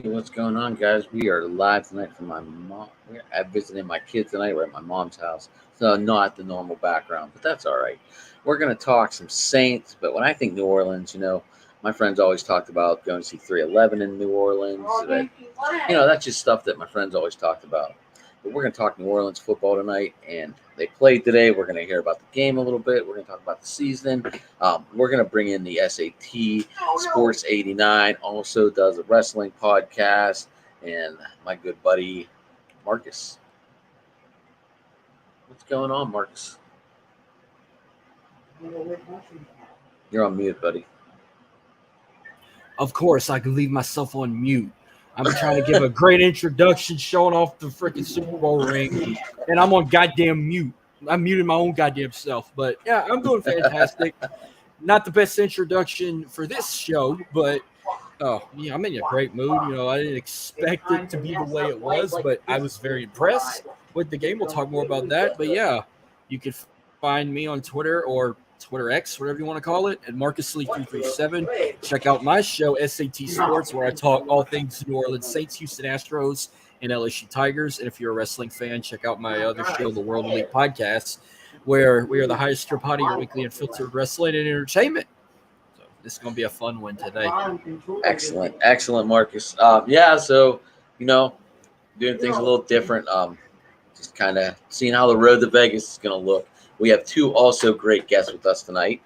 What's going on, guys? We are live tonight from my mom. I'm visiting my kids tonight. We're at my mom's house, so not the normal background, but that's all right. We're gonna talk some Saints, but when I think New Orleans, my friends always talked about going to see 311 in New Orleans. But, that's just stuff that my friends always talked about. But we're gonna talk New Orleans football tonight, and they played today. We're gonna hear about the game a little bit. We're gonna talk about the season. We're gonna bring in the SAT Sports 89 also does a wrestling podcast, and my good buddy Marcus. What's going on, Marcus? You're on mute, buddy. Of course, I can leave myself on mute. I'm trying to give a great introduction, showing off the freaking Super Bowl ring, and I'm on goddamn mute. I'm muting my own goddamn self. But yeah, I'm doing fantastic. Not the best introduction for this show, but I'm in a great mood. I didn't expect it to be the way it was, but I was very impressed with the game. We'll talk more about that. But yeah, you can find me on Twitter or Twitter X, whatever you want to call it, at MarcusLee337. Check out my show, SAT Sports, where I talk all things New Orleans Saints, Houston Astros, and LSU Tigers. And if you're a wrestling fan, check out my other show, the World Elite Podcast, where we are the highest strip pot of your weekly unfiltered wrestling and entertainment. So this is going to be a fun one today. Excellent, Marcus. So doing things a little different. Just kind of seeing how the road to Vegas is going to look. We have two also great guests with us tonight.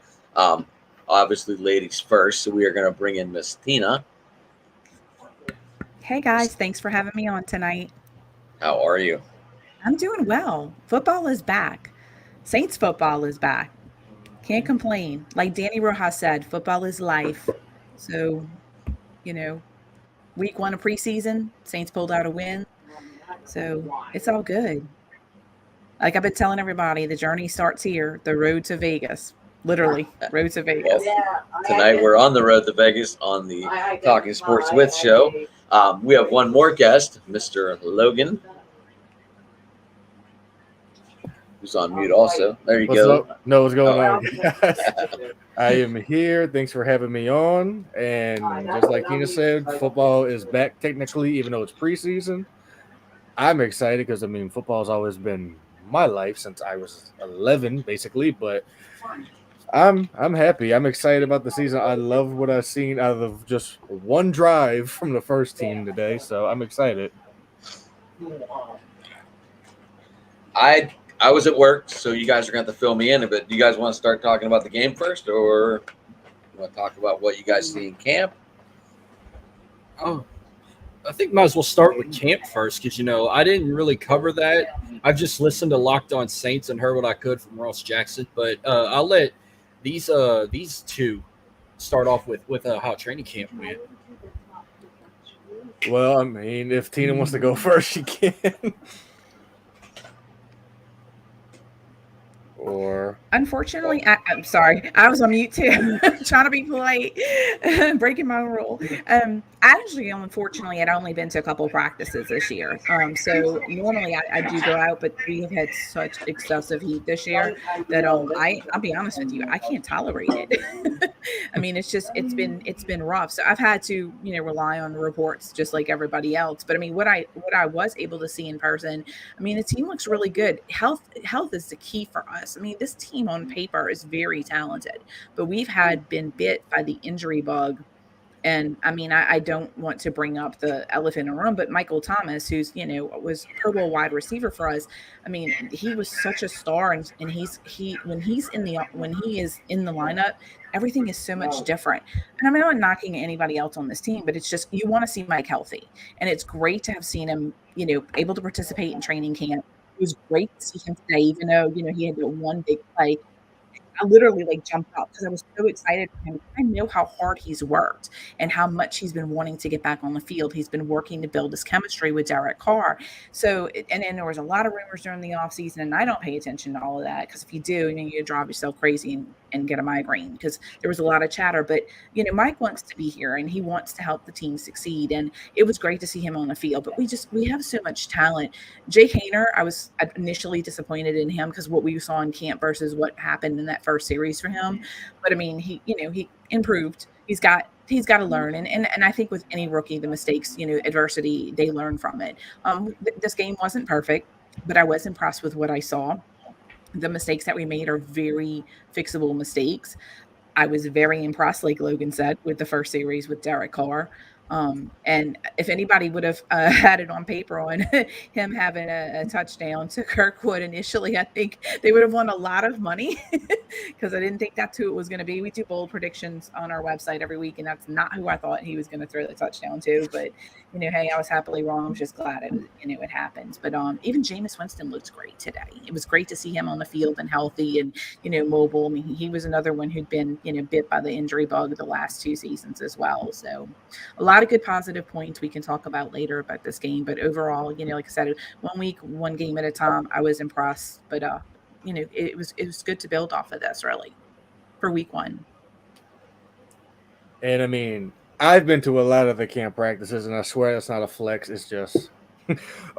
Obviously, ladies first, so we are going to bring in Miss Tina. Hey guys, thanks for having me on tonight. How are you? I'm doing well. Football is back. Saints football is back. Can't complain. Like Danny Rojas said, football is life. So, week 1 of preseason, Saints pulled out a win. So it's all good. Like I've been telling everybody, the journey starts here, the road to Vegas. Literally, road to Vegas. Tonight we're on the road to Vegas on the Talking Sports With show. We have one more guest, Mr. Logan, who's on mute also. There you go. Up? No, what's going on, guys? I am here. Thanks for having me on. And just like Tina said, football is back technically, even though it's preseason. I'm excited because, football has always been my life since I was 11, basically. But I'm happy. I'm excited about the season. I love what I've seen out of just one drive from the first team today. So I'm excited. I was at work, so you guys are going to have to fill me in a bit. Do you guys want to start talking about the game first, or you want to talk about what you guys see in camp? Oh, I think might as well start with camp first because, I didn't really cover that. I've just listened to Locked On Saints and heard what I could from Ross Jackson. But I'll let these two start off with how training camp went. Well, if Tina wants to go first, she can. Or unfortunately, I'm sorry, I was on mute too. Trying to be polite, breaking my rule. Unfortunately, I'd only been to a couple of practices this year. So normally I do go out, but we have had such excessive heat this year that I'll be honest with you, I can't tolerate it. It's been rough. So I've had to rely on the reports just like everybody else. But what I was able to see in person, the team looks really good. Health is the key for us. This team on paper is very talented, but we've been bit by the injury bug. And I don't want to bring up the elephant in the room, but Michael Thomas, who's, was Pro Bowl wide receiver for us. He was such a star, and when he is in the lineup, everything is so much different. And I'm not knocking anybody else on this team, but it's just, you want to see Mike healthy, and it's great to have seen him, able to participate in training camp. It was great to see him today, even though, he had one big play. I literally jumped up because I was so excited for him. I know how hard he's worked and how much he's been wanting to get back on the field. He's been working to build his chemistry with Derek Carr. So, and then there was a lot of rumors during the offseason, and I don't pay attention to all of that because if you do, you drive yourself crazy and get a migraine because there was a lot of chatter. But, Mike wants to be here and he wants to help the team succeed. And it was great to see him on the field. But we have so much talent. Jake Hayner, I was initially disappointed in him because what we saw in camp versus what happened in that first series for him. But he improved. He's got he's got to learn. And I think with any rookie, the mistakes, adversity, they learn from it. This game wasn't perfect, but I was impressed with what I saw. The mistakes that we made are very fixable mistakes. I was very impressed, like Logan said, with the first series with Derek Carr. And if anybody would have had it on paper on him having a touchdown to Kirkwood initially, I think they would have won a lot of money because I didn't think that's who it was going to be. We do bold predictions on our website every week, and that's not who I thought he was going to throw the touchdown to. But hey, I was happily wrong. I'm just glad it happened. But even Jameis Winston looked great today. It was great to see him on the field and healthy and mobile. I mean, he was another one who'd been bit by the injury bug the last 2 seasons as well. So a lot of good positive points we can talk about later about this game. But overall, like I said, 1 week, 1 game at a time, I was impressed. But it was good to build off of this really for week 1. And I mean, I've been to a lot of the camp practices, and I swear that's not a flex. It's just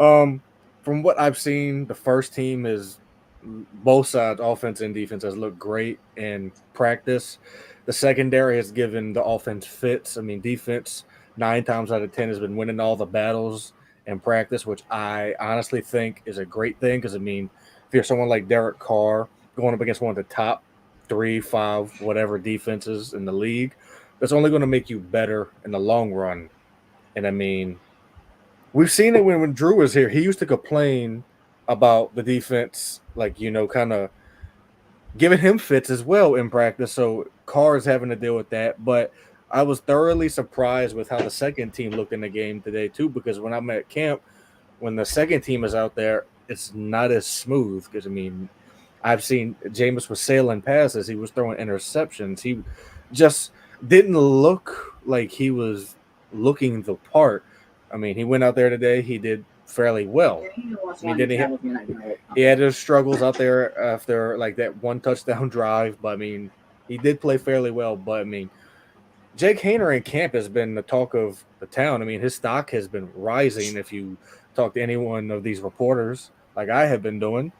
from what I've seen, the first team is both sides, offense and defense, has looked great in practice. The secondary has given the offense fits. I mean, defense 9 times out of 10 has been winning all the battles in practice, which I honestly think is a great thing because, I mean, if you're someone like Derek Carr going up against one of the top 3, 5, whatever defenses in the league, that's only going to make you better in the long run. And, I mean, we've seen it when Drew was here. He used to complain about the defense, like, kind of giving him fits as well in practice. So Carr is having to deal with that. But I was thoroughly surprised with how the second team looked in the game today, too, because when I'm at camp, when the second team is out there, it's not as smooth because, I mean, I've seen Jameis was sailing passes. He was throwing interceptions. He just didn't look like he was looking the part. I mean, he went out there today. He did fairly well. I mean, he had his struggles out there after like that 1 touchdown drive, but I mean, he did play fairly well. But I mean, Jake Haener in camp has been the talk of the town. I mean, his stock has been rising if you talk to any one of these reporters, like I have been doing.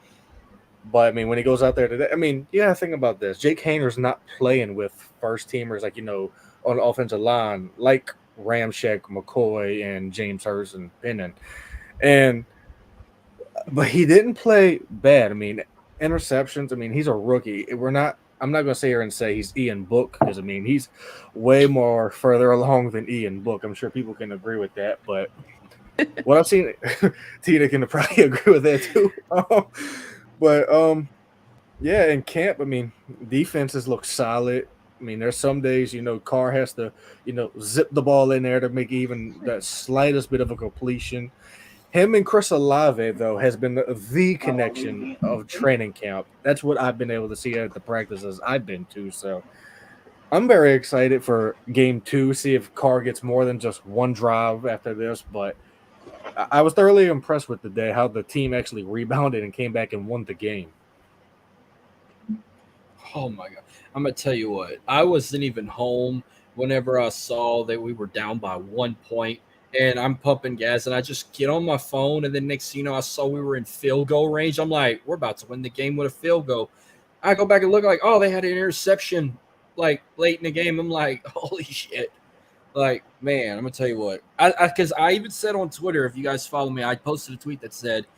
But I mean, when he goes out there today, I mean, yeah, think about this. Jake Haener's not playing with first teamers like, on the offensive line, like Ramczyk, McCoy, and James Hurst and Pennon. But he didn't play bad. I mean, interceptions. I mean, he's a rookie. I'm not going to sit here and say he's Ian Book because, I mean, he's way more further along than Ian Book. I'm sure people can agree with that. But what I've seen, Tina can probably agree with that too. Yeah, in camp, I mean, defenses look solid. I mean, there's some days, Carr has to, zip the ball in there to make even that slightest bit of a completion. Him and Chris Olave, though, has been the connection of training camp. That's what I've been able to see at the practices I've been to. So I'm very excited for game 2, see if Carr gets more than just 1 drive after this. But I was thoroughly impressed with the day, how the team actually rebounded and came back and won the game. Oh, my God. I'm going to tell you what. I wasn't even home whenever I saw that we were down by 1 point. And I'm pumping gas, and I just get on my phone, and then next thing you know, I saw we were in field goal range. I'm like, we're about to win the game with a field goal. I go back and look like, oh, they had an interception like late in the game. I'm like, holy shit. Like, man, I'm going to tell you what. Because I even said on Twitter, if you guys follow me, I posted a tweet that said,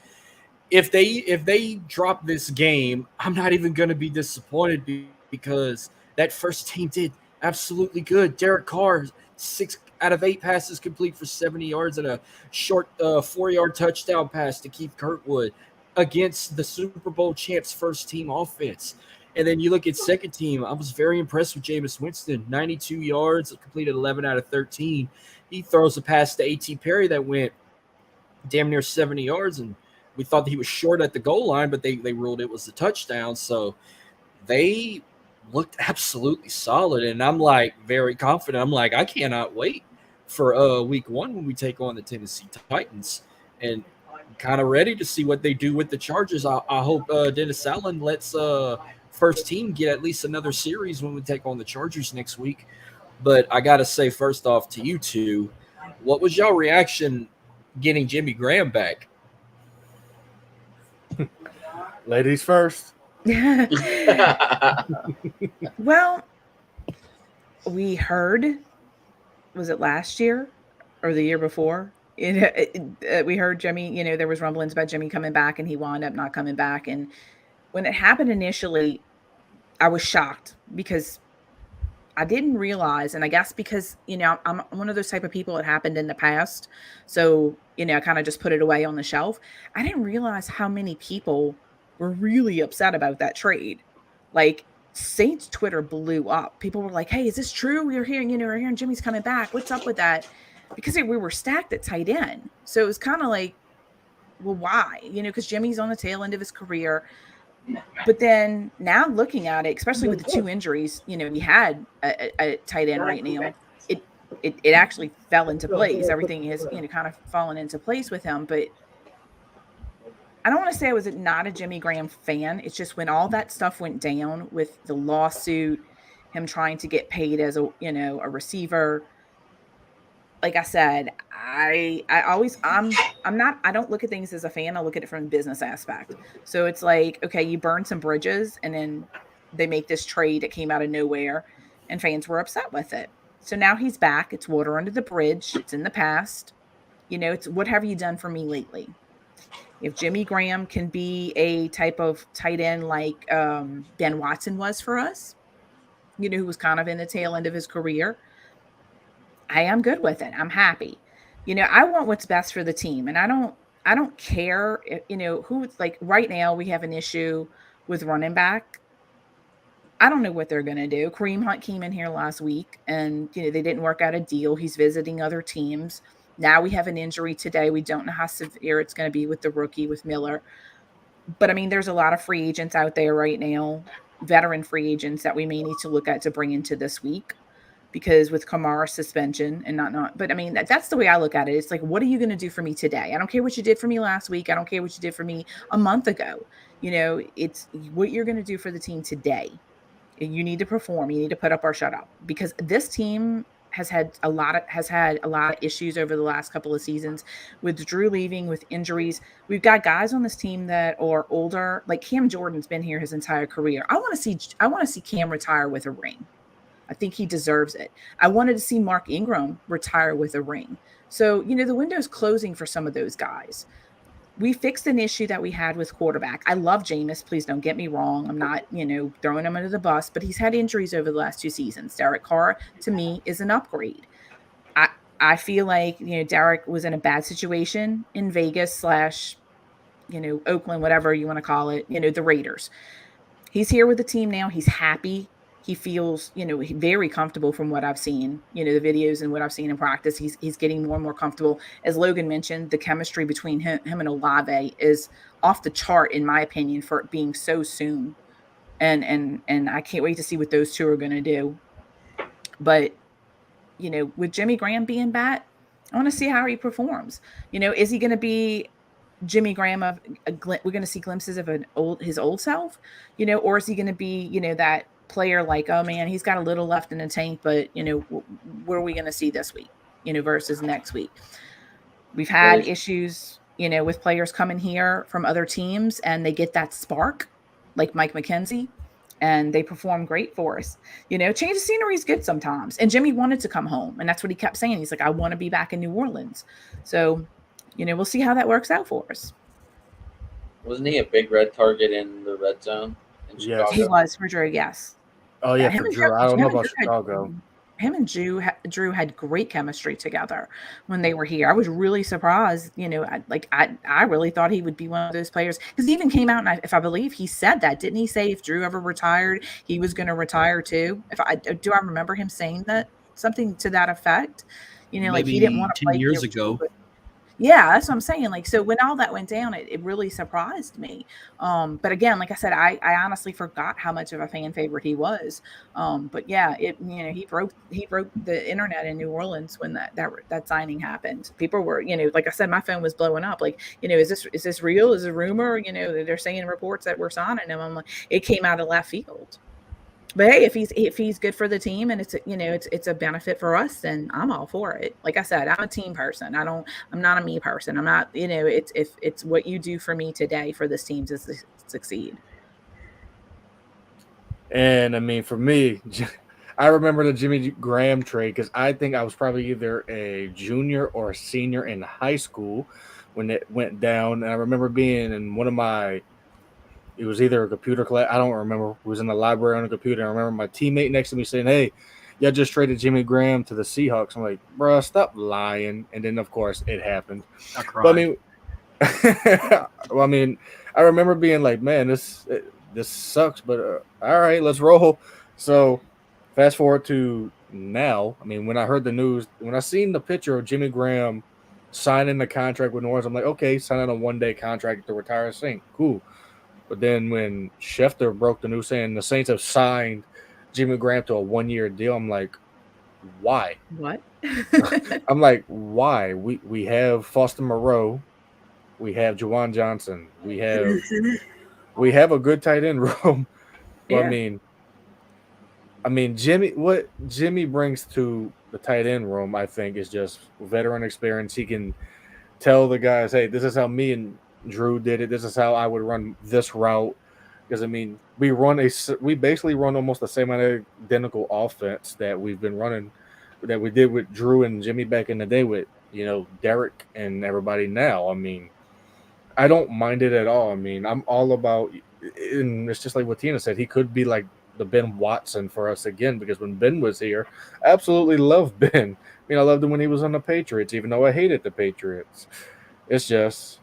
if they drop this game, I'm not even going to be disappointed because that first team did absolutely good. Derek Carr, 6 out of 8 passes complete for 70 yards and a short 4-yard touchdown pass to Keith Kirkwood against the Super Bowl champs first team offense. And then you look at second team, I was very impressed with Jameis Winston, 92 yards, completed 11 out of 13. He throws a pass to A.T. Perry that went damn near 70 yards, and we thought that he was short at the goal line, but they ruled it was a touchdown. So they looked absolutely solid, and I'm like very confident. I'm like, I cannot wait for week 1 when we take on the Tennessee Titans, and kind of ready to see what they do with the Chargers. I hope Dennis Allen lets first team get at least another series when we take on the Chargers next week. But I got to say, first off, to you two, what was y'all reaction getting Jimmy Graham back? Ladies first. Well, we heard was it last year or the year before? We heard Jimmy, there was rumblings about Jimmy coming back, and he wound up not coming back. And when it happened initially, I was shocked because I didn't realize, and I guess because, I'm one of those type of people, it happened in the past. So, I kind of just put it away on the shelf. I didn't realize how many people were really upset about that trade. Like, Saints Twitter blew up. People were like, "Hey, is this true? We're hearing Jimmy's coming back. What's up with that?" Because we were stacked at tight end. So it was kind of like, well, why? Because Jimmy's on the tail end of his career. But then now looking at it, especially with the two injuries, we had a tight end right now. It actually fell into place. Everything has kind of fallen into place with him. But I don't want to say I was not a Jimmy Graham fan. It's just when all that stuff went down with the lawsuit, him trying to get paid as a receiver. Like I said, I don't look at things as a fan. I look at it from a business aspect. So it's like, okay, you burn some bridges, and then they make this trade that came out of nowhere, and fans were upset with it. So now he's back. It's water under the bridge. It's in the past. It's what have you done for me lately? If Jimmy Graham can be a type of tight end like Ben Watson was for us, who was kind of in the tail end of his career, I am good with it. I'm happy. I want what's best for the team, and I don't care if, who. Like right now we have an issue with running back. I don't know what they're going to do. Kareem Hunt came in here last week, and they didn't work out a deal. He's visiting other teams. Now we have an injury today. We don't know how severe it's going to be with the rookie, with Miller. But I mean, there's a lot of free agents out there right now, veteran free agents that we may need to look at to bring into this week. Because with Kamara's suspension and but I mean, that's the way I look at it. It's like, what are you going to do for me today? I don't care what you did for me last week. I don't care what you did for me a month ago. It's what you're going to do for the team today. You need to perform. You need to put up or shut up, because this team has had a lot of issues over the last couple of seasons with Drew leaving, with injuries. We've got guys on this team that are older, like Cam Jordan's been here his entire career. I want to see Cam retire with a ring. I think he deserves it. I wanted to see Mark Ingram retire with a ring. So, the window's closing for some of those guys. We fixed an issue that we had with quarterback. I love Jameis. Please don't get me wrong. I'm not, throwing him under the bus, but he's had injuries over the last 2 seasons. Derek Carr, to me, is an upgrade. I feel like, Derek was in a bad situation in Vegas / Oakland, whatever you want to call it, the Raiders. He's here with the team now. He's happy. He feels, very comfortable from what I've seen, the videos and what I've seen in practice. He's getting more and more comfortable. As Logan mentioned, the chemistry between him and Olave is off the chart, in my opinion, for it being so soon. And I can't wait to see what those two are going to do. But, with Jimmy Graham being back, I want to see how he performs. Is he going to be Jimmy Graham we're going to see glimpses of his old self, or is he going to be, that player like, oh man, he's got a little left in the tank, but what are we going to see this week, versus next week? We've had issues, with players coming here from other teams and they get that spark, like Mike McKenzie, and they perform great for us. Change of scenery is good sometimes. And Jimmy wanted to come home, and that's what he kept saying. He's like, I want to be back in New Orleans. So, we'll see how that works out for us. Wasn't he a big red target in the red zone in Chicago? He was for Drew, yes. Oh, yeah, for Drew. I don't know about Chicago. Him and Drew had great chemistry together when they were here. I was really surprised. I really thought he would be one of those players, because he even came out, and if I believe he said that, didn't he say if Drew ever retired, he was going to retire too? Do I remember him saying that, something to that effect? Maybe he didn't want to 10 play years ago. Yeah, that's what I'm saying. So when all that went down, it really surprised me. But again, like I said, I honestly forgot how much of a fan favorite he was. But yeah, he broke the internet in New Orleans when that signing happened. People were, like I said, my phone was blowing up. Like, is this real? Is it a rumor? They're saying reports that we're signing him. I'm like, it came out of left field. But hey, if he's good for the team and it's a benefit for us, then I'm all for it. Like I said, I'm a team person. I'm not a me person. I'm not, it's what you do for me today for this team to succeed. And I mean, for me, I remember the Jimmy Graham trade because I think I was probably either a junior or a senior in high school when it went down. And I remember being in one of my, it was either a computer class, I don't remember. It was in the library on a computer. I remember my teammate next to me saying, "Hey, y'all just traded Jimmy Graham to the Seahawks." I'm like, "Bruh, stop lying." And then, of course, it happened. I But I cried. mean, well, I mean, I remember being like, "Man, this sucks," but all right, let's roll. So, fast forward to now. I mean, when I heard the news, when I seen the picture of Jimmy Graham signing the contract with New Orleans, I'm like, okay, signing a 1 day contract to retire a Saint, cool. But then when Schefter broke the news saying the Saints have signed Jimmy Graham to a 1 year deal, I'm like, why? What? I'm like, why? We have Foster Moreau, we have Juwan Johnson, we have a good tight end room. But Yeah. I mean, what Jimmy brings to the tight end room, I think, is just veteran experience. He can tell the guys, hey, this is how me and Drew did it. This is how I would run this route. Because I mean, we basically run almost the same identical offense that we've been running, that we did with Drew and Jimmy back in the day with Derek and everybody now. I mean, I don't mind it at all. I mean, I'm all about, and it's just like what Tina said. He could be like the Ben Watson for us again because when Ben was here, I absolutely loved Ben. I mean, I loved him when he was on the Patriots, even though I hated the Patriots. It's just,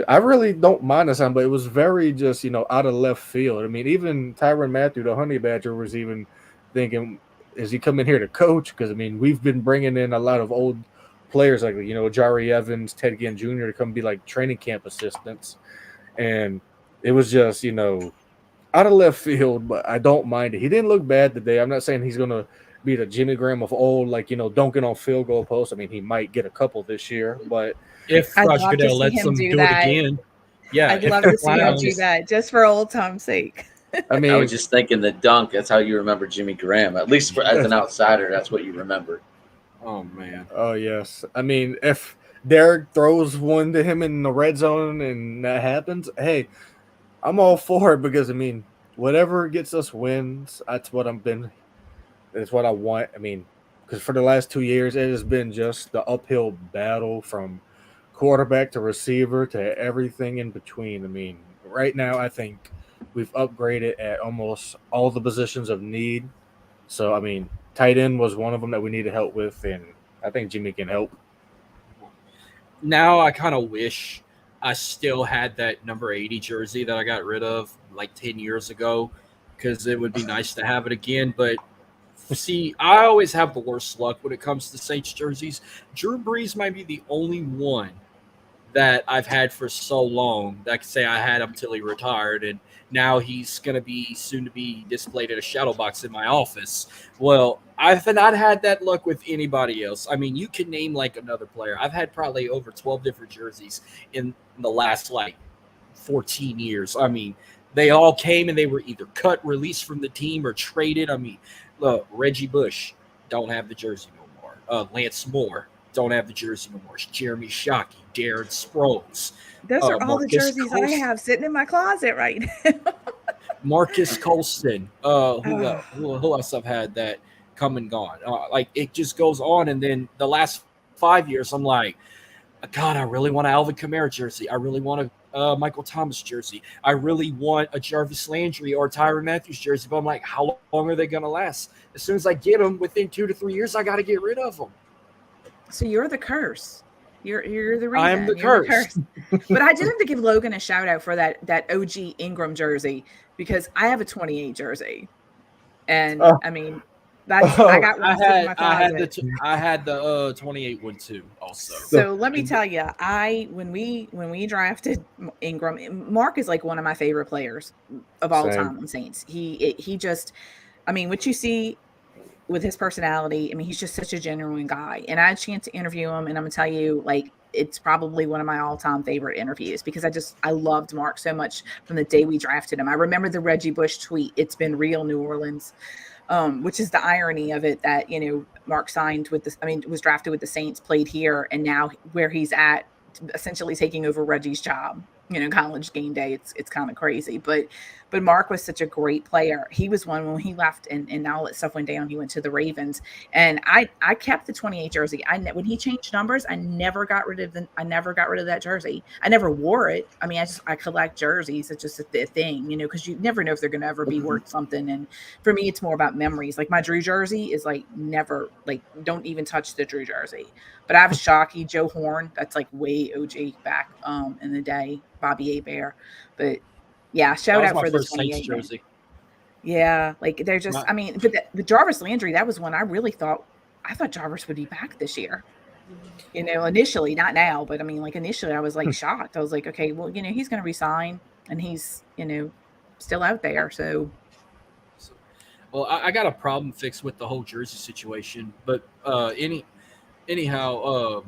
I really don't mind the sound, but it was very just out of left field. I mean, even Tyrann Mathieu, the Honey Badger, was even thinking, is he coming here to coach? Because I mean, we've been bringing in a lot of old players like Jari Evans, Ted Ginn Jr. to come be like training camp assistants, and it was just out of left field. But I don't mind it. He didn't look bad today. I'm not saying he's gonna be the Jimmy Graham of old, like dunking on field goal posts. I mean, he might get a couple this year, but If I'd Roger love to Goodell see lets him them do do it that. again, yeah. I'd If love the to see him do Browns, that just for old time's sake. I I mean, was just thinking the dunk. That's how you remember Jimmy Graham. At least as an outsider, that's what you remember. oh man, oh yes. I mean, if Derek throws one to him in the red zone and that happens, hey, I'm all for it because I mean, whatever gets us wins, that's what I've been. That's what I want. I mean, because for the last 2 years, it has been just the uphill battle from quarterback to receiver to everything in between. I mean, right now, I think we've upgraded at almost all the positions of need. So, I mean, tight end was one of them that we needed help with, and I think Jimmy can help. now I kind of wish I still had that number 80 jersey that I got rid of like 10 years ago because it would be nice to have it again. But see, I always have the worst luck when it comes to Saints jerseys. Drew Brees might be the only one that I've had for so long that I could say I had him till he retired, and now he's going to be soon to be displayed at a shadow box in my office. Well, I've not had that luck with anybody else. I mean, you can name like another player. I've had probably over 12 different jerseys in the last like 14 years. I mean, they all came and they were either cut, released from the team, or traded. I mean, look, Reggie Bush don't have the jersey no more. Lance Moore don't have the jersey no more. Jeremy Shockey, Darren Sproles, Those are all the Marcus jerseys I Colston. have sitting in my closet right now. Marcus Colston. Oh. Who else I've had that come and gone? Like it just goes on, and then the last 5 years, I'm like, God, I really want an Alvin Kamara jersey. I really want a Michael Thomas jersey. I really want a Jarvis Landry or Tyrann Matthews jersey. But I'm like, how long are they going to last? As soon as I get them, within 2 to 3 years, I got to get rid of them. So you're the curse. You're the reason. I'm the You're curse. But I did have to give Logan a shout out for that OG Ingram jersey because I have a 28 jersey, and Oh. I mean I got one sitting in my closet. I had the 28 one too. Also, So let me tell you, when we drafted Ingram, Mark is like one of my favorite players of all Same. time on Saints. He just, I mean, what you see with his personality, I mean, he's just such a genuine guy. And I had a chance to interview him, and I'm gonna tell you, like, it's probably one of my all-time favorite interviews because I loved Mark so much from the day we drafted him. I remember the Reggie Bush tweet, "It's been real, New Orleans." Which is the irony of it that, Mark signed with this, I mean, was drafted with the Saints, played here, and now where he's at, essentially taking over Reggie's job, college game day. It's kind of crazy. But But Mark was such a great player. He was one when he left and all that stuff went down. He went to the Ravens, and I kept the 28 jersey. When he changed numbers, I never got rid of that jersey. I never wore it. I mean, I collect jerseys. It's just a thing, because you never know if they're going to ever be worth something. And for me, it's more about memories. Like my Drew jersey is like never, like, don't even touch the Drew jersey. But I have a Shockey, Joe Horn. That's like way OG back in the day, Bobby Bear. But yeah, shout out for the 28 jersey. Yeah, like they're just. I mean, but the Jarvis Landry, that was when I really thought Jarvis would be back this year. Initially, not now, but I mean, like initially, I was like shocked. I was like, okay, well, he's going to resign, and he's still out there. So, well, I got a problem fixed with the whole jersey situation, but anyhow,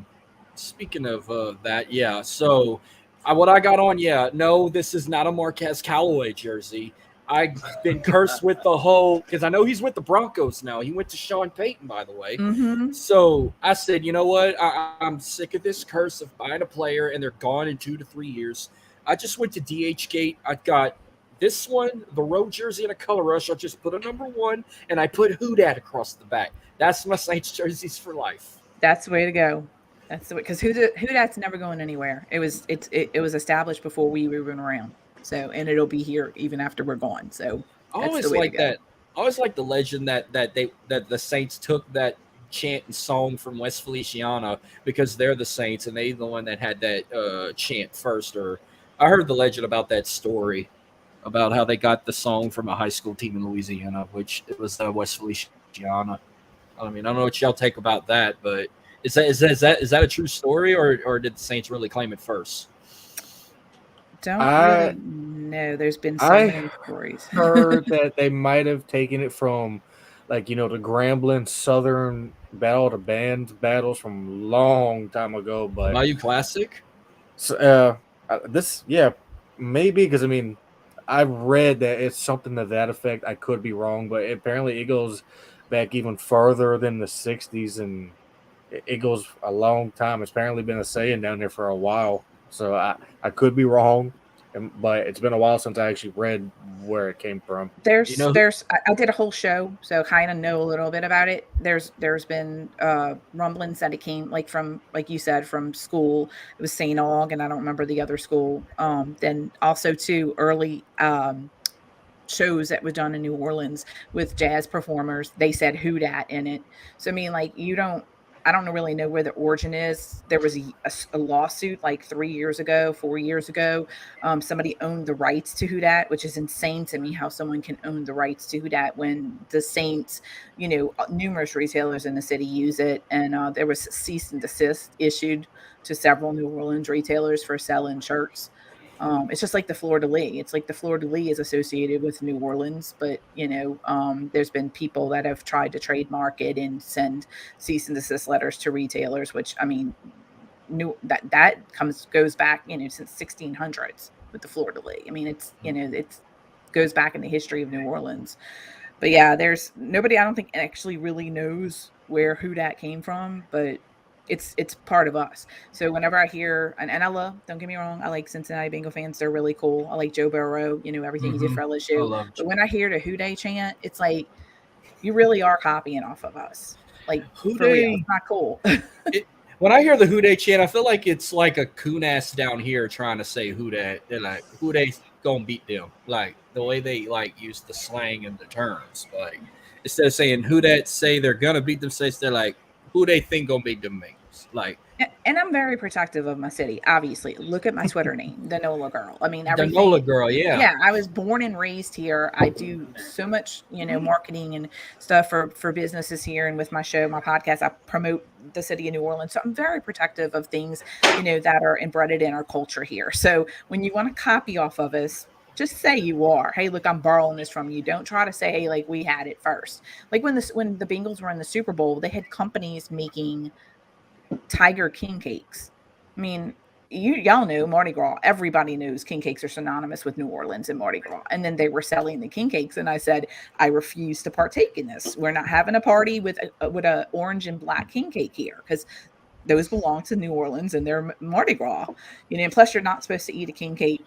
speaking of that, yeah. So, what I got on, no, this is not a Marquez Callaway jersey. I've been cursed with the whole, because I know he's with the Broncos now. He went to Sean Payton, by the way. Mm-hmm. So I said, you know what? I'm sick of this curse of buying a player and they're gone in 2 to 3 years. I just went to DHgate. I got this one, the road jersey, and a color rush. I just put a number 1 and I put Who Dat across the back. That's my Saints jerseys for life. That's the way to go. That's the way, because Who Dat's never going anywhere. It was established before we were even around. So, and it'll be here even after we're gone. So I always like that. I always like the legend that the Saints took that chant and song from West Feliciana because they're the Saints and they're the one that had that chant first. Or I heard the legend about that story about how they got the song from a high school team in Louisiana, which it was West Feliciana. I mean, I don't know what y'all take about that, but is that a true story, or did the Saints really claim it first? Don't really know. There's been so many stories. Heard that they might have taken it from, like, the Grambling Southern Battle of the Bands battles from a long time ago. But Bayou Classic? So, maybe, because, I mean, I read that it's something to that effect. I could be wrong, but apparently it goes back even further than the 60s, and it goes a long time. It's apparently been a saying down there for a while. So I could be wrong, but it's been a while since I actually read where it came from. I did a whole show, so kind of know a little bit about it. There's been rumblings that it came from, like you said, from school. It was St. Aug, and I don't remember the other school. Then also too early shows that was done in New Orleans with jazz performers. They said Who Dat in it. So I mean, like, I don't really know where the origin is. There was a lawsuit like 4 years ago. Somebody owned the rights to Who Dat, which is insane to me how someone can own the rights to Who Dat when the Saints, numerous retailers in the city use it. And there was cease and desist issued to several New Orleans retailers for selling shirts. It's just like the fleur-de-lis. It's like the fleur-de-lis is associated with New Orleans, but there's been people that have tried to trademark it and send cease and desist letters to retailers, which, I mean, that goes back since 1600s with the fleur-de-lis. I mean, it goes back in the history of New Orleans. But yeah, there's nobody I don't think actually really knows where Who Dat came from, but it's part of us. So whenever I hear, and I love, don't get me wrong, I like Cincinnati Bengal fans. They're really cool. I like Joe Burrow, everything he did for LSU. But when I hear the Who Dat chant, it's like, you really are copying off of us. Like, for real, it's not cool. When I hear the Who Dat chant, I feel like it's like a coon ass down here trying to say Who Dat. They're like, Who Dat's gonna beat them. Like, the way they use the slang and the terms. Like, instead of saying Who Dat say they're gonna beat them, they're like, who they think gonna beat them. Like, and I'm very protective of my city. Obviously, look at my Twitter name, the NOLA Girl. I mean, everything. The NOLA Girl, yeah. Yeah, I was born and raised here. I do so much, marketing and stuff for businesses here, and with my show, my podcast, I promote the city of New Orleans. So I'm very protective of things, that are embedded in our culture here. So when you want to copy off of us, just say you are. Hey, look, I'm borrowing this from you. Don't try to say, hey, like, we had it first. Like when the Bengals were in the Super Bowl, they had companies making Tiger king cakes. I mean, y'all know Mardi Gras. Everybody knows king cakes are synonymous with New Orleans and Mardi Gras. And then they were selling the king cakes, and I said, I refuse to partake in this. We're not having a party with a orange and black king cake here, because those belong to New Orleans and they're Mardi Gras. And plus, you're not supposed to eat a king cake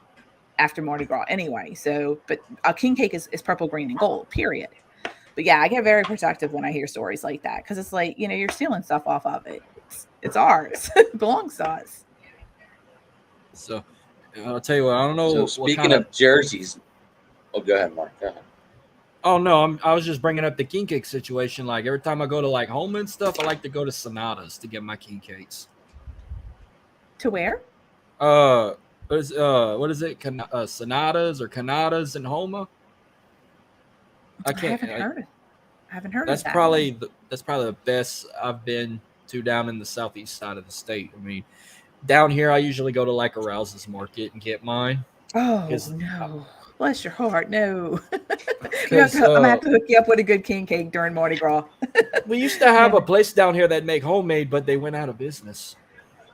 after Mardi Gras anyway. So, but a king cake is purple, green, and gold, period. But yeah, I get very protective when I hear stories like that because it's like, you're stealing stuff off of it. It's ours. It belongs to us. So I'll tell you what, I don't know So what speaking kind of jerseys, oh, go ahead, Mark. Go ahead. Oh no, I was just bringing up the king cake situation. Like every time I go to like home and stuff, I like to go to Sonatas to get my king cakes. To where? What is it? Sonatas or Canadas in Homa? I can't. I haven't heard That's of that. probably the best I've been to down in the southeast side of the state. I mean, down here I usually go to like a Rouse's Market and get mine. Oh no. Bless your heart. No. I'm Because gonna have to hook you up with a good king cake during Mardi Gras. we used to have a place down here that make homemade, but they went out of business.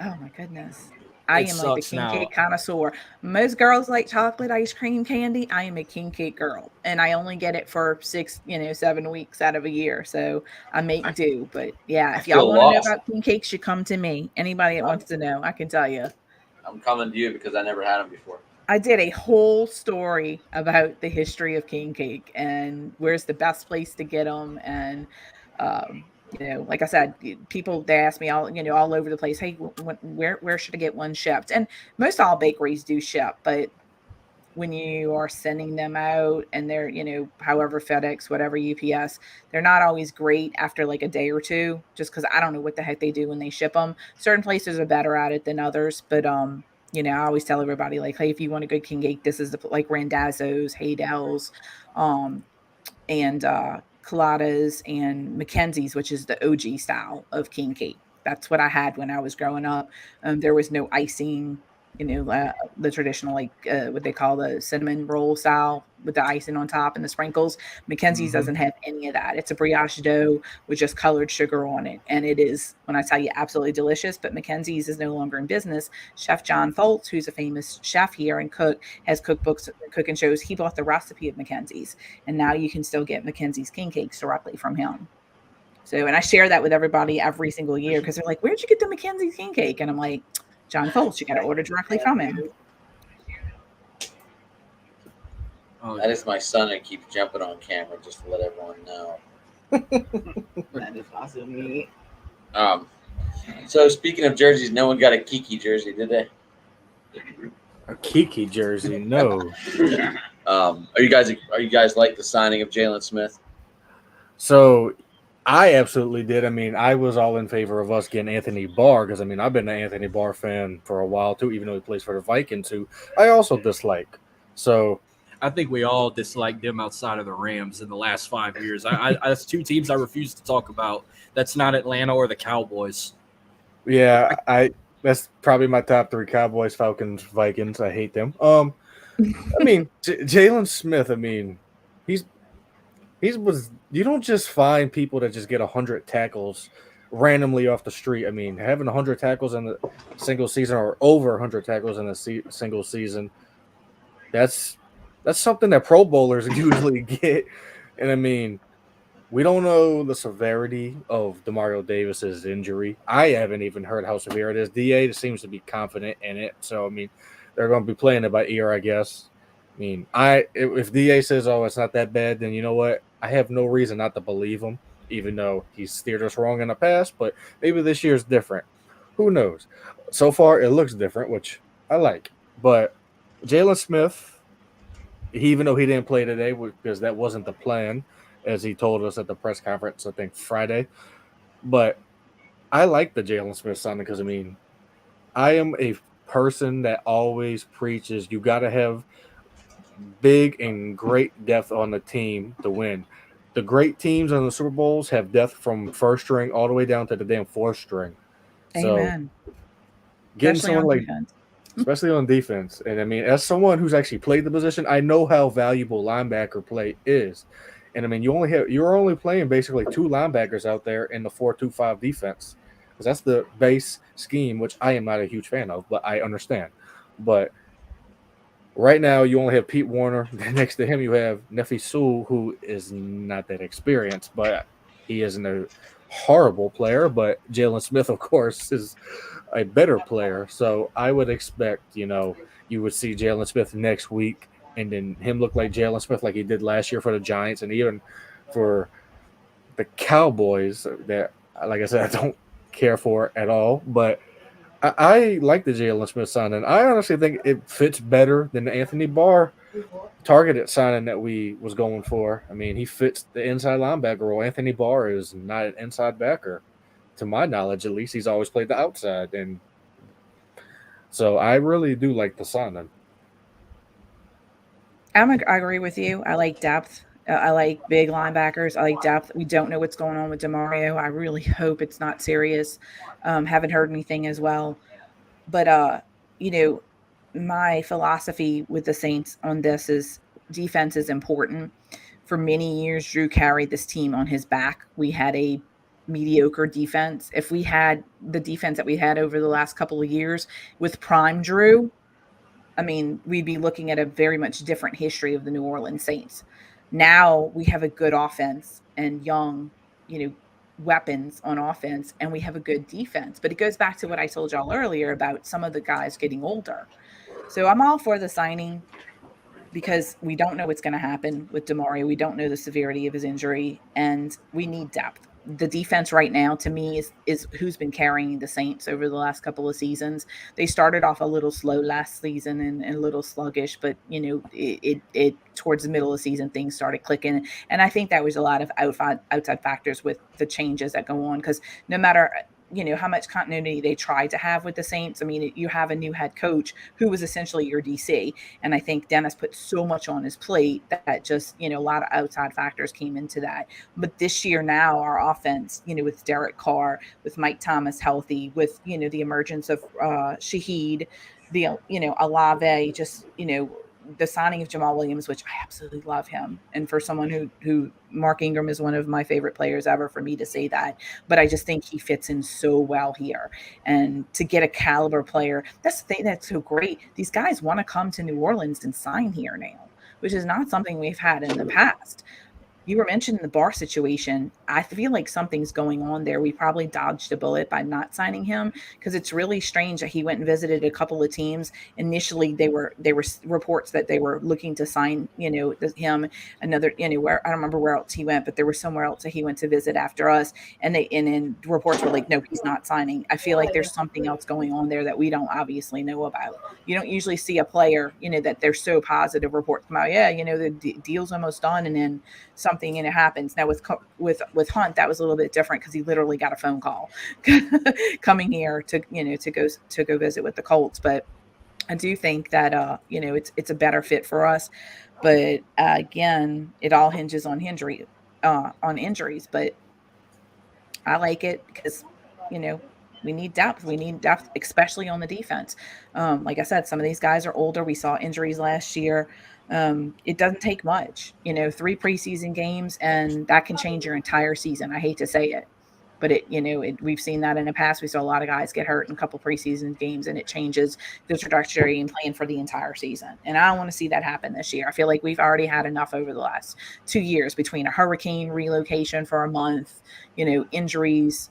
Oh my goodness. I It am like the sucks king now. cake connoisseur. Most girls like chocolate ice cream candy. I am a king cake girl, and I only get it for 7 weeks out of a year. So I make do. But yeah, if y'all feel want to know lost. about king cakes, you come to me. Anybody that wants to know, I can tell you. I'm coming to you because I never had them before. I did a whole story about the history of king cake and where's the best place to get them. And, like I said, people, they ask me all over the place, hey, where should I get one shipped? And most all bakeries do ship, but when you are sending them out and they're, however, FedEx, whatever, UPS, they're not always great after like a day or two, just because I don't know what the heck they do when they ship them. Certain places are better at it than others, but I always tell everybody like, hey, if you want a good king cake, this is like Randazzo's, Haydell's, and Coladas and Mackenzie's, which is the OG style of king cake. That's what I had when I was growing up. There was no icing, the traditional, like what they call the cinnamon roll style with the icing on top and the sprinkles. Mackenzie's doesn't have any of that. It's a brioche dough with just colored sugar on it. And it is, when I tell you, absolutely delicious. But Mackenzie's is no longer in business. Chef John Foltz, who's a famous chef here and cook, has cookbooks, cooking shows. He bought the recipe of Mackenzie's. And now you can still get Mackenzie's king cakes directly from him. So, and I share that with everybody every single year because they're like, where'd you get the Mackenzie's king cake? And I'm like, John Foltz, you got to order directly from him. That is my son and keeps jumping on camera just to let everyone know. That is awesome. Me. So speaking of jerseys, no one got a Kiki jersey, did they? A Kiki jersey, no. Are you guys like the signing of Jalen Smith? So I absolutely did. I mean, I was all in favor of us getting Anthony Barr because, I mean, I've been an Anthony Barr fan for a while too, even though he plays for the Vikings, who I also dislike. So I think we all dislike them outside of the Rams in the last 5 years. That's two teams I refuse to talk about. That's not Atlanta or the Cowboys. yeah, that's probably my top three: Cowboys, Falcons, Vikings. I hate them. I mean, Jalen Smith. I mean, you don't just find people that just get 100 tackles randomly off the street. I mean, having 100 tackles in a single season or over 100 tackles in a single season, that's something that Pro Bowlers usually get. And I mean, we don't know the severity of Demario Davis's injury. I haven't even heard how severe it is. DA seems to be confident in it. So, I mean, they're going to be playing it by ear, I guess. I mean, if DA says, oh, it's not that bad, then you know what? I have no reason not to believe him, even though he's steered us wrong in the past. But maybe this year's different. Who knows? So far, it looks different, which I like. But Jalen Smith, even though he didn't play today because that wasn't the plan, as he told us at the press conference, I think Friday. But I like the Jalen Smith signing because, I mean, I am a person that always preaches you got to have big and great depth on the team to win. The great teams in the Super Bowls have depth from first string all the way down to the damn fourth string. Amen. So getting Especially someone on like defense. especially on defense. And I mean, as someone who's actually played the position, I know how valuable linebacker play is. And I mean, you're only playing basically two linebackers out there in the 4-2-5 defense, because that's the base scheme, which I am not a huge fan of, but I understand. But right now, you only have Pete Warner. Next to him, you have Nefi Sewell, who is not that experienced, but he isn't a horrible player. But Jalen Smith, of course, is a better player. So I would expect, you would see Jalen Smith next week, and then him look like Jalen Smith like he did last year for the Giants, and even for the Cowboys. That, like I said, I don't care for at all, but I like the Jalen Smith signing. I honestly think it fits better than the Anthony Barr targeted signing that we was going for. I mean, he fits the inside linebacker role. Anthony Barr is not an inside backer, to my knowledge. At least he's always played the outside, and so I really do like the signing. I agree with you. I like depth. I like big linebackers. I like depth. We don't know what's going on with Demario. I really hope it's not serious. Haven't heard anything as well. But you know, my philosophy with the Saints on this is defense is important. For many years, Drew carried this team on his back. We had a mediocre defense. If we had the defense that we had over the last couple of years with prime Drew, I mean, we'd be looking at a very much different history of the New Orleans Saints. Now we have a good offense and young, you know, weapons on offense, and we have a good defense. But it goes back to what I told y'all earlier about some of the guys getting older. So I'm all for the signing because we don't know what's going to happen with Demario. We don't know the severity of his injury, and we need depth. The defense right now, to me, is who's been carrying the Saints over the last couple of seasons. They started off a little slow last season and a little sluggish, but you know, it towards the middle of the season things started clicking, and I think that was a lot of outside factors with the changes that go on. Because no matter how much continuity they tried to have with the Saints. I mean, you have a new head coach who was essentially your DC. And I think Dennis put so much on his plate that just, a lot of outside factors came into that. But this year now, our offense, with Derek Carr, with Mike Thomas healthy, with, the emergence of Shaheed, the, Alave, just, the signing of Jamal Williams, which I absolutely love him. And for someone who Mark Ingram is one of my favorite players ever, for me to say that, but I just think he fits in so well here. And to get a caliber player, that's the thing that's so great. These guys want to come to New Orleans and sign here now, which is not something we've had in the past. You were mentioning the Barr situation. I feel like something's going on there. We probably dodged a bullet by not signing him because it's really strange that he went and visited a couple of teams. Initially, they were reports that they were looking to sign, him another, where I don't remember where else he went, but there was somewhere else that he went to visit after us. And then reports were like, no, he's not signing. I feel like there's something else going on there that we don't obviously know about. You don't usually see a player, that they're so positive reports come out. Yeah, the deal's almost done, and then something happens. Now with Hunt, that was a little bit different because he literally got a phone call coming here to go visit with the Colts. But I do think that it's a better fit for us. But again, it all hinges on injuries. But I like it because we need depth. We need depth, especially on the defense. Like I said, some of these guys are older. We saw injuries last year. It doesn't take much, 3 preseason games, and that can change your entire season. I hate to say it, but we've seen that in the past. We saw a lot of guys get hurt in a couple preseason games, and it changes the trajectory and plan for the entire season. And I don't want to see that happen this year. I feel like we've already had enough over the last 2 years between a hurricane, relocation for a month, injuries,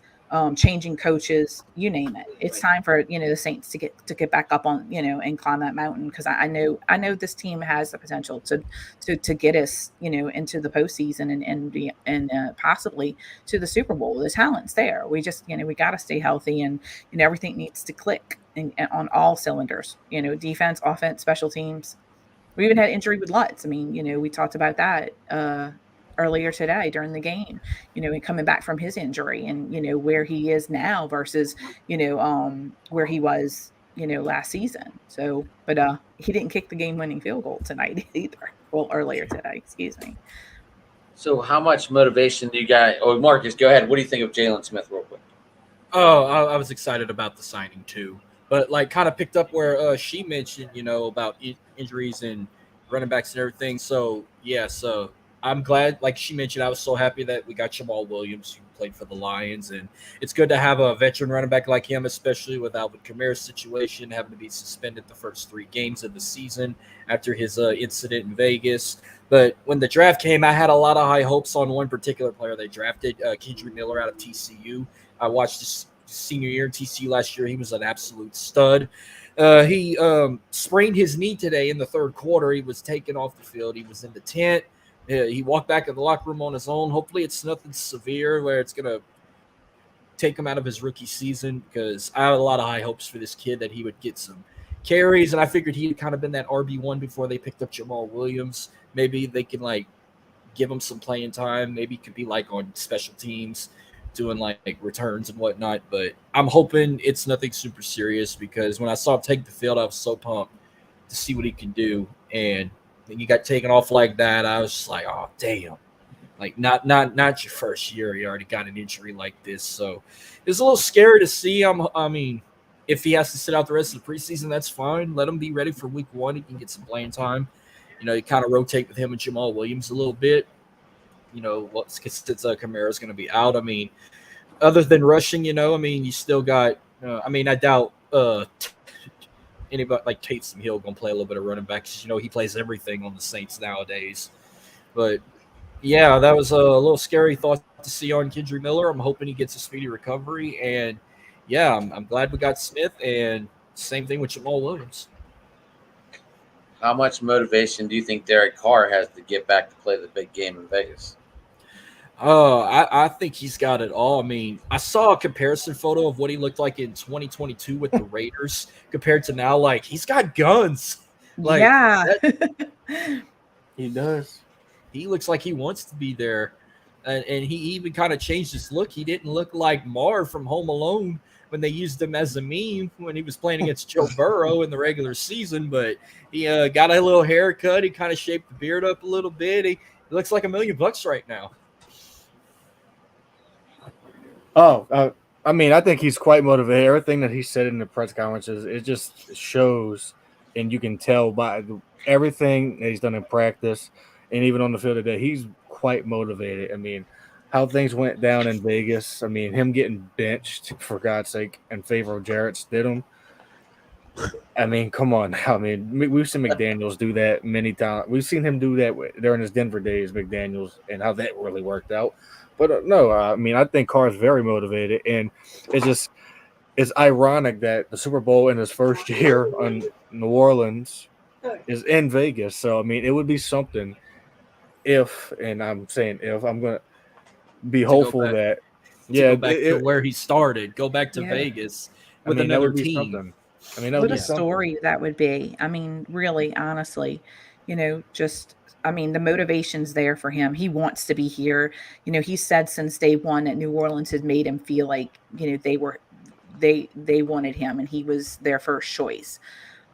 changing coaches, you name it. It's time for the Saints to get back up on and climb that mountain, because I know this team has the potential to get us into the postseason and possibly to the Super Bowl. The talent's there. We just we got to stay healthy, and everything needs to click and on all cylinders. Defense, offense, special teams. We even had injury with Lutz. I mean, we talked about that earlier today during the game, and coming back from his injury, and where he is now versus where he was last season. So, but he didn't kick the game-winning field goal tonight either. Well, earlier today, excuse me. So, how much motivation do you got? Oh, Marcus, go ahead. What do you think of Jalen Smith, real quick? Oh, I was excited about the signing too, but kind of picked up where she mentioned, about injuries and running backs and everything. So I'm glad, like she mentioned, I was so happy that we got Jamal Williams, who played for the Lions, and it's good to have a veteran running back like him, especially with Alvin Kamara's situation, having to be suspended the first 3 games of the season after his incident in Vegas. But when the draft came, I had a lot of high hopes on one particular player they drafted, Kendre Miller out of TCU. I watched his senior year in TCU last year. He was an absolute stud. He sprained his knee today in the third quarter. He was taken off the field. He was in the tent. He walked back in the locker room on his own. Hopefully, it's nothing severe where it's going to take him out of his rookie season, because I had a lot of high hopes for this kid that he would get some carries, and I figured he'd kind of been that RB1 before they picked up Jamal Williams. Maybe they can like give him some playing time. Maybe he could be like on special teams doing like returns and whatnot. But I'm hoping it's nothing super serious, because when I saw him take the field, I was so pumped to see what he can do. And then you got taken off like that. I was just like, oh damn. Like not your first year. You already got an injury like this. So it's a little scary to see. I mean, if he has to sit out the rest of the preseason, that's fine. Let him be ready for week 1. He can get some playing time. You kind of rotate with him and Jamal Williams a little bit. Since Kamara's going to be out. I mean, other than rushing, I mean, you still got. I doubt anybody like Taysom Hill going to play a little bit of running back, because he plays everything on the Saints nowadays. But yeah, that was a little scary thought to see on Kendry Miller. I'm hoping he gets a speedy recovery, and yeah, I'm glad we got Smith, and same thing with Jamal Williams. How much motivation do you think Derek Carr has to get back to play the big game in Vegas? I think he's got it all. I mean, I saw a comparison photo of what he looked like in 2022 with the Raiders compared to now. Like, he's got guns. Like, yeah, he does. He looks like he wants to be there. And he even kind of changed his look. He didn't look like Marv from Home Alone when they used him as a meme when he was playing against Joe Burrow in the regular season. But he got a little haircut. He kind of shaped the beard up a little bit. He looks like $1 million right now. Oh, I mean, I think he's quite motivated. Everything that he said in the press conferences, it just shows, and you can tell by everything that he's done in practice and even on the field today, he's quite motivated. I mean, how things went down in Vegas, I mean, him getting benched, for God's sake, in favor of Jarrett Stidham. I mean, come on now. I mean, we've seen McDaniels do that many times. We've seen him do that during his Denver days, McDaniels, and how that really worked out. But no, I mean, I think Carr is very motivated, and it's ironic that the Super Bowl in his first year on New Orleans is in Vegas. So, I mean, it would be something if, and I'm saying if, I'm going to be hopeful that, go back to where he started, go back to Vegas with another team. I mean, what a story that would be. I mean, really, honestly, I mean, the motivation's there for him. He wants to be here. He said since day one that New Orleans had made him feel like, they wanted him and he was their first choice.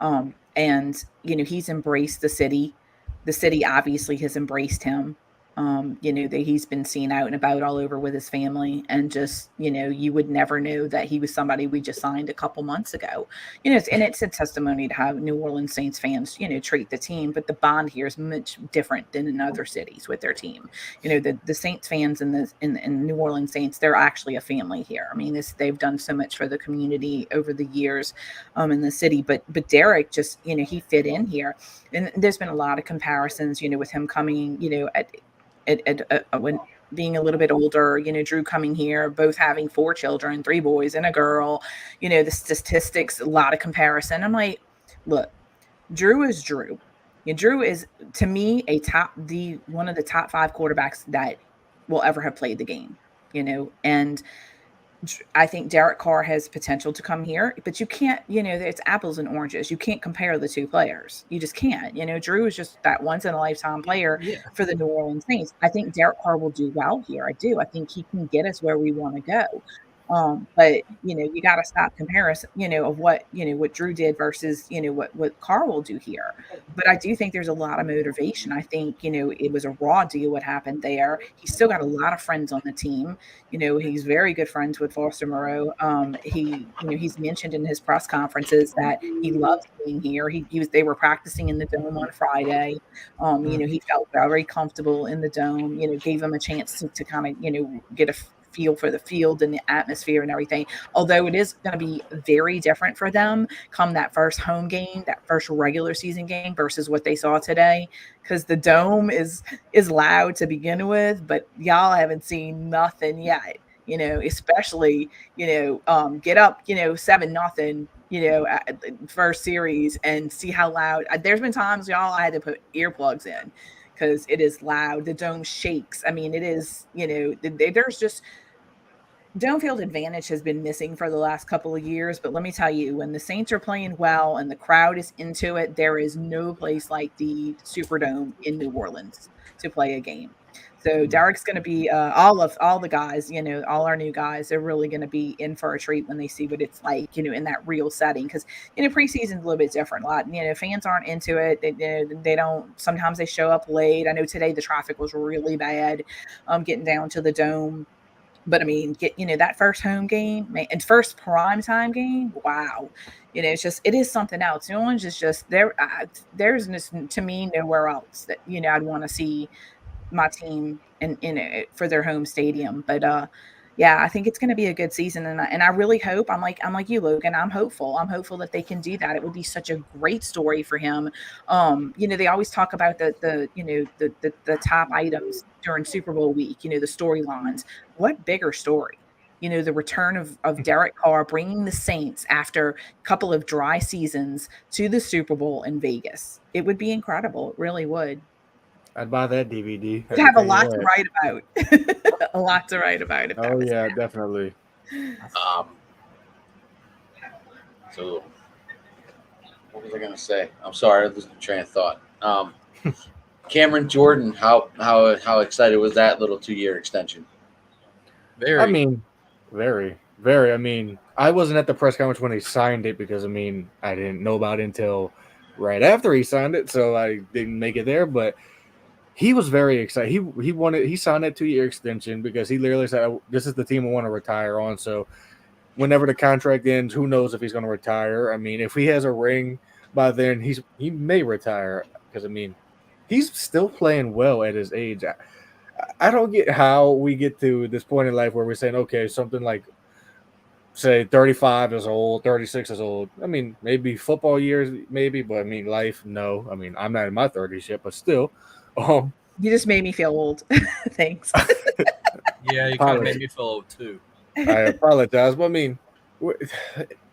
And, he's embraced the city. The city obviously has embraced him. That he's been seen out and about all over with his family, and just, you would never know that he was somebody we just signed a couple months ago, and it's a testimony to how New Orleans Saints fans, treat the team. But the bond here is much different than in other cities with their team. The Saints fans in New Orleans Saints, they're actually a family here. I mean, they've done so much for the community over the years, in the city, but Derek just, he fit in here. And there's been a lot of comparisons, with him coming, when being a little bit older, Drew coming here, both having 4 children, 3 boys and a girl, the statistics, a lot of comparison. I'm like, look, Drew is Drew. Drew is, to me, one of the top 5 quarterbacks that will ever have played the game, and I think Derek Carr has potential to come here, but you can't, it's apples and oranges. You can't compare the 2 players. You just can't. Drew is just that once in a lifetime player for the New Orleans Saints. I think Derek Carr will do well here. I do. I think he can get us where we want to go. But you got to stop comparison, of what Drew did versus, what Carr will do here. But I do think there's a lot of motivation. I think, it was a raw deal what happened there. He's still got a lot of friends on the team. He's very good friends with Foster Moreau. He's mentioned in his press conferences that he loves being here. They were practicing in the dome on Friday. He felt very comfortable in the dome, gave him a chance to kind of, get a feel for the field and the atmosphere and everything. Although it is going to be very different for them come that first home game, that first regular season game versus what they saw today, because the dome is loud to begin with, but y'all haven't seen nothing yet. especially, get up, 7-0, at the first series and see how loud. There's been times, y'all, I had to put earplugs in because it is loud. The dome shakes. I mean, it is, there's just dome field advantage has been missing for the last couple of years, but let me tell you, when the Saints are playing well and the crowd is into it, there is no place like the Superdome in New Orleans to play a game. So Derek's going to be all the guys, all our new guys. They're really going to be in for a treat when they see what it's like, in that real setting. Because preseason's a little bit different. A lot, fans aren't into it. They don't. Sometimes they show up late. I know today the traffic was really bad, getting down to the dome. But I mean, get that first home game and first prime time game. Wow, it is something else. New Orleans is just there. There's just, to me, nowhere else that I'd want to see my team in it for their home stadium. But yeah, I think it's going to be a good season, and I really hope. I'm like you, Logan. I'm hopeful. I'm hopeful that they can do that. It would be such a great story for him. They always talk about the top items during Super Bowl week. The storylines. What bigger story? The return of Derek Carr bringing the Saints after a couple of dry seasons to the Super Bowl in Vegas. It would be incredible. It really would. I'd buy that DVD. You have a lot to write about. A lot to write about. Oh yeah, definitely. So, what was I going to say? I'm sorry, I lost my train of thought. Cameron Jordan, how excited was that little 2-year extension? Very. I mean, very, very. I mean, I wasn't at the press conference when he signed it because I didn't know about it until right after he signed it, so I didn't make it there. But he was very excited. He signed that 2-year extension because he literally said, "This is the team I want to retire on." So whenever the contract ends, who knows if he's going to retire? I mean, if he has a ring by then, he may retire because he's still playing well at his age. I don't get how we get to this point in life where we're saying, okay, something like, say, 35 is old, 36 is old. I mean, maybe football years, maybe, but life, no. I'm not in my 30s yet, but still. You just made me feel old. Thanks. Yeah, you kind of made me feel old too. I apologize, but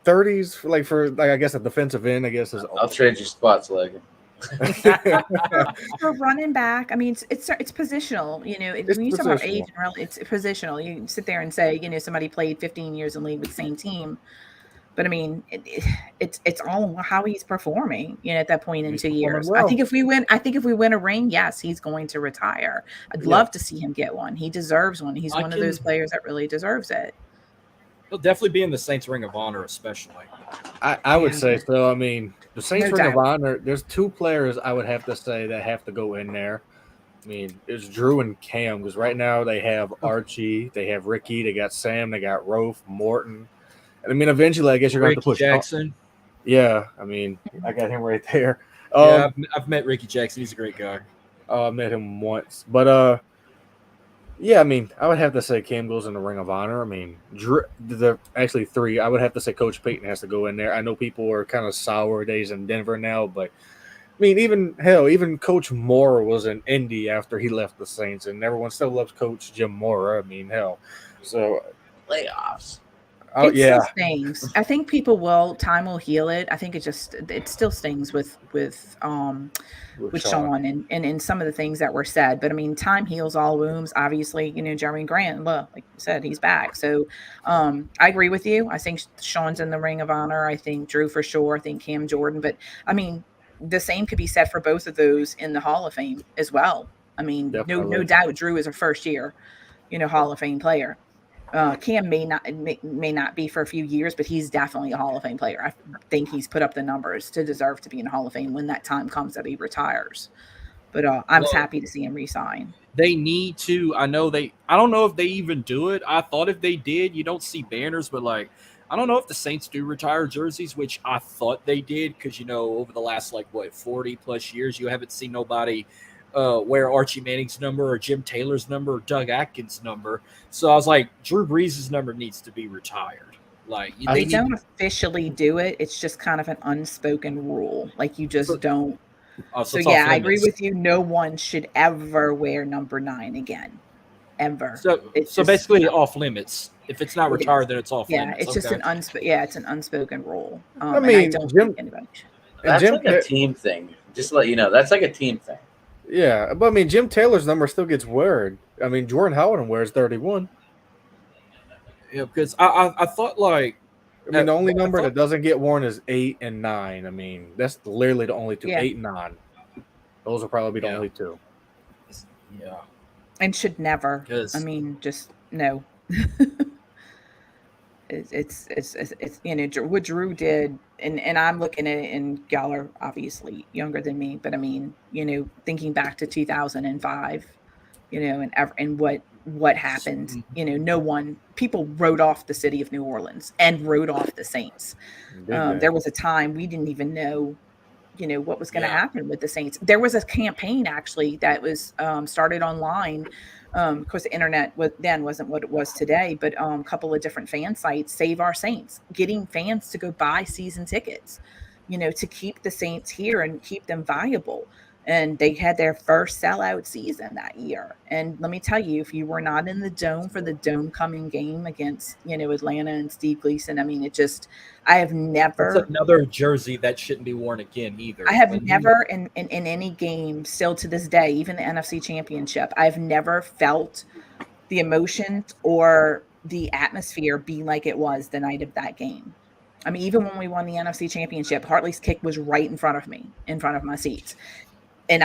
30s, I guess a defensive end, I guess is. I'll trade you spots, Logan. For running back, it's positional. When you talk about age, it's positional. You sit there and say, somebody played 15 years in the league with the same team, but it's all how he's performing. At that point in 2 years, well. I think if we win a ring, yes, he's going to retire. I'd love to see him get one. He deserves one. He's one of those players that really deserves it. He'll definitely be in the Saints Ring of Honor, especially. I would say so. The Saints Ring of Honor, there's 2 players I would have to say that have to go in there. It's Drew and Cam, because right now they have Archie, they have Ricky, they got Sam, they got Rofe, Morton. And eventually I guess you're going to have to push Jackson. Yeah, I got him right there. Yeah, I've met Ricky Jackson. He's a great guy. I met him once. But yeah, I would have to say Cam goes in the Ring of Honor. Drew, actually 3. I would have to say Coach Payton has to go in there. I know people are kind of sour days in Denver now, but even Coach Moore was in Indy after he left the Saints, and everyone still loves Coach Jim Mora. So playoffs. Oh yeah, still stings. I think time will heal it. I think it still stings with Sean and some of the things that were said. But time heals all wounds. Obviously, Jeremy Grant, like you said, he's back. So I agree with you. I think Sean's in the Ring of Honor. I think Drew for sure. I think Cam Jordan. But the same could be said for both of those in the Hall of Fame as well. No doubt Drew is a first year, Hall of Fame player. Cam may not be for a few years, but he's definitely a Hall of Fame player. I think he's put up the numbers to deserve to be in the Hall of Fame when that time comes that he retires. But I'm happy to see him resign. They need to. I don't know if they even do it. I thought if they did, you don't see banners, but I don't know if the Saints do retire jerseys, which I thought they did because, over the last 40 plus years, you haven't seen nobody wear Archie Manning's number or Jim Taylor's number or Doug Atkins' number. So I was like, Drew Brees' number needs to be retired. They don't officially do it. It's just kind of an unspoken rule. You just don't. So yeah, I agree with you. No one should ever wear number 9 again. ever. So It's so just basically off limits. If it's not It retired, is. then it's off Yeah, limits. it's just Okay. it's an unspoken rule. I And I mean, don't think Jim anybody should. and That's Jim. like a team thing. Just to let you know, that's like a team thing. Yeah, but I mean, Jim Taylor's number still gets worn. I mean, Jordan Howard wears 31. Yeah, because I thought like I mean, the only I number thought that doesn't get worn is 8 and 9. I mean, that's literally the only two. Yeah. 8 and 9. Those will probably be the Yeah. only two. yeah, And should never. I because mean, just no. It's what Drew did, and I'm looking at it, and y'all are obviously younger than me, but I mean, thinking back to 2005, and what happened, no one people wrote off the city of New Orleans and wrote off the Saints. There was a time we didn't even know what was going to happen with the Saints. There was a campaign actually that was started online. Of course, the internet wasn't what it was today, but a couple of different fan sites, Save Our Saints, getting fans to go buy season tickets, to keep the Saints here and keep them viable. And they had their first sellout season that year. And let me tell you, if you were not in the dome for the dome coming game against, Atlanta and Steve Gleason, I mean, I have it's never another jersey that shouldn't be worn again either. I have never in any game, still to this day, even the NFC Championship, I've never felt the emotions or the atmosphere be like it was the night of that game. I mean, even when we won the NFC Championship, Hartley's kick was right in front of me, in front of my seats. And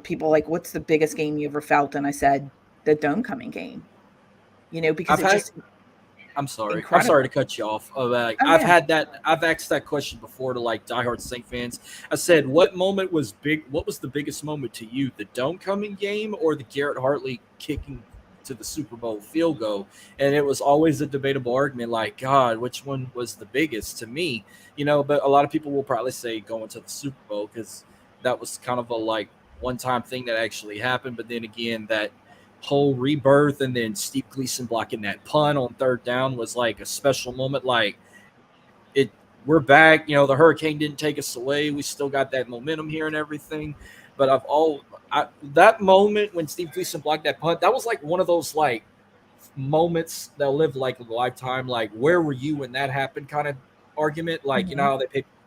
people like, what's the biggest game you ever felt? And I said, the dome coming game, because I'm sorry. incredible. I'm sorry to cut you off. I've asked that question before to like diehard Saint fans. I said, what moment was big? What was the biggest moment to you? The dome coming game or the Garrett Hartley kicking to the Super Bowl field goal? And it was always a debatable argument. Like, God, which one was the biggest to me? But a lot of people will probably say going to the Super Bowl because that was kind of a like one-time thing that actually happened. But then again, that whole rebirth and then Steve Gleason blocking that punt on third down was like a special moment. Like we're back. The hurricane didn't take us away. We still got that momentum here and everything. But that moment when Steve Gleason blocked that punt, that was like one of those like moments that'll live like a lifetime. Like, where were you when that happened? Kind of argument. Like, how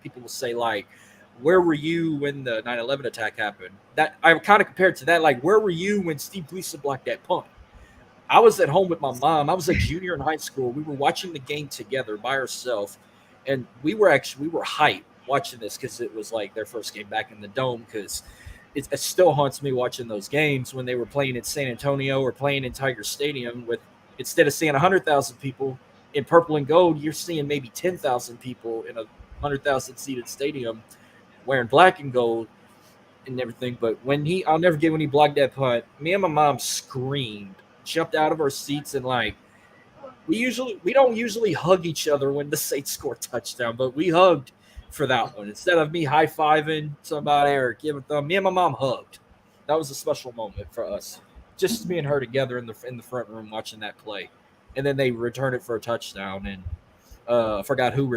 people will say like, where were you when the 9/11 attack happened? That I kind of compared to that. Like, where were you when Steve Gleason blocked that punt? I was at home with my mom. I was a junior in high school. We were watching the game together by ourselves, and we were hyped watching this because it was like their first game back in the dome. Because it still haunts me watching those games when they were playing in San Antonio or playing in Tiger Stadium. With instead of seeing 100,000 people in purple and gold, you're seeing maybe 10,000 people in a 100,000 seated stadium wearing black and gold and everything. But I'll never forget when he blocked that punt. Me and my mom screamed, jumped out of our seats, and like we don't usually hug each other when the Saints score a touchdown, but we hugged for that one. Instead of me high-fiving somebody or giving a thumb, me and my mom hugged. That was a special moment for us. Just me and her together in the front room watching that play. And then they returned it for a touchdown, and I forgot who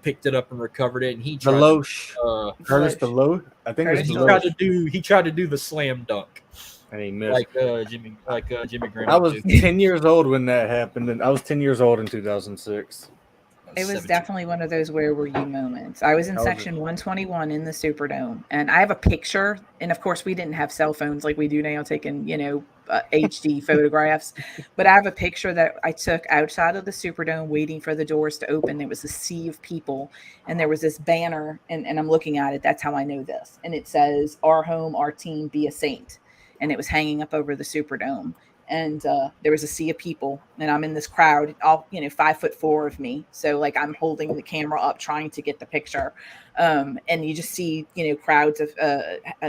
picked it up and recovered it, and he tried Deloche. Curtis Deloche. I think Curtis it was Deloche. he tried to do the slam dunk And he missed. like Jimmy Graham. I was 10 years old when that happened, and I was 10 years old in 2006. It was definitely one of those where were you moments. I was in section 121 in the Superdome, and I have a picture. And of course, we didn't have cell phones like we do now, taking HD photographs. But I have a picture that I took outside of the Superdome, waiting for the doors to open. There was a sea of people, and there was this banner, and I'm looking at it. That's how I know this, and it says, "Our home, our team, be a saint," and it was hanging up over the Superdome. And there was a sea of people, and I'm in this crowd, all 5'4" of me. So like I'm holding the camera up, trying to get the picture, and you just see crowds of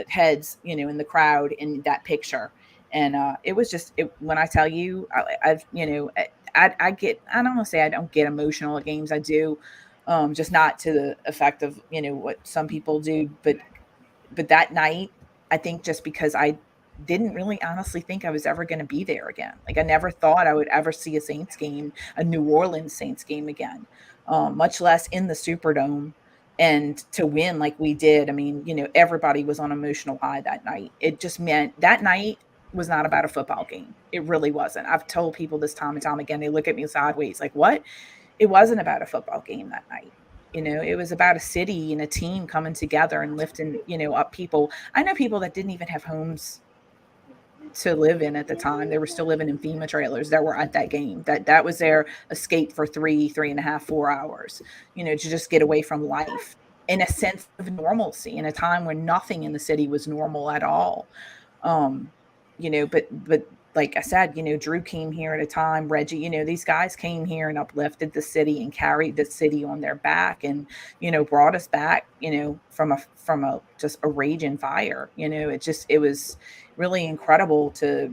heads in the crowd in that picture. And it was just when I tell you, I get, I don't want to say I don't get emotional at games. I do, just not to the effect of what some people do, but that night, I think just because I didn't really honestly think I was ever going to be there again. Like I never thought I would ever see a Saints game, a New Orleans Saints game again, much less in the Superdome. And to win like we did, I mean, everybody was on emotional high that night. It just meant that night was not about a football game. It really wasn't. I've told people this time and time again. They look at me sideways like, "What?" It wasn't about a football game that night. It was about a city and a team coming together and lifting, up people. I know people that didn't even have homes to live in at the time. They were still living in FEMA trailers that were at that game. That was their escape for 3.5, 4 hours, to just get away from life in a sense of normalcy in a time when nothing in the city was normal at all. Um, but like I said, Drew came here at a time, Reggie, these guys came here and uplifted the city and carried the city on their back and, brought us back, from a just a raging fire. It was really incredible to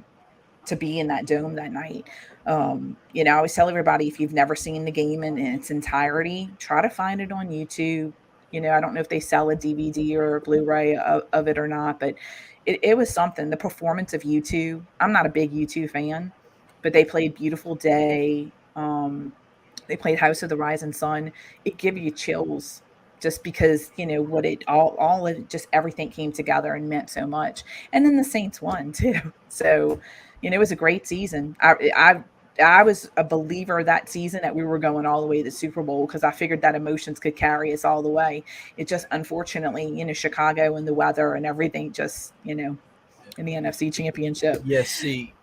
be in that dome that night. I always tell everybody, if you've never seen the game in its entirety, try to find it on YouTube. I don't know if they sell a DVD or a Blu-ray of it or not, but it was something. The performance of U2. I'm not a big U2 fan, but they played Beautiful Day. They played House of the Rising Sun. It gave you chills just because what it all of it, just everything came together and meant so much. And then the Saints won too. So it was a great season. I was a believer that season that we were going all the way to the Super Bowl because I figured that emotions could carry us all the way. It just unfortunately, Chicago and the weather and everything just, in the NFC Championship. Yeah, see,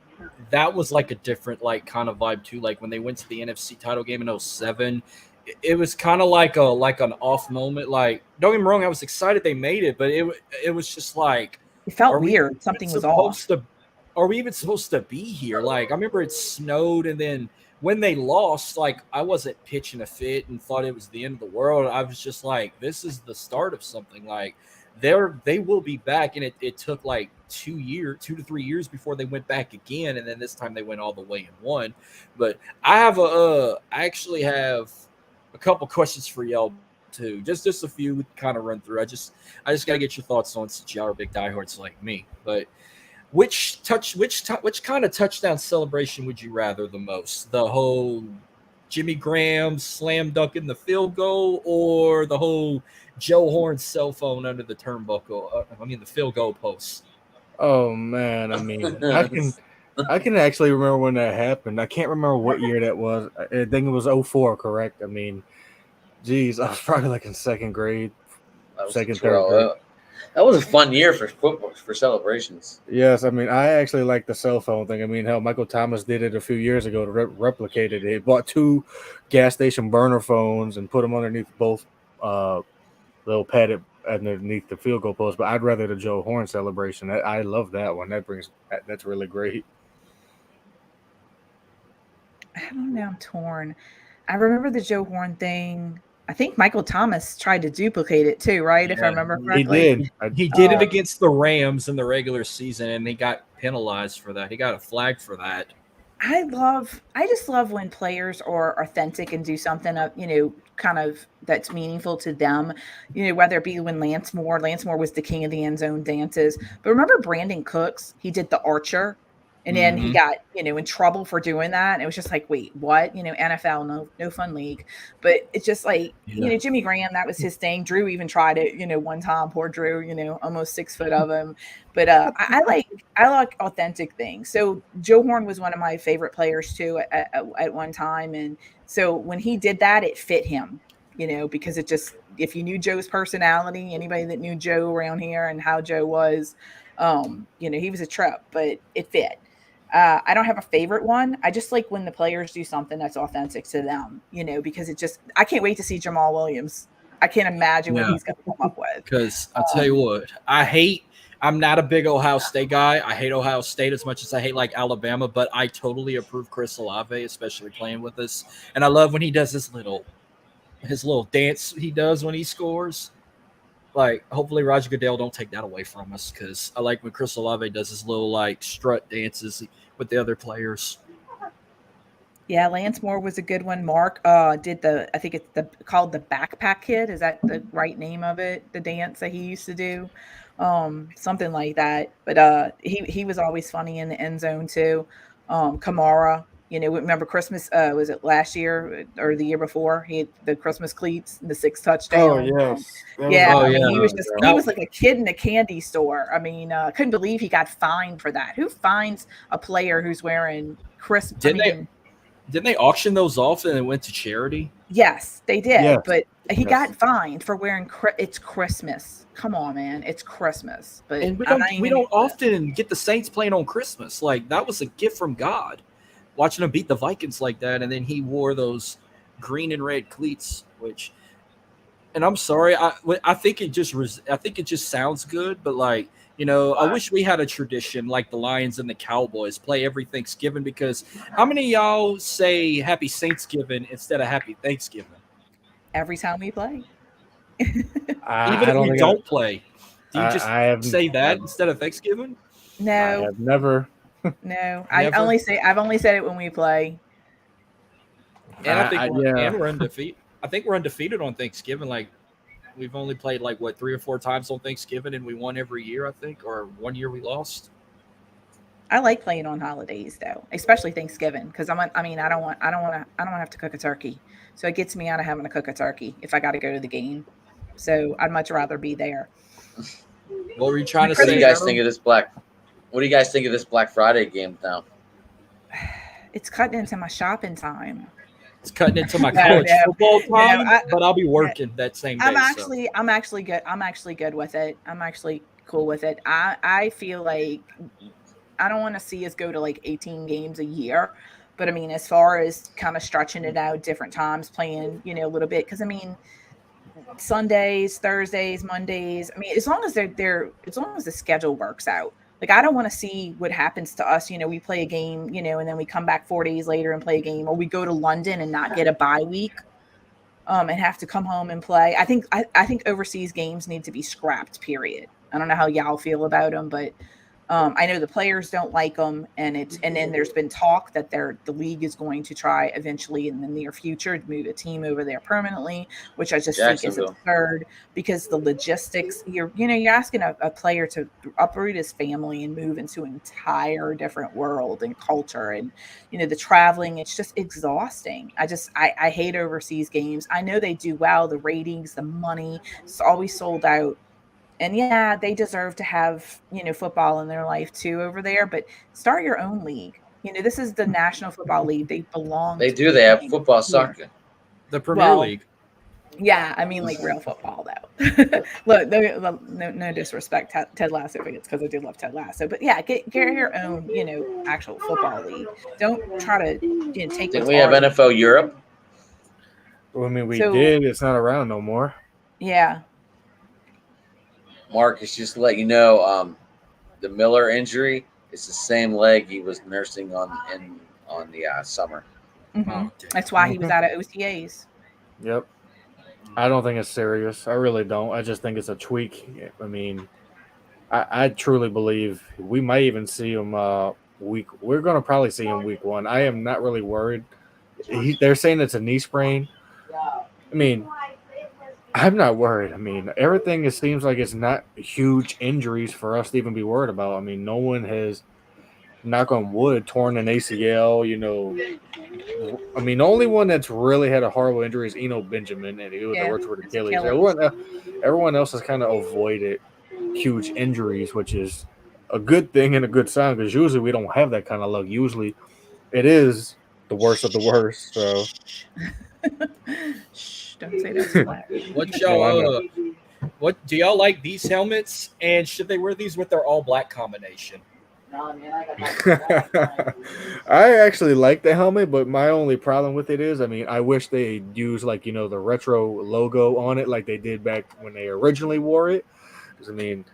that was like a different like kind of vibe too. Like when they went to the NFC title game in 07, it was kind of like an off moment. Like, don't get me wrong, I was excited they made it, but it was just like, It felt are we weird. even Something was supposed off. to are we even supposed to be here? Like, I remember it snowed, and then when they lost, like I wasn't pitching a fit and thought it was the end of the world. I was just like, this is the start of something. Like they will be back, and it took like 2 to 3 years before they went back again, and then this time they went all the way and won. But I actually have a couple questions for y'all too. Just a few we kind of run through. I just gotta get your thoughts on, since y'all are big diehards like me. But which kind of touchdown celebration would you rather the most? The whole Jimmy Graham slam dunking the field goal, or the whole Joe Horn cell phone under the turnbuckle? The field goal post. Oh man, I mean, I can actually remember when that happened. I can't remember what year that was. I think it was '04, correct? I mean, geez, I was probably like in second grade, That was second, third grade. that was a fun year for football, for celebrations. Yes, I mean, I actually like the cell phone thing. I mean, hell, Michael Thomas did it a few years ago to replicate it. He bought two gas station burner phones and put them underneath both little padded underneath the field goal post. But I'd rather the Joe Horn celebration. I love that one. That's really great. I don't know. I'm torn. I remember the Joe Horn thing. I think Michael Thomas tried to duplicate it too, right? If I Yeah, remember He correctly. did. he did it against the Rams in the regular season, and he got penalized for that. He got a flag for that. I just love when players are authentic and do something kind of that's meaningful to them. Whether it be when Lance Moore was the king of the end zone dances. But remember Brandon Cooks? He did the Archer, and then he Mhm. got, in trouble for doing that. And it was just like, wait, what? NFL, no fun league. But it's just like, Yeah. Jimmy Graham, that was his thing. Drew even tried it, one time. Poor Drew, almost 6 foot of him. But I like authentic things. So Joe Horn was one of my favorite players too at one time. And so when he did that, it fit him, because it just, if you knew Joe's personality, anybody that knew Joe around here and how Joe was, he was a trip, but it fit. I don't have a favorite one. I just like when the players do something that's authentic to them, because I can't wait to see Jamal Williams. I can't imagine what Yeah. he's going to come up with. Because I'll tell you what, I'm not a big Ohio State guy. I hate Ohio State as much as I hate like Alabama, but I totally approve Chris Olave, especially playing with us. And I love when he does his little dance he does when he scores. Like, hopefully Roger Goodell don't take that away from us, because I like when Chris Olave does his little like strut dances with the other players. Yeah, Lance Moore was a good one. Mark did I think it's called the Backpack Kid. Is that the right name of it? The dance that he used to do, something like that. But he was always funny in the end zone too. Kamara, You know, remember Christmas? Was it last year or the year before? He had the Christmas cleats, and the 6 Oh touchdowns. yes. That was Yeah, Oh, I yeah. mean, he was That- like a kid in a candy store. I mean, couldn't believe he got fined for that. Who fines a player who's wearing Christmas? I Didn't they mean, didn't they auction those off and it went to charity? yes, they Yes. did, but he Yes. got fined for wearing. It's Christmas. Come on, man, it's Christmas. But And we I'm don't not we even. don't often get the Saints playing on Christmas. Like that was a gift from God. Watching them beat the Vikings like that, and then he wore those green and red cleats, which. And I'm sorry, I think I think it just sounds good, but like I wish we had a tradition like the Lions and the Cowboys play every Thanksgiving because how many of y'all say Happy Saintsgiving instead of Happy Thanksgiving? Every time we play. Even I if don't you think don't play, do you just I have say that instead of Thanksgiving? I No, have never. no. Never? I've only said it when we play. And I think yeah. we're undefeated. I think we're undefeated on Thanksgiving. Like we've only played like what 3 or 4 times on Thanksgiving, and we won every year. I think, or one year we lost. I like playing on holidays though, especially Thanksgiving, because I mean, I don't want to have to cook a turkey, so it gets me out of having to cook a turkey if I got to go to the game. So I'd much rather be there. What were you trying to What do say? you guys Adam? think of this What do you guys think of this Black Friday game now? It's cutting into my shopping time. It's cutting into my No, college no, football time, no, but I'll be working that same day. I'm so. actually good. I'm actually good with it. I'm actually cool with it. I feel like I don't want to see us go to like 18 games a year, but I mean, as far as kind of stretching it out, different times, playing, a little bit, because I mean, Sundays, Thursdays, Mondays. I mean, as long as as long as the schedule works out. Like, I don't want to see what happens to us. We play a game, and then we come back 4 days later and play a game, or we go to London and not get a bye week, and have to come home and play. I think overseas games need to be scrapped. Period. I don't know how y'all feel about them, but I know the players don't like them, and then there's been talk that the league is going to try eventually in the near future to move a team over there permanently, which I just think is absurd because the logistics. You're asking a player to uproot his family and move into an entire different world and culture, and the traveling. It's just exhausting. I hate overseas games. I know they do well, the ratings, the money, it's always sold out. And yeah, they deserve to have, football in their life too over there, but start your own league. This is the National Football League. They belong They to do. be They have playing football, here. soccer. The Premier League. Yeah, I mean like real football though. Look, no disrespect, Ted Lasso, if it's because I do love Ted Lasso, but yeah, get your own, actual football league. Don't try to take. Didn't we have NFL Europe? Well, I mean, we did. It's not around no more. Yeah. Marcus, just to let you know, the Miller injury is the same leg he was nursing on the summer. Mm-hmm. Oh, that's why he was out of OTAs. Yep. I don't think it's serious. I really don't. I just think it's a tweak. I mean, I truly believe we might even see him we're going to probably see him week 1. I am not really worried. They're saying it's a knee sprain. I mean, I'm not worried. I mean, everything seems like it's not huge injuries for us to even be worried about. I mean, no one has, knock on wood, torn an ACL, I mean, the only one that's really had a horrible injury is Eno Benjamin, and he was a ruptured Achilles. Everyone else has kind of avoided huge injuries, which is a good thing and a good sign because usually we don't have that kind of luck. Usually it is the worst of the worst. So Shh, don't say that. What y'all? What do y'all like these helmets? And should they wear these with their all black combination? I actually like the helmet, but my only problem with it is, I mean, I wish they used like the retro logo on it like they did back when they originally wore it. Because I mean,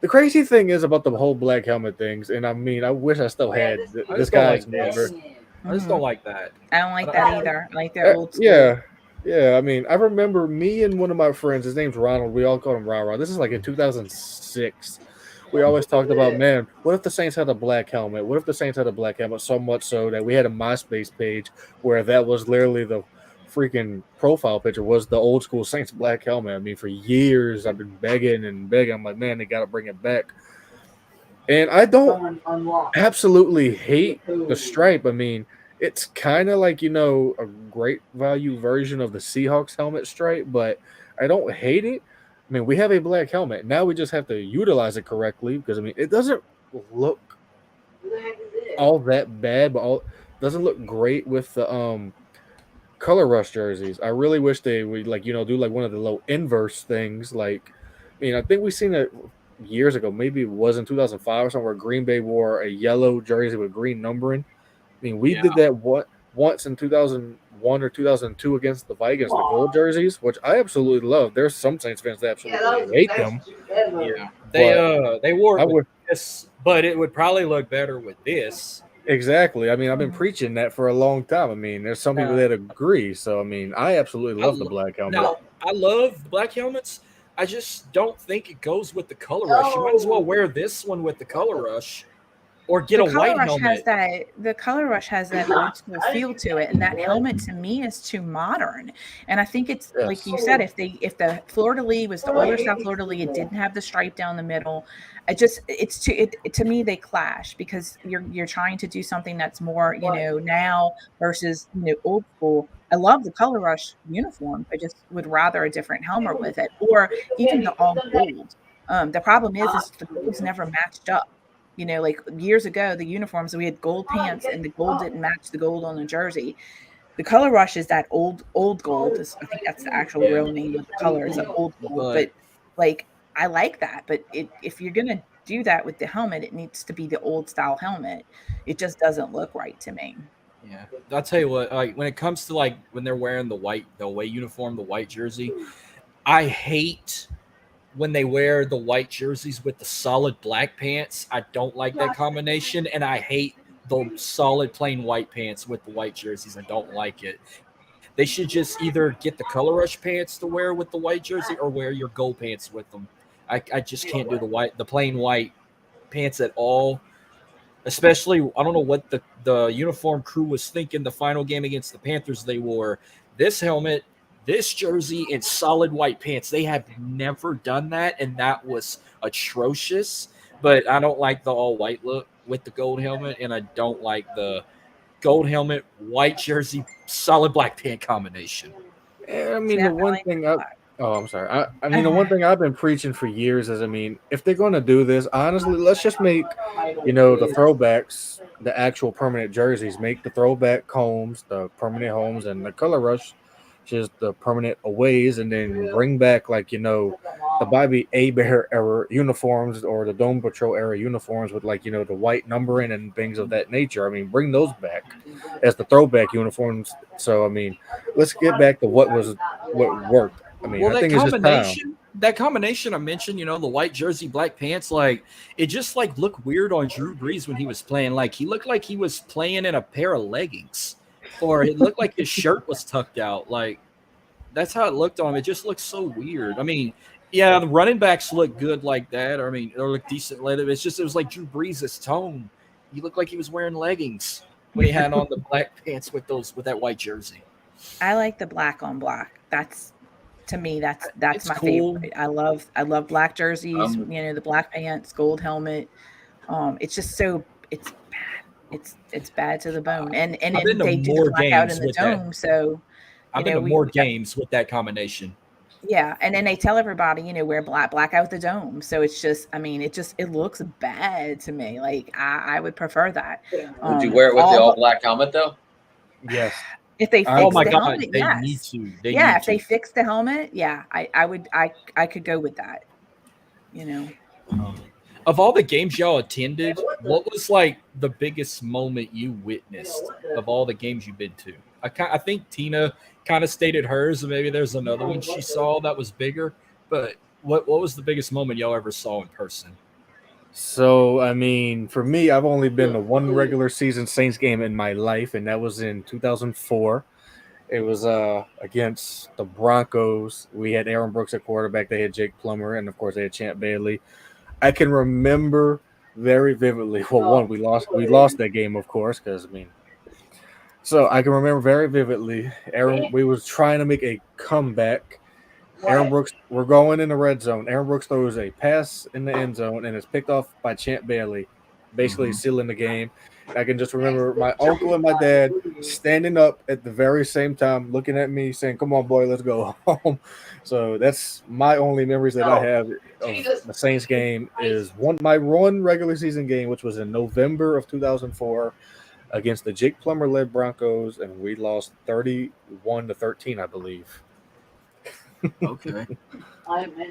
the crazy thing is about the whole black helmet things, and I mean, I wish I still had this guy's number. I just don't like that. I don't like that either. I like that old school. Yeah. I mean, I remember me and one of my friends. His name's Ronald. We all called him Ra. This is like in 2006. We always talked about, man, what if the Saints had a black helmet? What if the Saints had a black helmet? So much so that we had a MySpace page where that was literally the freaking profile picture was the old school Saints black helmet. I mean, for years I've been begging and begging. I'm like, man, they got to bring it back. And I don't absolutely hate the stripe. I mean, It's kind of like, a great value version of the Seahawks helmet stripe, but I don't hate it. I mean, we have a black helmet. Now we just have to utilize it correctly because, I mean, it doesn't look all that bad, but doesn't look great with the color rush jerseys. I really wish they would, like, do like one of the little inverse things. Like, I mean, I think we seen it years ago. Maybe it was in 2005 or something, where Green Bay wore a yellow jersey with green numbering. I mean, we Yeah. did that once in 2001 or 2002 against the Vikings, the gold jerseys, which I absolutely love. There's some Saints fans that absolutely hate them. Yeah, But they wore I it with would this, but it would probably look better with this. exactly. I mean, I've been preaching that for a long time. I mean, there's some people that agree. So, I mean, I absolutely love the black helmet. Now, I love the black helmets. I just don't think it goes with the color rush. You might as well wear this one with the color rush, or get The a color white rush helmet. the color rush has that old school feel to it, and that helmet to me is too modern. And I think it's like you said, if the Florida Lee was the older South Florida Lee, it didn't have the stripe down the middle. It's too to me they clash because you're trying to do something that's more now versus old school. I love the color rush uniform. I just would rather a different helmet with it, or even the all gold. The problem is the golds never matched up. Like years ago, the uniforms, we had gold pants and the gold didn't match the gold on the jersey. The color rush is that old gold. I think that's the actual real name of the color. It's an old gold. But like I like that. But if you're gonna do that with the helmet, it needs to be the old style helmet. It just doesn't look right to me. Yeah, I'll tell you what. Like when it comes to like when they're wearing the away uniform, the white jersey, I hate when they wear the white jerseys with the solid black pants. I don't like that combination, and I hate the solid plain white pants with the white jerseys. I don't like it. They should just either get the color rush pants to wear with the white jersey or wear your gold pants with them. I just can't do the plain white pants at all. Especially, I don't know what the uniform crew was thinking the final game against the Panthers. They wore this helmet, this jersey, and solid white pants. They have never done that, and that was atrocious. But I don't like the all white look with the gold helmet, and I don't like the gold helmet, white jersey, solid black pant combination. I mean, the one thing I'm sorry. I mean, the one thing I've been preaching for years is, I mean, if they're going to do this, honestly, let's just make, the throwbacks, the actual permanent jerseys, make the throwback homes, the permanent homes, and the color rush, just the permanent aways, and then bring back, like, the Bobby Bear era uniforms or the Dome Patrol era uniforms with, like, the white numbering and things of that nature. I mean, bring those back as the throwback uniforms. So, I mean, let's get back to what worked. I mean, I think it's just time. That combination I mentioned, the white jersey, black pants, like it just like looked weird on Drew Brees when he was playing. Like he looked like he was playing in a pair of leggings, or it looked like his shirt was tucked out. Like that's how it looked on him. It just looked so weird. I mean, yeah, the running backs look good like that. Or, I mean, or look decent later. It was like Drew Brees' tone. He looked like he was wearing leggings when he had on the black pants with that white jersey. I like the black on black. To me, that's It's my cool. favorite. I love black jerseys. The black pants, gold helmet. It's just it's bad. It's bad to the bone. And I've then been to they do more the blackout in games the with that. dome. So I've been to more games with that combination. yeah, and then they tell everybody, wear black out the dome. So it's just, I mean, it looks bad to me. Like I would prefer that. Would you wear it with the all black helmet though? Yes. If they fix the helmet, they yes. need to. If they fix the helmet, yeah, I could go with that. Of all the games y'all attended, what was like the biggest moment you witnessed of all the games you've been to? I think Tina kind of stated hers, and maybe there's another one she saw that was bigger. But what was the biggest moment y'all ever saw in person? So, I mean, for me, I've only been to one regular season Saints game in my life, and that was in 2004. It was against the Broncos. We had Aaron Brooks at quarterback. They had Jake Plummer, and of course, they had Champ Bailey. I can remember very vividly. Well, one, we lost that game, of course, because I mean, so I can remember very vividly. We was trying to make a comeback. Aaron Brooks, we're going in the red zone. Aaron Brooks throws a pass in the end zone, and it's picked off by Champ Bailey, basically sealing the game. I can just remember my uncle and my dad standing up at the very same time, looking at me, saying, "Come on, boy, let's go home." So that's my only memories that I have of the Saints game is my one regular season game, which was in November of 2004 against the Jake Plummer led Broncos, and we lost 31-13, I believe. Okay.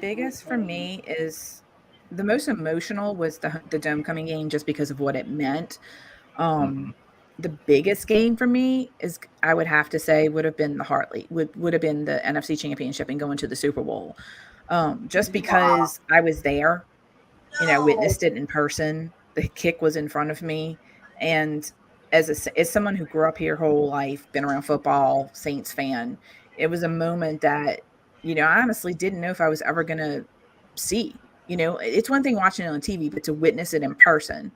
Biggest for me is the most emotional was the dome coming game just because of what it meant. Mhm. The biggest game for me is I would have to say would have been the Hartley would have been the NFC Championship and going to the Super Bowl. Just because I was there, witnessed it in person. The kick was in front of me, and as someone who grew up here whole life, been around football, Saints fan, it was a moment that I honestly didn't know if I was ever gonna see. It's one thing watching it on TV, but to witness it in person,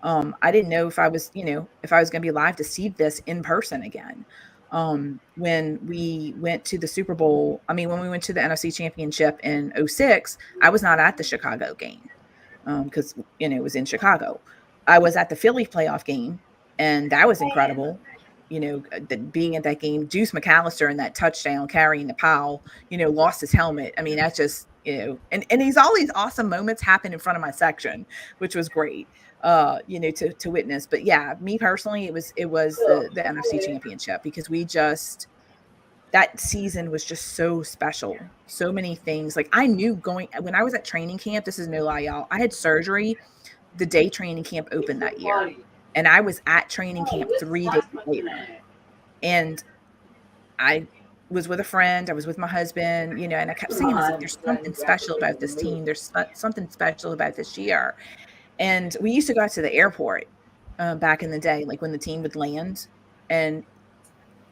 I didn't know if I was going to be alive to see this in person again. When we went to the Super Bowl, I mean, when we went to the NFC Championship in '06, I was not at the Chicago game because it was in Chicago. I was at the Philly playoff game, and that was incredible. Being at that game, Juice McAllister and that touchdown carrying the Powell, lost his helmet. I mean, that's just and all these awesome moments happen in front of my section, which was great. To witness. But yeah, me personally, it was the NFC Championship because that season was just so special. So many things. Like I knew going when I was at training camp, this is no lie, y'all. I had surgery the day training camp opened that year. And I was at training camp 3 days later. And I was with a friend, I was with my husband, and I kept saying, I was like, there's something special about this team. There's something special about this year. And we used to go out to the airport back in the day, like when the team would land and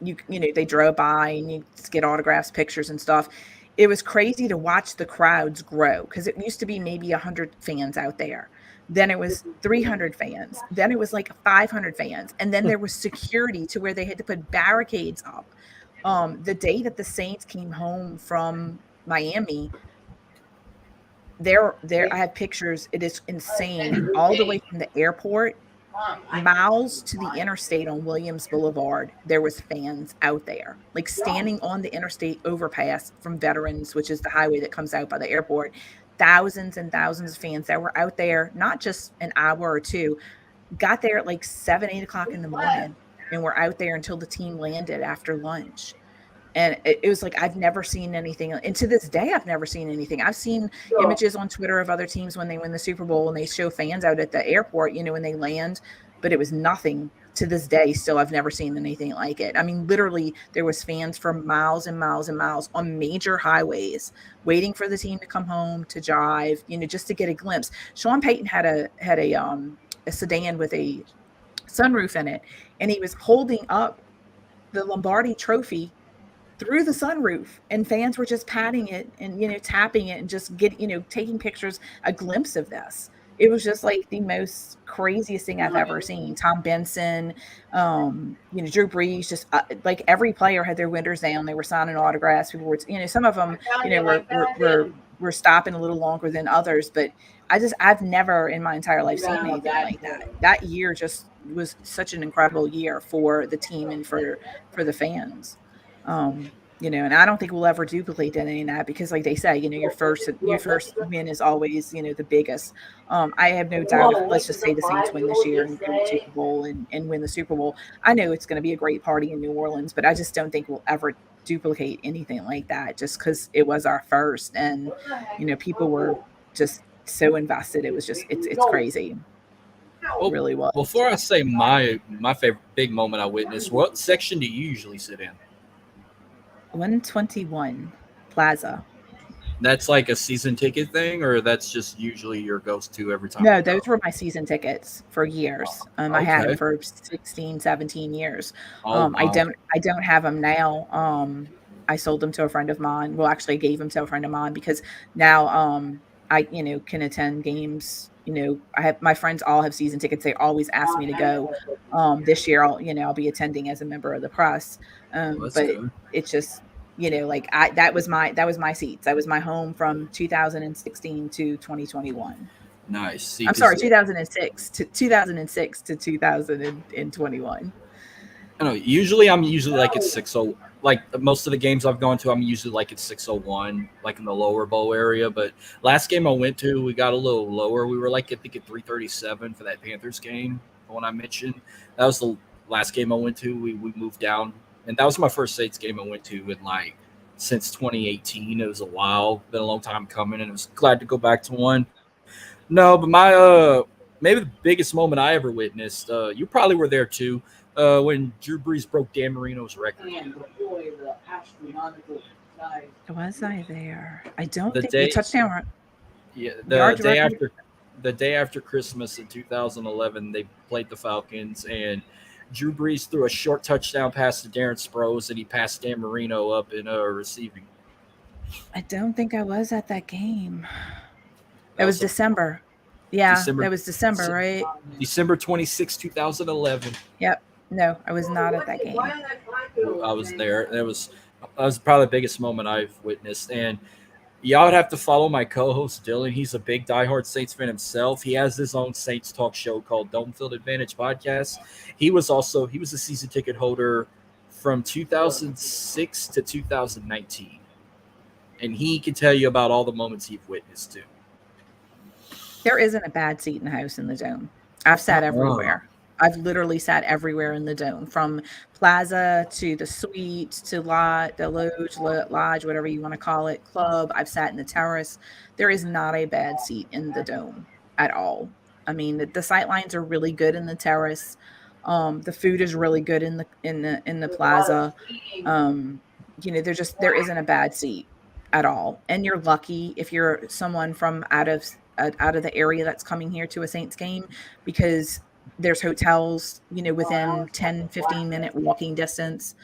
they drove by and you get autographs, pictures and stuff. It was crazy to watch the crowds grow because it used to be maybe 100 fans out there. Then it was 300 fans. Then it was like 500 fans. And then there was security to where they had to put barricades up. The day that the Saints came home from Miami, I have pictures. It is insane. All the way from the airport miles to the interstate on Williams Boulevard, there was fans out there, like standing on the interstate overpass from Veterans, which is the highway that comes out by the airport. Thousands and thousands of fans that were out there, not just an hour or two, got there at like 7, 8 o'clock in the morning and were out there until the team landed after lunch. And it was like I've never seen anything, and to this day I've never seen anything. I've seen images on Twitter of other teams when they win the Super Bowl and they show fans out at the airport, when they land, but it was nothing. To this day still I've never seen anything like it. I mean, literally there was fans for miles and miles and miles on major highways waiting for the team to come home to drive, just to get a glimpse. Sean Payton had a sedan with a sunroof in it, and he was holding up the Lombardi trophy through the sunroof, and fans were just patting it and tapping it and just taking pictures, a glimpse of this. It was just like the most craziest thing I've ever seen. Tom Benson, Drew Brees, just like every player had their windows down. They were signing autographs. People were, some of them, were stopping a little longer than others. But I've never in my entire life seen anything like that. That year just was such an incredible year for the team and for the fans. And I don't think we'll ever duplicate any of that because like they say, your first win is always, the biggest. I have no doubt if let's just say the Saints win this year and go to the Super Bowl and win the Super Bowl. I know it's going to be a great party in New Orleans, but I just don't think we'll ever duplicate anything like that just because it was our first and, people were just so invested. It was just, it's crazy. It really was. Before I say my favorite big moment I witnessed, what section do you usually sit in? 121 Plaza. That's like a season ticket thing, or that's just usually your go-to every time? No, those were my season tickets for years. I had them for 16, 17 years. Wow. I don't have them now. I sold them to a friend of mine. Well, actually, I gave them to a friend of mine because now I can attend games. I have my friends all have season tickets. They always ask me to go. This year, I'll be attending as a member of the press. But good. It's just that was my seats. That was my home from 2016 to 2021. Nice. See, I'm sorry, 'cause 2006 to 2021. I don't know. Usually, I'm usually like at 6:0. Like most of the games I've gone to, I'm usually like at 6:01, like in the lower bowl area. But last game I went to, we got a little lower. We were like I think at 3:37 for that Panthers game. The one I mentioned. That was the last game I went to. We moved down, and that was my first Saints game I went to in like since 2018. It was a while, been a long time coming, and I was glad to go back to one. No, but my maybe the biggest moment I ever witnessed. You probably were there too. When Drew Brees broke Dan Marino's record. Was I there? I don't The think the day, touchdown run. yeah, Yard record. the day after Christmas in 2011, they played the Falcons, and Drew Brees threw a short touchdown pass to Darren Sproles, and he passed Dan Marino up in receiving. I don't think I was at that game. It That was was December. Yeah, December that was December, right? December 26, 2011. Yep. No, I was not at that game. I was there. That was probably the biggest moment I've witnessed, and y'all would have to follow my co-host Dylan. He's a big diehard Saints fan himself. He has his own Saints talk show called Dome Field Advantage Podcast. He was a season ticket holder from 2006 to 2019, and he can tell you about all the moments he's witnessed too. There isn't a bad seat in the house in the Dome. I've sat everywhere. I've literally sat everywhere in the Dome, from Plaza to the Suite to the Lodge, whatever you want to call it, Club. I've sat in the Terrace. There is not a bad seat in the Dome at all. I mean, the sight lines are really good in the Terrace. The food is really good in the Plaza. There isn't a bad seat at all. And you're lucky if you're someone from out of the area that's coming here to a Saints game, because there's hotels, within 10-15 minute walking distance.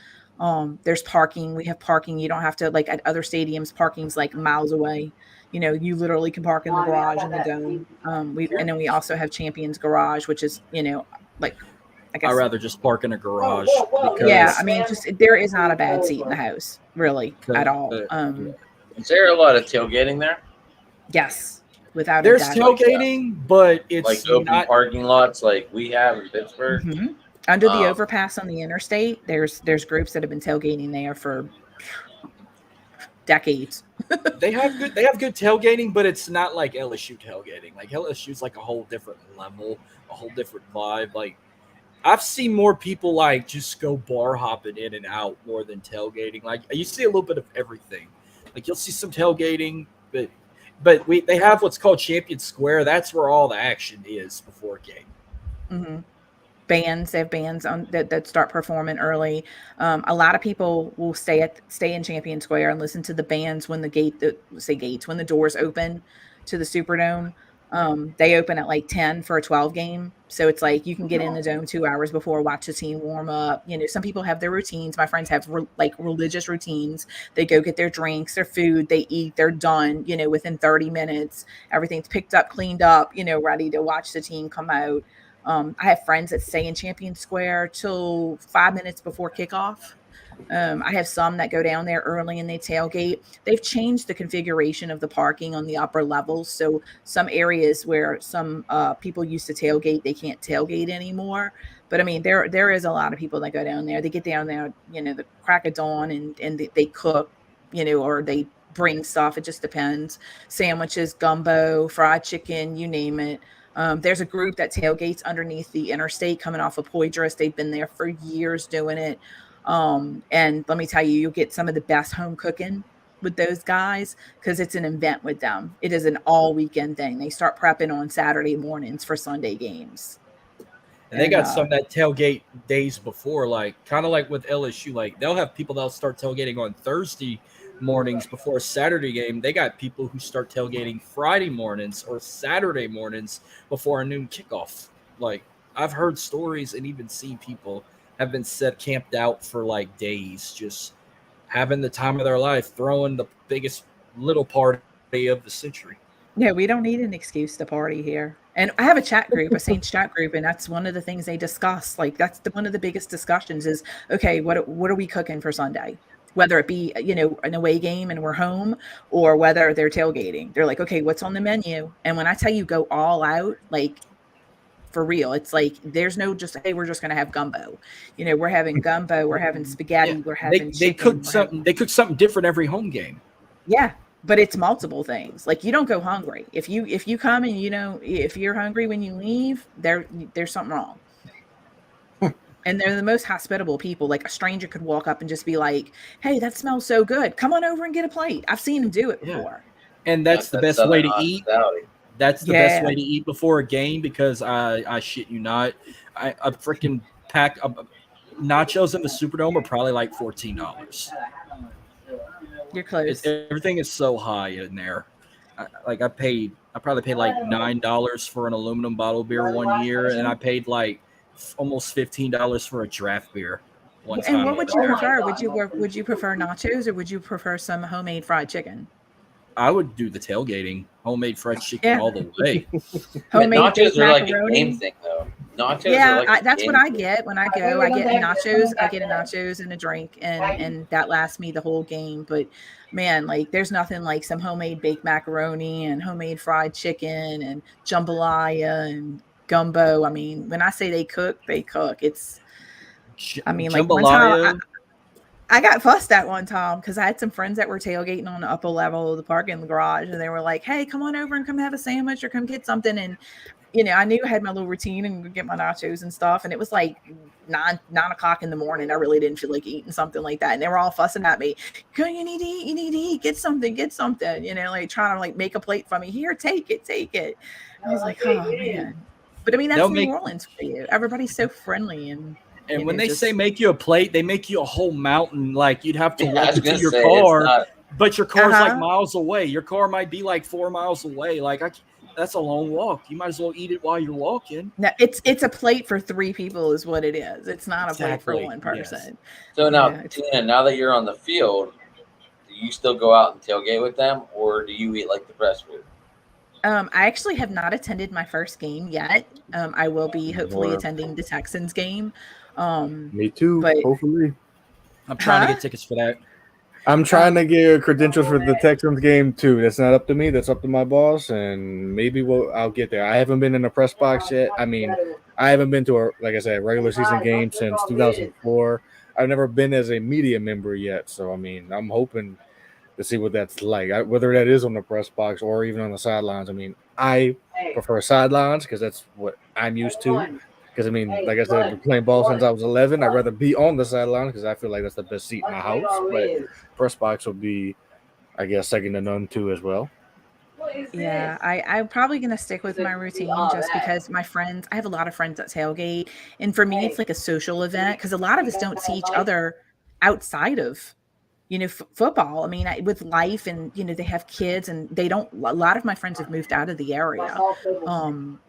There's parking. We have parking. You don't have to, like at other stadiums, parking's like miles away. You literally can park in the garage in the Dome. And then we also have Champions Garage, which is, like, I guess. I'd rather just park in a garage. Yeah, I mean, just there is not a bad seat in the house, really, at all. Is there a lot of tailgating there? Yes. Without There's a doubt. tailgating, but it's like open not parking lots like we have in Pittsburgh. Mm-hmm. Under the overpass on the interstate, there's groups that have been tailgating there for decades. They have good tailgating, but it's not like LSU tailgating. Like LSU's like a whole different level, a whole different vibe. Like I've seen more people like just go bar hopping in and out more than tailgating. Like you see a little bit of everything. Like you'll see some tailgating, but they have what's called Champion Square. That's where all the action is before a game. Mm-hmm. Bands, they have bands on that start performing early. A lot of people will stay in Champion Square and listen to the bands when when the doors open to the Superdome. They open at like 10 for a 12 game. So it's like you can get in the Dome 2 hours before, watch the team warm up. Some people have their routines. My friends have religious routines. They go get their drinks, their food, they eat, they're done, within 30 minutes. Everything's picked up, cleaned up, ready to watch the team come out. I have friends that stay in Champion Square till 5 minutes before kickoff. I have some that go down there early and they tailgate. They've changed the configuration of the parking on the upper levels. So some areas where some people used to tailgate, they can't tailgate anymore. But I mean, there is a lot of people that go down there. They get down there, the crack of dawn and they cook, or they bring stuff. It just depends. Sandwiches, gumbo, fried chicken, you name it. There's a group that tailgates underneath the interstate coming off of Poydras. They've been there for years doing it. And let me tell you, you'll get some of the best home cooking with those guys because it's an event with them. It is an all weekend thing. They start prepping on Saturday mornings for Sunday games. And they got some that tailgate days before, like kind of like with LSU. Like they'll have people that'll start tailgating on Thursday mornings before a Saturday game. They got people who start tailgating Friday mornings or Saturday mornings before a noon kickoff. Like I've heard stories and even seen people have been camped out for like days, just having the time of their life, throwing the biggest little party of the century. Yeah, we don't need an excuse to party here. And I have a chat group, a Saints chat group, and that's one of the things they discuss. Like that's one of the biggest discussions is, okay, what are we cooking for Sunday? whether it be, an away game and we're home, or whether they're tailgating. They're like, okay, what's on the menu? And when I tell you go all out, like, for real, it's like there's no just, hey, we're just going to have gumbo. We're having gumbo, we're having spaghetti, we're having they chicken. They cook something different every home game. Yeah, but it's multiple things. Like, you don't go hungry. If you come and if you're hungry when you leave, there's something wrong. And they're the most hospitable people. Like, a stranger could walk up and just be like, hey, that smells so good. Come on over and get a plate. I've seen them do it before. And that's the best way to eat. That's the best way to eat before a game, because I shit you not, a freaking pack of nachos in the Superdome are probably like $14. You're close. Everything is so high in there. I probably paid like $9 for an aluminum bottle of beer one year, and I paid like almost $15 for a draft beer one time. And what would you prefer? Would you prefer nachos, or would you prefer some homemade fried chicken? I would do the tailgating, homemade fried chicken all the way. Homemade nachos are macaroni. like a game thing, though. Nachos That's what I get when I go. I get nachos. I get a nachos and a drink, and that lasts me the whole game. But man, like, there's nothing like some homemade baked macaroni and homemade fried chicken and jambalaya and gumbo. I mean, when I say they cook, they cook. It's, I mean, like, one time I got fussed at one time because I had some friends that were tailgating on the upper level of the parking garage, and they were like, hey, come on over and come have a sandwich or come get something. And, I knew I had my little routine and get my nachos and stuff. And it was like 9 o'clock in the morning. I really didn't feel like eating something like that. And they were all fussing at me. Go, you need to eat, get something, like trying to like make a plate for me. Here, take it. I was like, oh man. But I mean, that's New Orleans for you. Everybody's so friendly. And when they say make you a plate, they make you a whole mountain. Like, you'd have to walk to your say, car, but your car's like miles away. Your car might be like 4 miles away. Like, that's a long walk. You might as well eat it while you're walking. No, it's a plate for 3 people is what it is. It's not a plate for one person. Yes. So now, Tina, now that you're on the field, do you still go out and tailgate with them, or do you eat like the press food? I actually have not attended my first game yet. I will be hopefully attending the Texans game. Me too. But, hopefully, I'm trying to get tickets for that. I'm trying to get credentials for the Texans game too. That's not up to me. That's up to my boss, and maybe I'll get there. I haven't been in a press box yet. I mean, I haven't been to a regular season game since 2004. I've never been as a media member yet, so I mean, I'm hoping to see what that's like. Whether that is on the press box or even on the sidelines. I mean, I prefer sidelines because that's what I'm used to. Because, I mean, like I said, I've been playing ball since I was 11. I'd rather be on the sideline because I feel like that's the best seat in my house. But press box will be, I guess, second to none, too, as well. Yeah, I'm probably going to stick with my routine just because I have a lot of friends that tailgate. And for me, it's like a social event because a lot of us don't see each other outside of football. I mean, with life and, they have kids and a lot of my friends have moved out of the area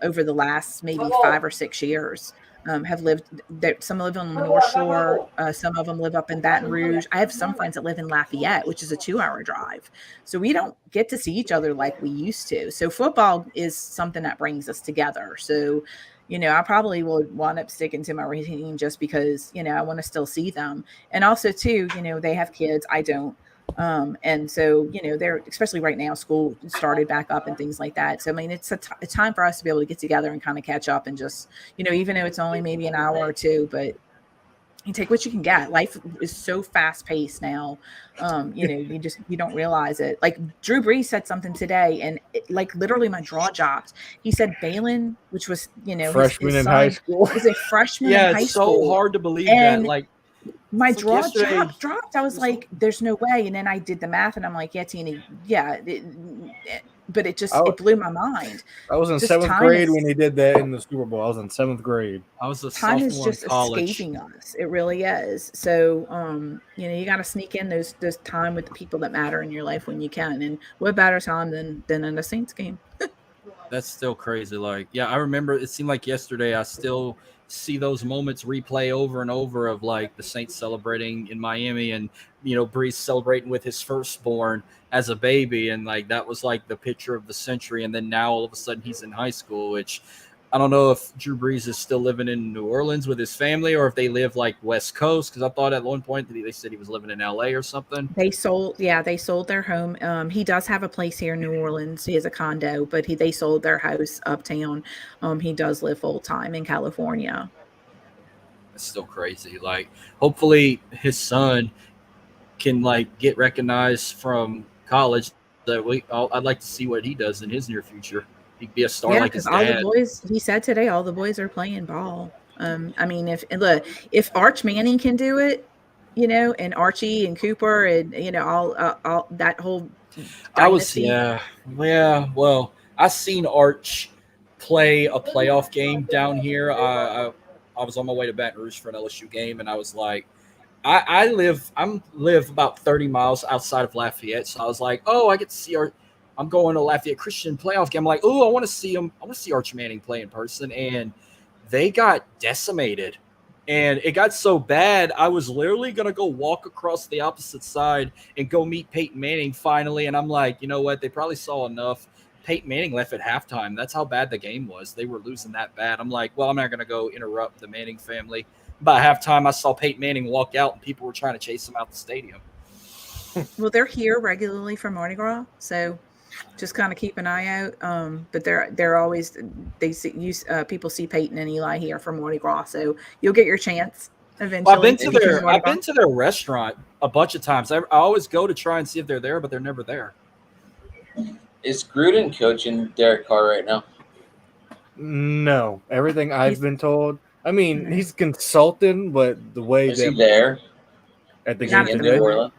over the last maybe 5 or 6 years, have lived there. Some live on the North Shore. Some of them live up in Baton Rouge. I have some friends that live in Lafayette, which is a 2-hour drive. So we don't get to see each other like we used to. So football is something that brings us together. So I probably will wind up sticking to my routine just because, I want to still see them. And also too, they have kids. I don't. And so, they're, especially right now, school started back up and things like that. So, I mean, it's a time for us to be able to get together and kind of catch up and just, even though it's only maybe an hour or two, but you take what you can get. Life is so fast paced now. You don't realize it. Like Drew Brees said something today and literally my jaw dropped. He said Balin, which was, freshman in high school, was a freshman in high school. Yeah, it's so hard to believe that. Like, my jaw dropped. I was like, there's no way. And then I did the math and I'm like, yeah, Tina, yeah. But it blew my mind. I was in 7th grade when he did that in the Super Bowl. I was in 7th grade. I was a time is sophomore just in college. escaping us. It really is. So, you got to sneak in those time with the people that matter in your life when you can. And what better time than in a Saints game? That's still crazy. Like, yeah, I remember it seemed like yesterday. I still see those moments replay over and over of like the Saints celebrating in Miami and, Brees celebrating with his firstborn as a baby. And like, that was like the picture of the century. And then now all of a sudden he's in high school, which I don't know if Drew Brees is still living in New Orleans with his family or if they live like West Coast. Because I thought at one point that they said he was living in LA or something. They sold their home. He does have a place here in New Orleans. He has a condo, but they sold their house uptown. He does live full time in California. It's still crazy. Like, hopefully his son can like get recognized from college. I'd like to see what he does in his near future. He'd be a star like Yeah, his because all the dad. boys, he said today, all the boys are playing ball. I mean, if Arch Manning can do it, and Archie and Cooper and all that whole I was dynasty. yeah. Well, I seen Arch play a playoff game down here. I was on my way to Baton Rouge for an LSU game, and I was like, I live about 30 miles outside of Lafayette, so I was like, oh, I get to see Arch. I'm going to Lafayette Christian playoff game. I'm like, oh, I want to see him. I want to see Arch Manning play in person, and they got decimated. And it got so bad, I was literally going to go walk across the opposite side and go meet Peyton Manning finally. And I'm like, you know what? They probably saw enough. Peyton Manning left at halftime. That's how bad the game was. They were losing that bad. I'm like, well, I'm not going to go interrupt the Manning family. By halftime, I saw Peyton Manning walk out and people were trying to chase him out the stadium. Well, they're here regularly for Mardi Gras, so just kind of keep an eye out. But they're always people see Peyton and Eli here for Mardi Gras, so you'll get your chance Well, eventually to see them Mardi I've Gras. been to their restaurant a bunch of times. I always go to try and see if they're there, but they're never there. Is Gruden coaching Derek Carr right now? No, everything I've He's been told. I mean, no, he's consulting, but the way Is he that there? at the Is game not he at in the New today, moment. Orleans?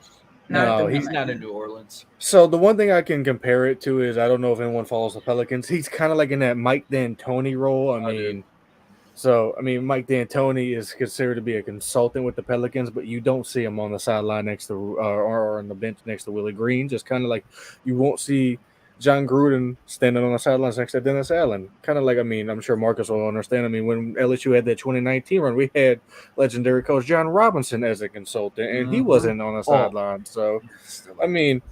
Not at the no, He's he's moment. not in New Orleans. so the one thing I can compare it to is I don't know if anyone follows the Pelicans. He's kind of like in that Mike D'Antoni role. I do. Mike D'Antoni is considered to be a consultant with the Pelicans, but you don't see him on the sideline next to or on the bench next to Willie Green. Just kind of like you won't see John Gruden standing on the sidelines next to Dennis Allen. Kind of like, I mean, I'm sure Marcus will understand. I mean, when LSU had that 2019 run, we had legendary coach John Robinson as a consultant, and he Mm-hmm. wasn't on the Oh, sideline. So, I mean,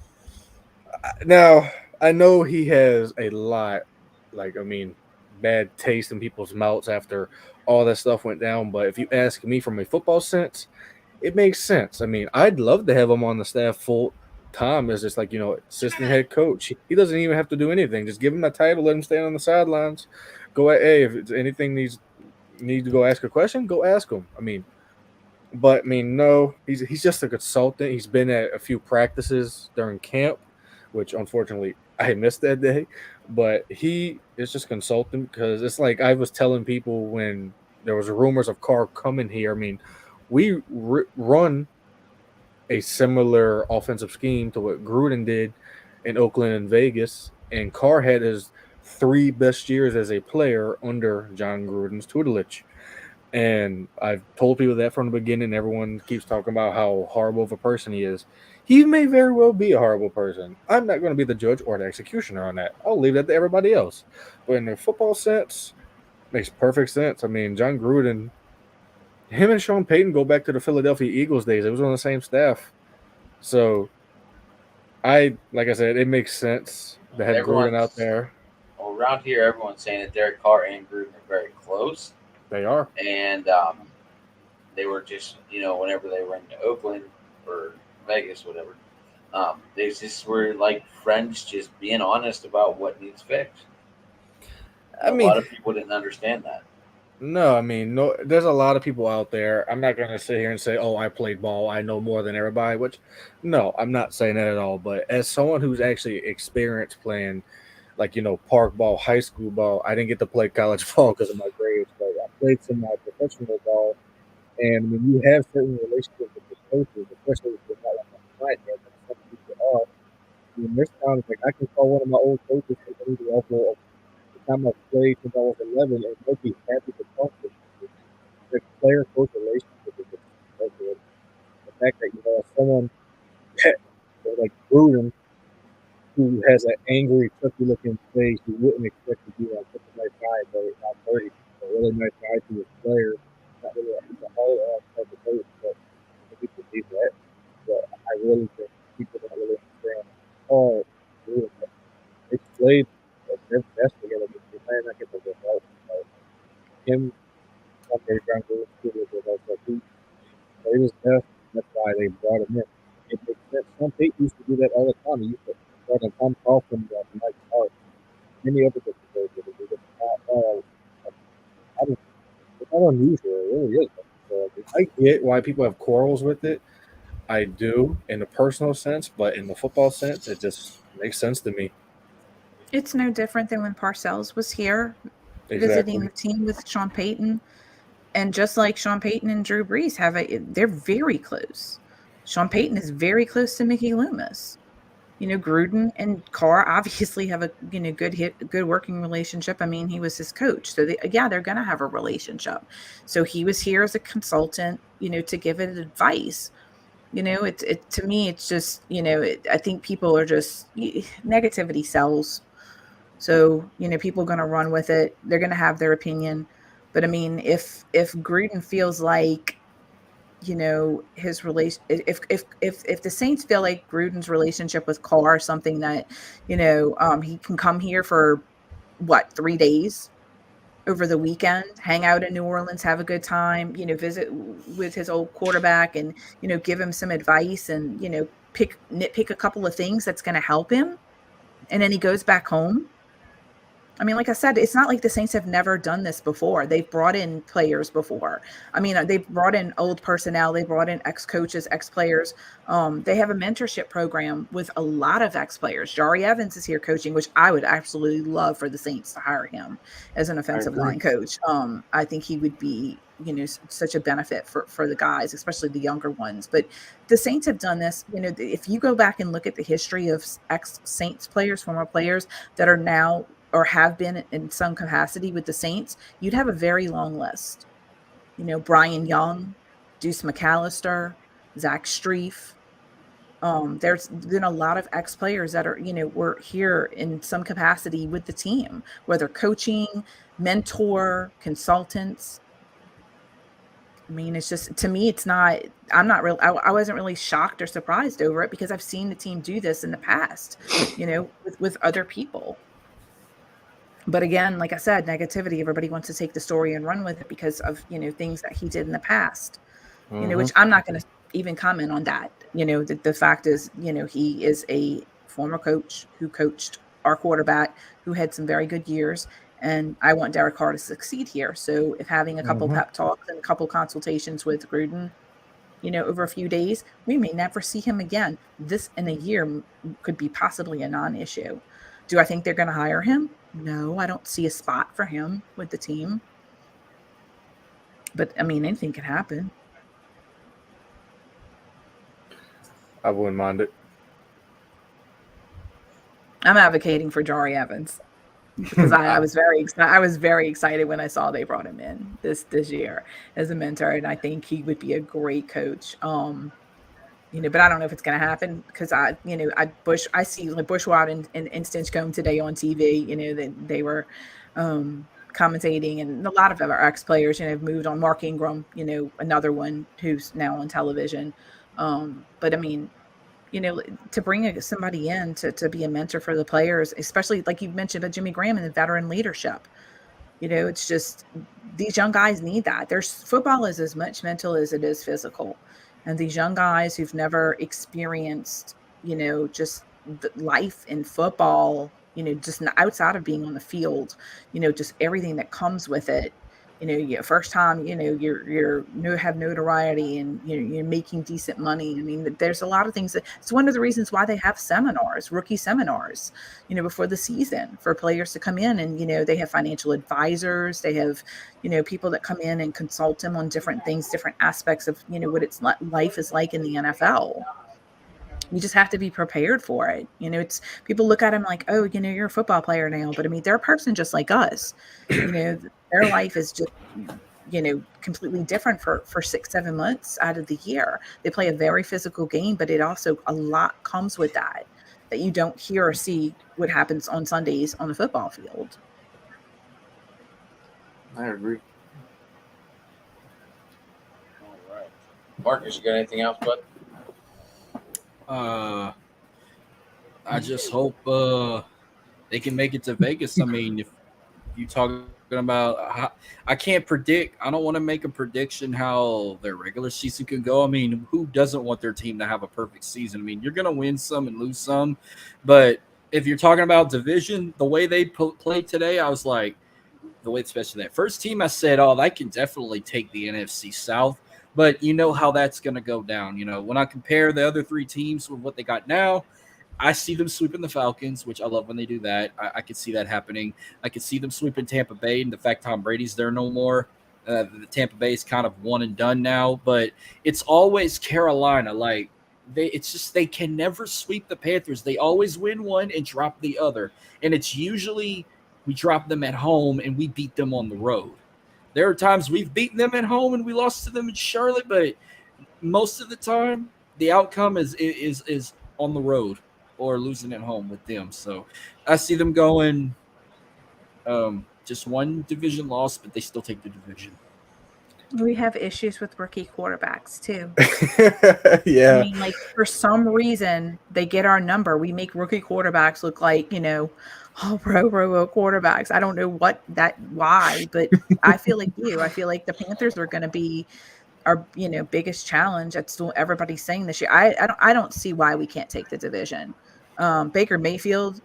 now I know he has a lot, like, I mean, bad taste in people's mouths after all that stuff went down. But if you ask me from a football sense, it makes sense. I mean, I'd love to have him on the staff full time as just like, assistant head coach. He doesn't even have to do anything. Just give him a title, let him stand on the sidelines. Go at hey, if it's anything need to go ask a question, go ask him. But I mean, no, he's just a consultant. He's been at a few practices during camp, which unfortunately I missed that day. But he is just consulting because it's like I was telling people when there was rumors of Carr coming here. I mean, we run a similar offensive scheme to what Gruden did in Oakland and Vegas, and Carr had his three best years as a player under John Gruden's tutelage. And I've told people that from the beginning. Everyone keeps talking about how horrible of a person he is. He may very well be a horrible person. I'm not going to be the judge or the executioner on that. I'll leave that to everybody else. But in the football sense, makes perfect sense. I mean, John Gruden, him and Sean Payton go back to the Philadelphia Eagles days. It was on the same staff. So like I said, it makes sense to have Gruden out Everyone's there. around here. Everyone's saying that Derek Carr and Gruden are very close, They are. and they were just whenever they went to Oakland or Vegas, whatever. They just were like friends, just being honest about what needs fixed. I A lot mean, of people didn't understand that. no, I mean, no. There's a lot of people out there. I'm not going to sit here and say, "Oh, I played ball. I know more than everybody." Which, no, I'm not saying that at all. But as someone who's actually experienced playing, like park ball, high school ball, I didn't get to play college ball because of my grades. But I played some professional ball, and when you have certain relationships with the coaches, especially if you're not like on the line, but some people are. I mean, there's times like I can call one of my old coaches and I need to offer the time I played since I was 11, and they'd be happy to talk to me. The player coach relationship is just so good. The fact that someone like Gruden who has an angry, turkey looking face, you wouldn't expect to be like such a nice guy, but not 30. A really nice guy to his players. Not really a whole type of coach, but I think people see that. But I really think people don't really understand how Gruden they played their best together, but they might not get the results. him. Okay, trying to do it with us, but he was tough. That's why they brought him in. It makes sense. Some Pete used to do that all the time. He used to brought in Tom Coughlin, Mike Hart, many other different players. It was I don't, it's not unusual. It really is. So, I get why people have quarrels with it. I do in the personal sense, but in the football sense, it just makes sense to me. It's no different than when Parcells was here visiting Exactly. the team with Sean Payton. And just like Sean Payton and Drew Brees they're very close. Sean Payton is very close to Mickey Loomis. Gruden and Carr obviously have a good working relationship. I mean, he was his coach, so they're going to have a relationship. So he was here as a consultant, to give it advice. It to me, it's just I think people are just negativity sells. So people are going to run with it. They're going to have their opinion. But I mean, if Gruden feels like his relation if the Saints feel like Gruden's relationship with Carr is something that he can come here for 3 days over the weekend, hang out in New Orleans, have a good time, visit with his old quarterback and give him some advice and nitpick a couple of things that's going to help him, and then he goes back home. I mean, like I said, it's not like the Saints have never done this before. They've brought in players before. I mean, they've brought in old personnel. They brought in ex-coaches, ex-players. They have a mentorship program with a lot of ex-players. Jari Evans is here coaching, which I would absolutely love for the Saints to hire him as an offensive line coach. I think he would be, such a benefit for the guys, especially the younger ones. But the Saints have done this. If you go back and look at the history of ex-Saints players, former players that are now or have been in some capacity with the Saints, you'd have a very long list. Brian Young, Deuce McAllister, Zach Strief. There's been a lot of ex-players that are, were here in some capacity with the team, whether coaching, mentor, consultants. I mean, it's just, to me, I wasn't really shocked or surprised over it because I've seen the team do this in the past, with other people. But again, like I said, negativity, everybody wants to take the story and run with it because of, things that he did in the past, which I'm not going to even comment on that. The fact is, he is a former coach who coached our quarterback who had some very good years. And I want Derek Carr to succeed here. So if having a couple pep talks and a couple consultations with Gruden, over a few days, we may never see him again. This in a year could be possibly a non-issue. Do I think they're going to hire him? No, I don't see a spot for him with the team. But I mean, anything can happen. I wouldn't mind it. I'm advocating for Jari Evans because I was very excited when I saw they brought him in this year as a mentor, and I think he would be a great coach. But I don't know if it's going to happen because I see like Bushwild and Stinchcombe today on TV. They were commentating, and a lot of our ex-players, have moved on. Mark Ingram, another one who's now on television. But I mean, to bring somebody in to be a mentor for the players, especially like you mentioned about Jimmy Graham and the veteran leadership. It's just these young guys need that. Football is as much mental as it is physical. And these young guys who've never experienced, just life in football, just outside of being on the field, just everything that comes with it. First time, you have notoriety and you're making decent money. I mean, there's a lot of things it's one of the reasons why they have seminars, rookie seminars, before the season for players to come in and, they have financial advisors. They have, people that come in and consult them on different things, different aspects of, what life is like in the NFL. You just have to be prepared for it. It's people look at him like, oh, you're a football player now, but I mean, they're a person just like us. Their life is just, completely different for 6-7 months out of the year. They play a very physical game, but it also a lot comes with that you don't hear or see what happens on Sundays on the football field. I agree. All right. Marcus, you got anything else, bud? I just hope they can make it to Vegas. I mean, if you talking about I can't predict. I don't want to make a prediction how their regular season could go. I mean, who doesn't want their team to have a perfect season? I mean, you're going to win some and lose some, but if you're talking about division, the way they played today, I was like, the way especially that first team, I said, oh, they can definitely take the NFC South. But you know how that's going to go down. You know, when I compare the other three teams with what they got now, I see them sweeping the Falcons, which I love when they do that. I could see that happening. I could see them sweeping Tampa Bay, and the fact Tom Brady's there no more. The Tampa Bay is kind of one and done now, but it's always Carolina. Like it's just they can never sweep the Panthers. They always win one and drop the other, and it's usually we drop them at home and we beat them on the road. There are times we've beaten them at home and we lost to them in Charlotte, but most of the time the outcome is on the road or losing at home with them. So I see them going just one division loss, but they still take the division. We have issues with rookie quarterbacks too. Yeah. I mean, like for some reason they get our number. We make rookie quarterbacks look like, all pro quarterbacks. I don't know why, but I feel like I feel like the Panthers are going to be our, biggest challenge. That's still everybody's saying this year. I don't see why we can't take the division. Baker Mayfield,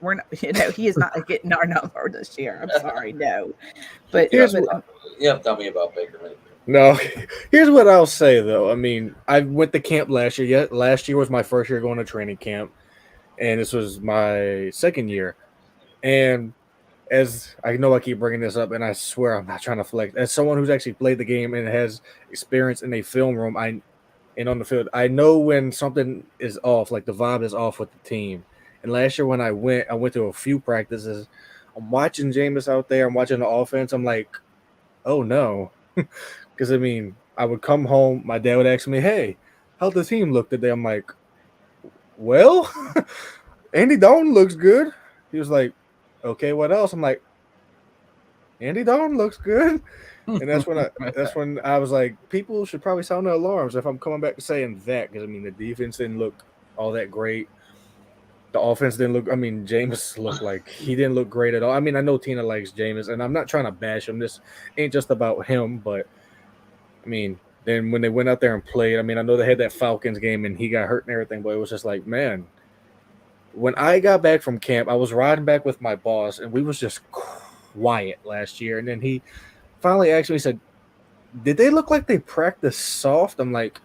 we're not, he is not getting our number this year. I'm sorry, no. But tell me about Baker Mayfield. No, here's what I'll say though. I mean, I went to camp last year. Yeah, last year was my first year going to training camp, and this was my second year. And as I know, I keep bringing this up, and I swear I'm not trying to flex. As someone who's actually played the game and has experience in a film room, and on the field, I know when something is off, like the vibe is off with the team. And last year when I went to a few practices. I'm watching Jameis out there. I'm watching the offense. I'm like, oh no. Because, I mean, I would come home. My dad would ask me, hey, how'd the team look today? I'm like, well, Andy Dalton looks good. He was like, okay, what else? I'm like, Andy Dalton looks good. And that's when I was like, people should probably sound the alarms if I'm coming back to saying that. Because, I mean, the defense didn't look all that great. The offense didn't look – I mean, Jameis looked like he didn't look great at all. I mean, I know Tina likes Jameis, and I'm not trying to bash him. This ain't just about him, but, I mean, then when they went out there and played, I mean, I know they had that Falcons game, and he got hurt and everything, but it was just like, man, when I got back from camp, I was riding back with my boss, and we was just quiet last year, and then he finally asked me, he said, did they look like they practiced soft? I'm like,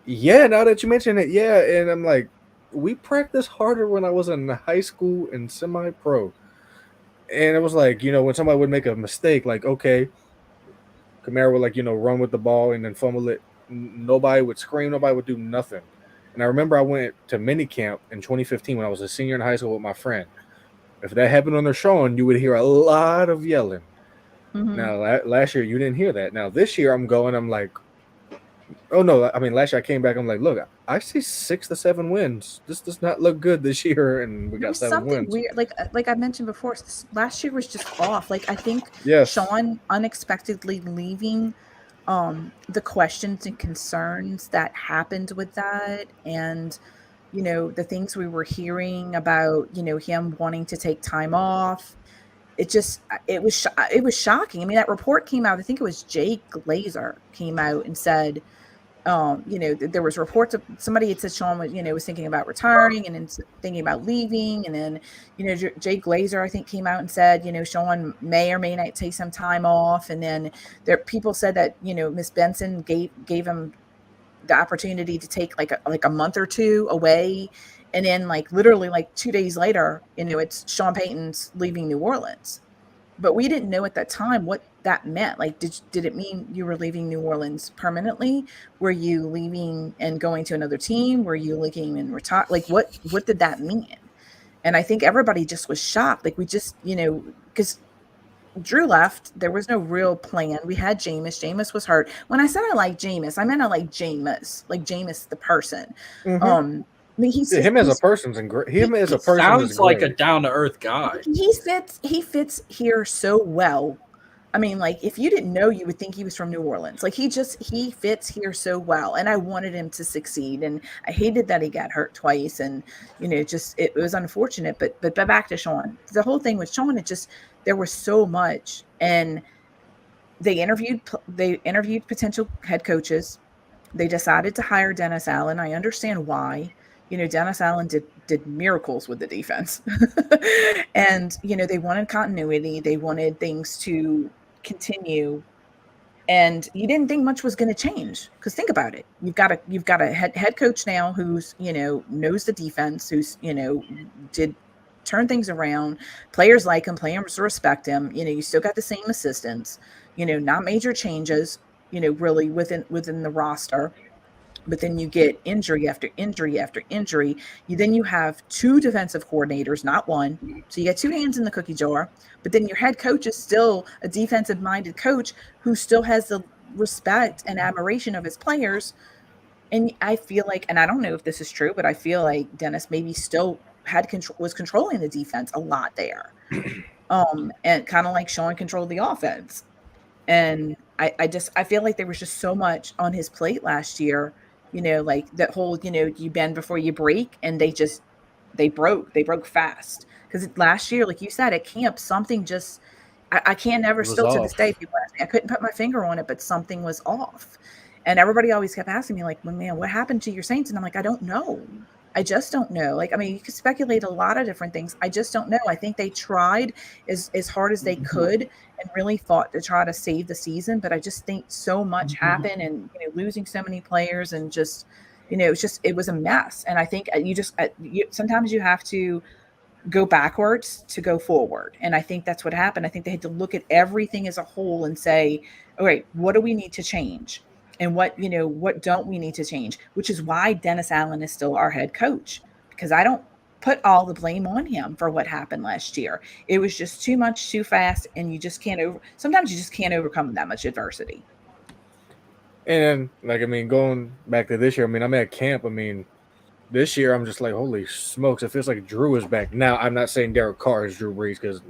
yeah, now that you mention it, yeah, and I'm like, we practiced harder when I was in high school and semi-pro. And it was like, when somebody would make a mistake, like, okay, Kamara would, like, run with the ball and then fumble it. Nobody would scream. Nobody would do nothing. And I remember I went to mini camp in 2015 when I was a senior in high school with my friend. If that happened on their showing, you would hear a lot of yelling. Mm-hmm. Now, last year, you didn't hear that. Now, this year, I'm like, oh, no. I mean, last year I came back. I'm like, look, I see 6 to 7 wins. This does not look good this year, and we got 7 wins. Weird. Like I mentioned before, last year was just off. Like, I think Sean unexpectedly leaving the questions and concerns that happened with that, and, the things we were hearing about, him wanting to take time off. It was shocking. I mean, that report came out. I think it was Jay Glazer came out and said, there was reports of somebody had said Sean was thinking about retiring and then thinking about leaving. And then, Jay Glazer, I think, came out and said, Sean may or may not take some time off. And then people said that, Miss Benson gave him the opportunity to take like a month or two away. And then literally 2 days later, it's Sean Payton's leaving New Orleans. But we didn't know at that time what that meant. Like, did it mean you were leaving New Orleans permanently? Were you leaving and going to another team? Were you leaving and retire? Like, what did that mean? And I think everybody just was shocked. Like, we just, because Drew left, there was no real plan. We had Jameis. Jameis was hurt. When I said I like Jameis, I meant I like Jameis the person. Mm-hmm. I mean, him as a person sounds like a down to earth guy. He fits here so well I mean, like, if you didn't know, you would think he was from New Orleans. Like, he fits here so well, and I wanted him to succeed, and I hated that he got hurt twice, and just it was unfortunate. But back to Sean, the whole thing with Sean, it just there was so much, and they interviewed potential head coaches. They decided to hire Dennis Allen. I understand why. Dennis Allen did miracles with the defense. And they wanted continuity. They wanted things to continue. And you didn't think much was going to change, because think about it. You've got a head coach now who's knows the defense, who's did turn things around. Players like him, players respect him. You still got the same assistants. Not major changes. Really within the roster. But then you get injury after injury after injury. You have two defensive coordinators, not one. So you got two hands in the cookie jar. But then your head coach is still a defensive-minded coach who still has the respect and admiration of his players. And I feel like, and I don't know if this is true, but I feel like Dennis maybe still was controlling the defense a lot there. And kind of like Sean controlled the offense. And I feel like there was just so much on his plate last year, like that whole, you bend before you break, and they broke fast. Because last year, like you said, at camp, something just, I can't never, still to this day, people ask me, I couldn't put my finger on it, but something was off. And everybody always kept asking me, like, well, man, what happened to your Saints? And I'm like, I don't know. I just don't know. Like, I mean, you could speculate a lot of different things. I just don't know. I think they tried as hard as they could and really fought to try to save the season. But I just think so much happened, and losing so many players, and just it was a mess. And I think sometimes you have to go backwards to go forward. And I think that's what happened. I think they had to look at everything as a whole and say, all right, what do we need to change? And what don't we need to change? Which is why Dennis Allen is still our head coach, because I don't put all the blame on him for what happened last year. It was just too much, too fast, and sometimes you just can't overcome that much adversity. And like, I mean, going back to this year, I mean, I'm at camp. I mean, this year I'm just like, holy smokes, it feels like Drew is back. Now, I'm not saying Derek Carr is Drew Brees, because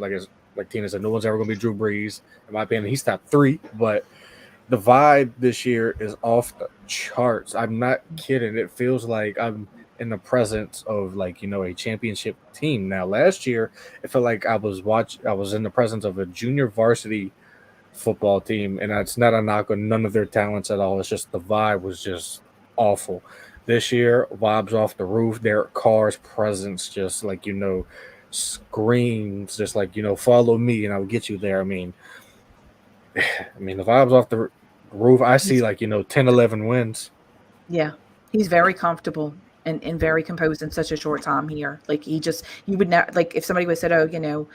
like Tina said, no one's ever going to be Drew Brees. In my opinion, he's top 3, but the vibe this year is off the charts. I'm not kidding. It feels like I'm in the presence of, like, a championship team. Now, last year, it felt like I was in the presence of a junior varsity football team, and it's not a knock on none of their talents at all. It's just the vibe was just awful. This year, vibes off the roof. Derek Carr's presence just, like, screams, just like, follow me and I'll get you there. I mean, the vibes off the roof. I see, like, 10, 11 wins. Yeah, he's very comfortable and very composed in such a short time here. Like, you would never, like, if somebody would have said, oh,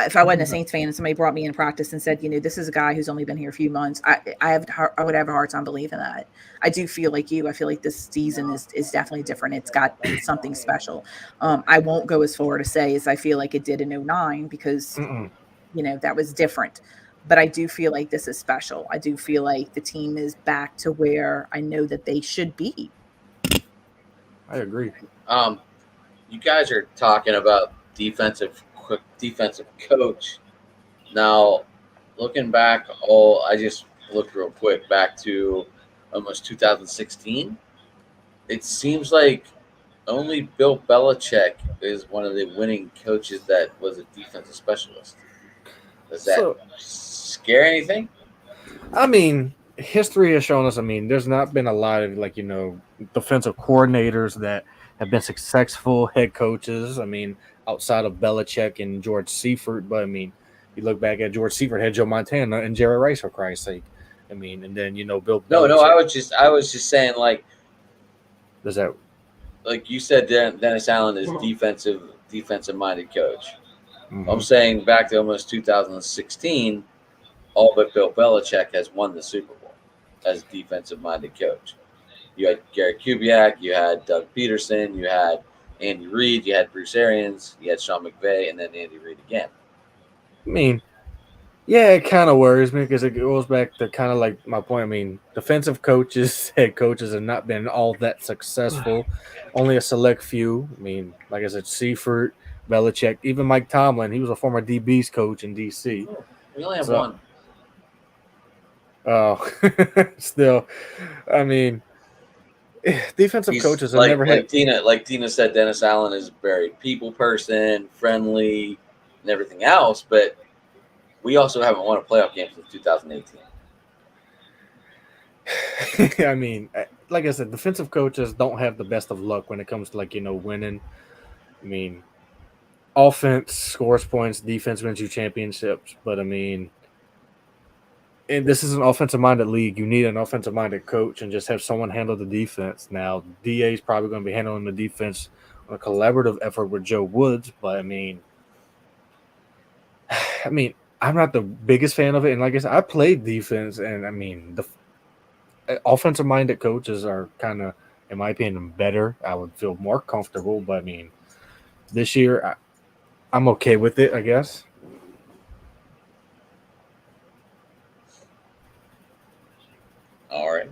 if I wasn't a Saints fan and somebody brought me in practice and said, this is a guy who's only been here a few months, I would have a hard time believing that. I do feel like I feel like this season is definitely different. It's got something special. I won't go as far to say as I feel like it did in 2009, because, that was different. But I do feel like this is special. I do feel like the team is back to where I know that they should be. I agree. You guys are talking about defensive coach. Now, looking back, I just looked real quick back to almost 2016. It seems like only Bill Belichick is one of the winning coaches that was a defensive specialist. Does that scare anything? I mean, history has shown us, there's not been a lot of, like, defensive coordinators that have been successful head coaches. Outside of Belichick and George Seifert, but you look back at George Seifert had Joe Montana and Jerry Rice, for Christ's sake. And then Bill Belichick. No, I was just saying, like, does that, like you said, Dennis Allen is defensive minded coach. Mm-hmm. I'm saying back to almost 2016, all but Bill Belichick has won the Super Bowl as defensive minded coach. You had Gary Kubiak, you had Doug Peterson, you had Andy Reid, you had Bruce Arians, you had Sean McVay, and then Andy Reid again. Yeah, it kind of worries me, because it goes back to kind of like my point. Defensive coaches, head coaches have not been all that successful. Only a select few. Like I said, Seifert, Belichick, even Mike Tomlin. He was a former DB's coach in DC. We only have one. Oh, still, I mean, defensive He's coaches have never had. Like Tina said, Dennis Allen is a very people person, friendly, and everything else. But we also haven't won a playoff game since 2018. I mean, like I said, defensive coaches don't have the best of luck when it comes to winning. I mean, offense scores points, defense wins you championships. But I mean, and this is an offensive-minded league. You need an offensive-minded coach and just have someone handle the defense. Now, DA is probably going to be handling the defense on a collaborative effort with Joe Woods, but I mean, I'm not the biggest fan of it. And like I said, I played defense, and I mean, the offensive-minded coaches are kind of, in my opinion, better. I would feel more comfortable, but I mean, this year, I'm okay with it, I guess. All right.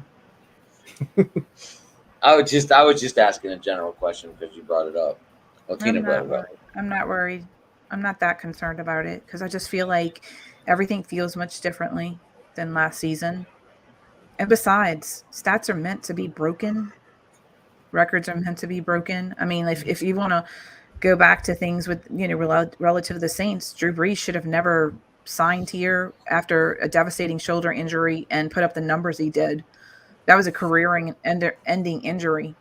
I was just asking a general question because you brought it up. Well, Tina brought it up. I'm not worried. I'm not that concerned about it because I just feel like everything feels much differently than last season. And besides, stats are meant to be broken. Records are meant to be broken. I mean, if you want to go back to things with, relative to the Saints, Drew Brees should have never signed here after a devastating shoulder injury and put up the numbers he did. That was a career-ending injury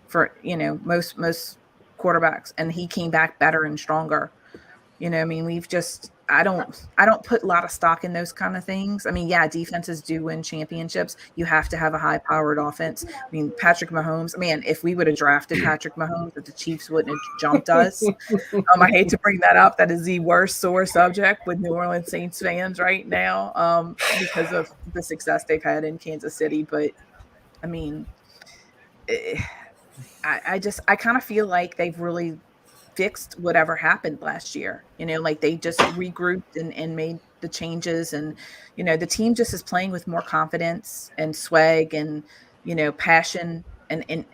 for, most quarterbacks, and he came back better and stronger. I mean, I don't put a lot of stock in those kind of things. I mean, yeah, defenses do win championships. You have to have a high-powered offense. I mean, Patrick Mahomes, man, if we would have drafted Patrick Mahomes, if the Chiefs wouldn't have jumped us. I hate to bring that up. That is the worst sore subject with New Orleans Saints fans right now, because of the success they've had in Kansas City. But I mean, I kind of feel like they've really fixed whatever happened last year. Like they just regrouped and made the changes, and the team just is playing with more confidence and swag and passion, and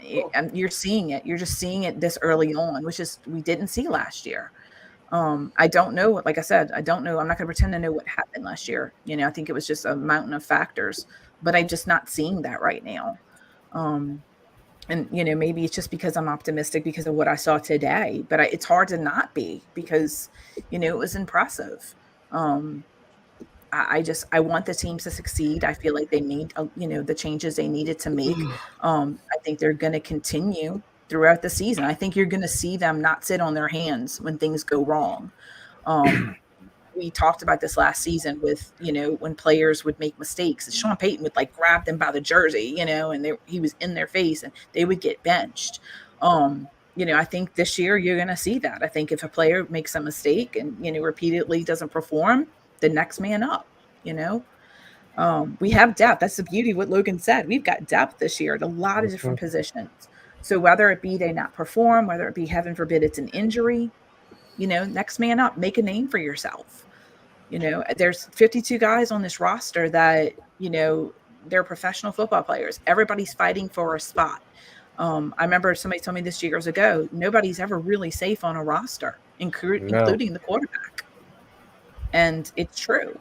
you're seeing it. You're just seeing it this early on, which is we didn't see last year. I don't know. Like I said, I don't know. I'm not going to pretend to know what happened last year. I think it was just a mountain of factors, but I'm just not seeing that right now. And maybe it's just because I'm optimistic because of what I saw today, but it's hard to not be because it was impressive. I want the teams to succeed. I feel like they made the changes they needed to make. I think they're going to continue throughout the season. I think you're going to see them not sit on their hands when things go wrong. We talked about this last season with, when players would make mistakes. Sean Payton would grab them by the jersey, and he was in their face and they would get benched. I think this year you're going to see that. I think if a player makes a mistake and, repeatedly doesn't perform, the next man up, we have depth. That's the beauty of what Logan said. We've got depth this year at a lot of different positions. So whether it be they not perform, whether it be, heaven forbid, it's an injury, next man up, make a name for yourself. There's 52 guys on this roster that, they're professional football players. Everybody's fighting for a spot. I remember somebody told me this years ago, nobody's ever really safe on a roster, including the quarterback. And it's true.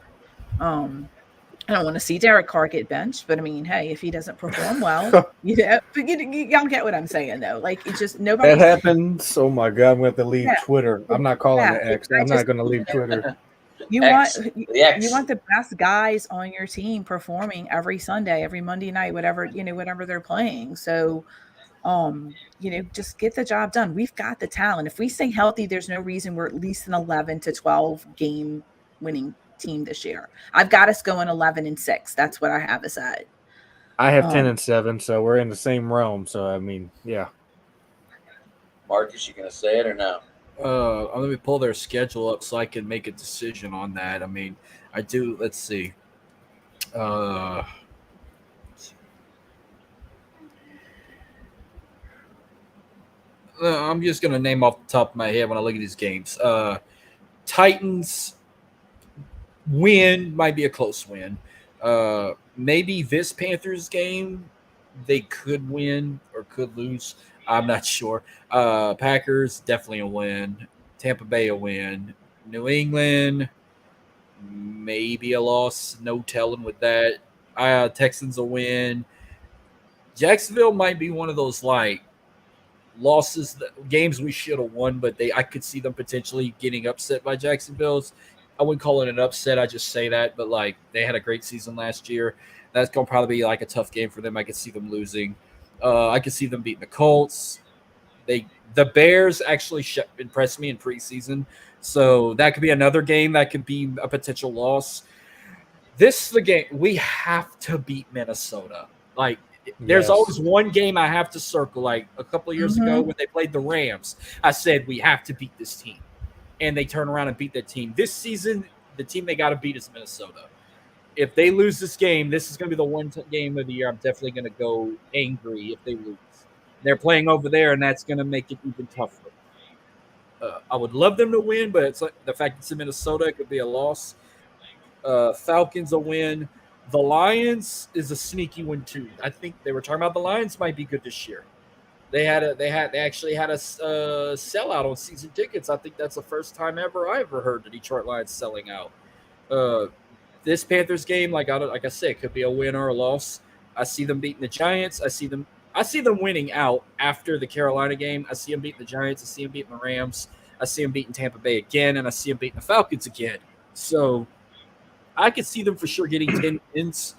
I don't want to see Derek Carr get benched, but I mean, hey, if he doesn't perform well, but y'all get what I'm saying, though. It's just nobody. That happens. Oh my God, I'm going to have to leave Twitter. I'm not calling it X. I'm not going to leave Twitter. You want the best guys on your team performing every Sunday, every Monday night, whatever they're playing. So, just get the job done. We've got the talent. If we stay healthy, there's no reason we're at least an 11 to 12 game winning team this year. I've got us going 11-6. That's what I have us at. I have 10-7, so we're in the same realm. So I mean, yeah. Marcus, you gonna say it or no? Let me pull their schedule up so I can make a decision on that. I mean, I do. Let's see. I'm just gonna name off the top of my head when I look at these games. Titans win, might be a close win. Maybe this Panthers game they could win or could lose. I'm not sure. Packers definitely a win. Tampa Bay a win. New England maybe a loss. No telling with that. Texans will win. Jacksonville might be one of those like losses, games we should have won, but I could see them potentially getting upset by Jacksonville's. I wouldn't call it an upset. I just say that, but like they had a great season last year. That's gonna probably be like a tough game for them. I could see them losing. I could see them beating the Colts. The Bears actually impressed me in preseason, so that could be another game that could be a potential loss. This is the game we have to beat Minnesota. Like there's always one game I have to circle. Like a couple of years ago when they played the Rams, I said we have to beat this team, and they turn around and beat that team. This season, the team they got to beat is Minnesota. If they lose this game, this is going to be the one game of the year I'm definitely going to go angry if they lose. They're playing over there, and that's going to make it even tougher. I would love them to win, but it's like the fact it's in Minnesota, it could be a loss. Falcons a win. The Lions is a sneaky one too. I think they were talking about the Lions might be good this year. They actually had a sellout on season tickets. I think that's the first time ever I ever heard the Detroit Lions selling out. This Panthers game, like I said, could be a win or a loss. I see them beating the Giants. I see them winning out after the Carolina game. I see them beating the Giants. I see them beating the Rams. I see them beating Tampa Bay again, and I see them beating the Falcons again. So I could see them for sure getting 10 wins.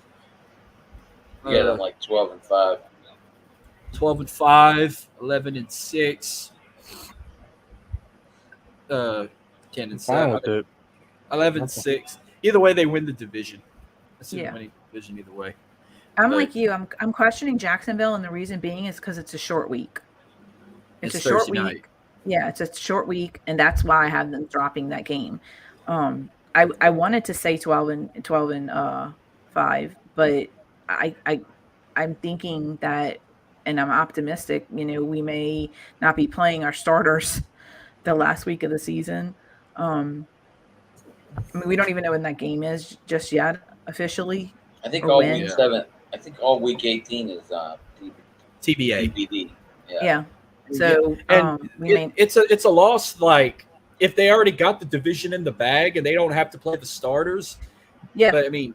Yeah, like 12-5. 12-5, 11-6, 10-7, 11-6. Either way, they win the division. I see them winning the division either way. I'm like you. I'm questioning Jacksonville, and the reason being is because it's a short week. It's a short week. Night. Yeah, it's a short week, and that's why I have them dropping that game. I wanted to say 12-5, but I'm thinking that, and I'm optimistic. You know, we may not be playing our starters the last week of the season. I mean, we don't even know when that game is just yet officially. I think all week 7. I think all week 18 is TBA. TBD. Yeah. So it's a loss. Like if they already got the division in the bag and they don't have to play the starters. Yeah. But I mean,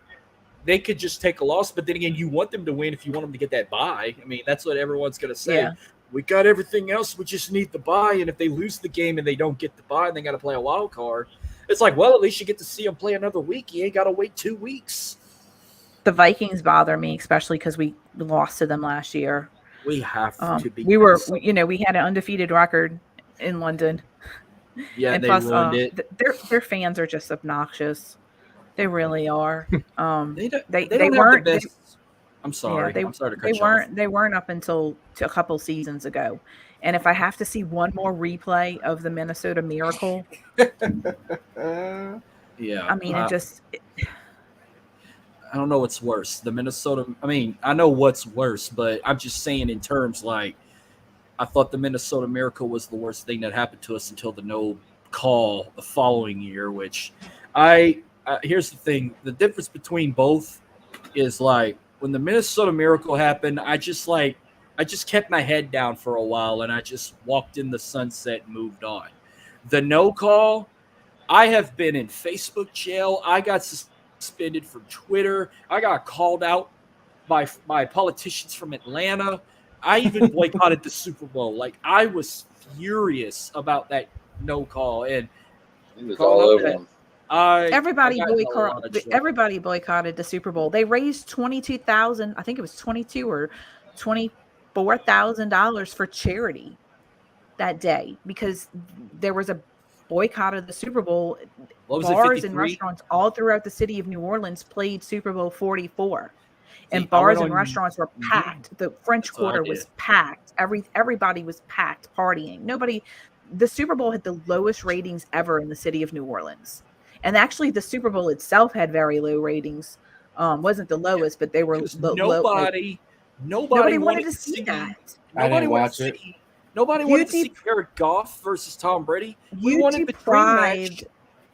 they could just take a loss. But then again, you want them to win if you want them to get that bye. I mean, that's what everyone's going to say. Yeah. We got everything else. We just need the bye. And if they lose the game and they don't get the bye and they got to play a wild card, it's like, well, at least you get to see them play another week. You ain't got to wait 2 weeks. The Vikings bother me, especially because we lost to them last year. We have to be. We had an undefeated record in London. Yeah, and they ruined it. Their fans are just obnoxious. They really are. They weren't. I'm sorry. Yeah, I'm sorry to cut you off. They weren't up until a couple seasons ago. And if I have to see one more replay of the Minnesota Miracle, yeah, I mean, I don't know what's worse. The Minnesota. I mean, I know what's worse, but I'm just saying in terms like I thought the Minnesota Miracle was the worst thing that happened to us until the no call the following year. Which here's the thing: the difference between both is like when the Minnesota Miracle happened, I just kept my head down for a while and I just walked in the sunset and moved on. The no call, I have been in Facebook jail. I got suspended from Twitter. I got called out by politicians from Atlanta. I even boycotted the Super Bowl. Like I was furious about that no call, and it was all over them. Everybody boycotted the Super Bowl. They raised $22,000. I think it was $22,000 or $24,000 for charity that day because there was a boycott of the Super Bowl. Bars and restaurants all throughout the city of New Orleans played Super Bowl 44. And bars and restaurants were packed. The French Quarter was packed. Everybody was packed, partying. The Super Bowl had the lowest ratings ever in the city of New Orleans. And actually the Super Bowl itself had very low ratings. Wasn't the lowest, but they were nobody wanted to see that. I didn't watch it. Nobody wanted to see Jared Goff versus Tom Brady. We wanted the dream match,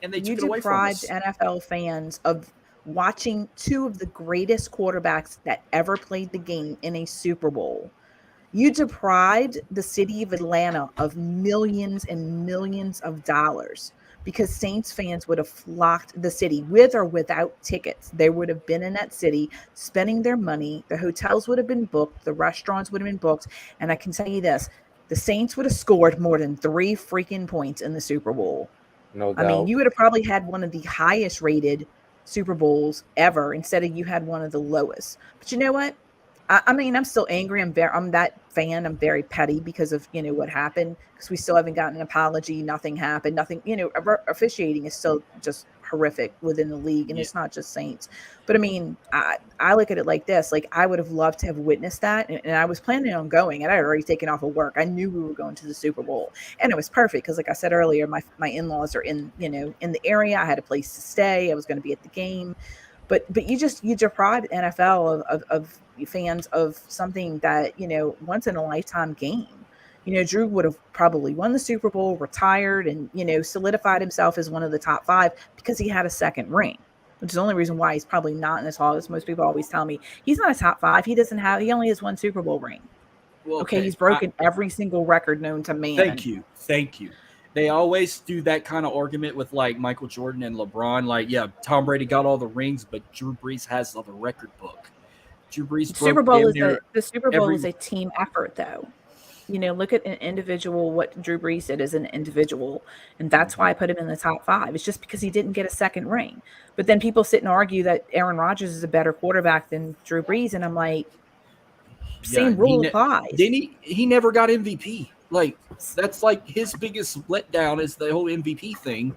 and they took it away from us. NFL fans of watching two of the greatest quarterbacks that ever played the game in a Super Bowl. You deprived the city of Atlanta of millions and millions of dollars because Saints fans would have flocked the city with or without tickets. They would have been in that city spending their money. The hotels would have been booked. The restaurants would have been booked. And I can tell you this, the Saints would have scored more than 3 freaking points in the Super Bowl. No I mean, doubt. you would have probably had one of the highest rated Super Bowls ever instead of you had one of the lowest. But you know what? I mean, I'm still angry. I'm that fan. I'm very petty because of, what happened, because we still haven't gotten an apology. Nothing happened. Nothing, officiating is still just horrific within the league. And Yeah. it's not just Saints, but I mean, I look at it like this, like I would have loved to have witnessed that. And I was planning on going, and I had already taken off of work. I knew we were going to the Super Bowl, and it was perfect. Cause like I said earlier, my in-laws are in the area. I had a place to stay. I was going to be at the game. But you deprive NFL of fans of something that, once in a lifetime game. Drew would have probably won the Super Bowl, retired, and, solidified himself as one of the top 5 because he had a second ring, which is the only reason why he's probably not in this hall. As most people always tell me, he's not a top 5. He only has one Super Bowl ring. Well, Okay, he's broken every single record known to man. Thank you. They always do that kind of argument with like Michael Jordan and LeBron. Like, yeah, Tom Brady got all the rings, but Drew Brees has the record book. Drew Brees The Super Bowl is every a team effort, though. Look at an individual, what Drew Brees did as an individual, and that's why I put him in the top 5. It's just because he didn't get a second ring. But then people sit and argue that Aaron Rodgers is a better quarterback than Drew Brees, and I'm like, same rule applies. Then he never got MVP. Like, that's like his biggest letdown is the whole MVP thing.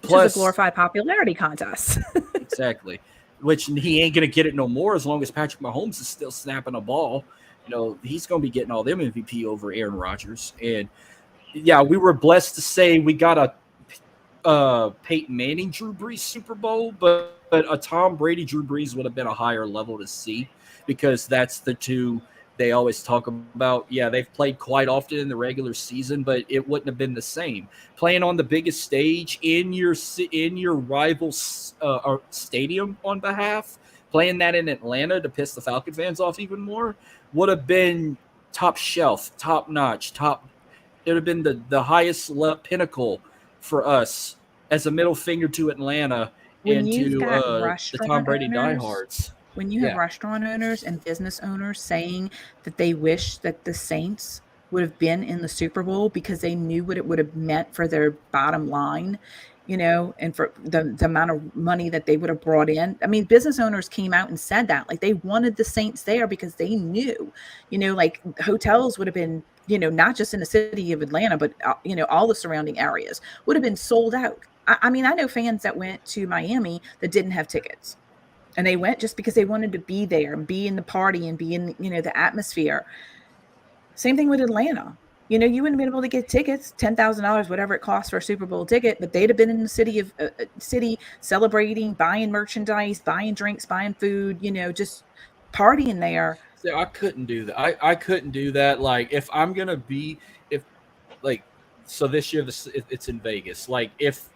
Plus, is a glorified popularity contest. Exactly. Which he ain't gonna get it no more as long as Patrick Mahomes is still snapping a ball. He's gonna be getting all them MVP over Aaron Rodgers. And yeah, we were blessed to say we got a Peyton Manning Drew Brees Super Bowl, but a Tom Brady Drew Brees would have been a higher level to see, because that's the two they always talk about. Yeah, they've played quite often in the regular season, but it wouldn't have been the same. Playing on the biggest stage in your rival's stadium on behalf, playing that in Atlanta to piss the Falcon fans off even more, would have been top shelf, top notch, top. It would have been the highest pinnacle for us as a middle finger to Atlanta and to the Tom Brady diehards. When you have restaurant owners and business owners saying that they wish that the Saints would have been in the Super Bowl because they knew what it would have meant for their bottom line, and for the amount of money that they would have brought in. I mean, business owners came out and said that, like, they wanted the Saints there because they knew, like, hotels would have been, not just in the city of Atlanta, but, all the surrounding areas would have been sold out. I mean, I know fans that went to Miami that didn't have tickets. And they went just because they wanted to be there and be in the party and be in, the atmosphere. Same thing with Atlanta. You wouldn't have been able to get tickets, $10,000, whatever it costs for a Super Bowl ticket, but they'd have been in the city celebrating, buying merchandise, buying drinks, buying food, just partying there. So I couldn't do that. I couldn't do that. Like, if I'm gonna be, so this year it's in Vegas. Like, if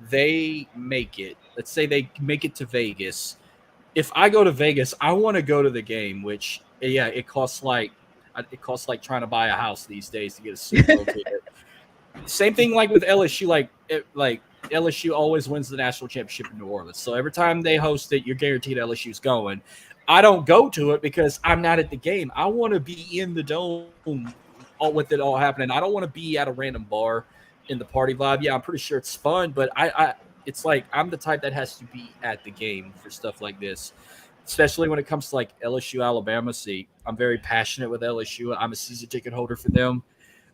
they make it, let's say they make it to Vegas. If I go to Vegas, I want to go to the game, which, yeah, it costs like trying to buy a house these days to get a Super Bowl ticket. Same thing like with LSU. Like LSU always wins the national championship in New Orleans. So every time they host it, you're guaranteed LSU's going. I don't go to it because I'm not at the game. I want to be in the dome with it all happening. I don't want to be at a random bar in the party vibe. Yeah, I'm pretty sure it's fun, but it's like I'm the type that has to be at the game for stuff like this, especially when it comes to like LSU, Alabama. See, I'm very passionate with LSU. I'm a season ticket holder for them.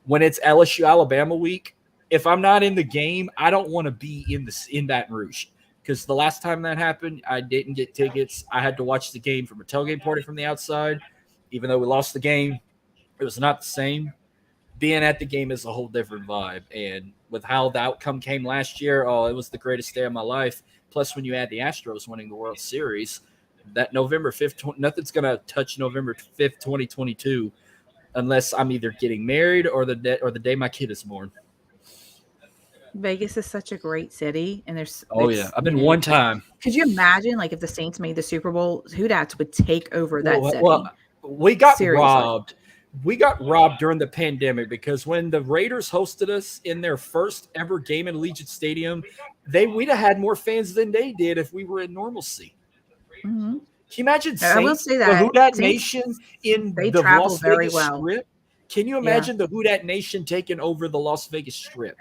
When it's LSU, Alabama week, if I'm not in the game, I don't want to be in Baton Rouge, because the last time that happened, I didn't get tickets. I had to watch the game from a tailgate party from the outside. Even though we lost the game, it was not the same. Being at the game is a whole different vibe. And with how the outcome came last year, it was the greatest day of my life. Plus, when you add the Astros winning the World Series, that November 5th, nothing's going to touch November 5th, 2022, unless I'm either getting married or the day my kid is born. Vegas is such a great city, and I've been one time. Could you imagine, like, if the Saints made the Super Bowl, who would take over that city? Well, we got robbed. we got robbed during the pandemic because when the Raiders hosted us in their first ever game at Allegiant Stadium, we'd have had more fans than they did if we were in normalcy. Mm-hmm. Can you imagine I will Saints, say the that Who Dat Saints, Nation in they the travel Las very Vegas well. Strip? Can you Yeah. imagine the Who Dat Nation taking over the Las Vegas Strip?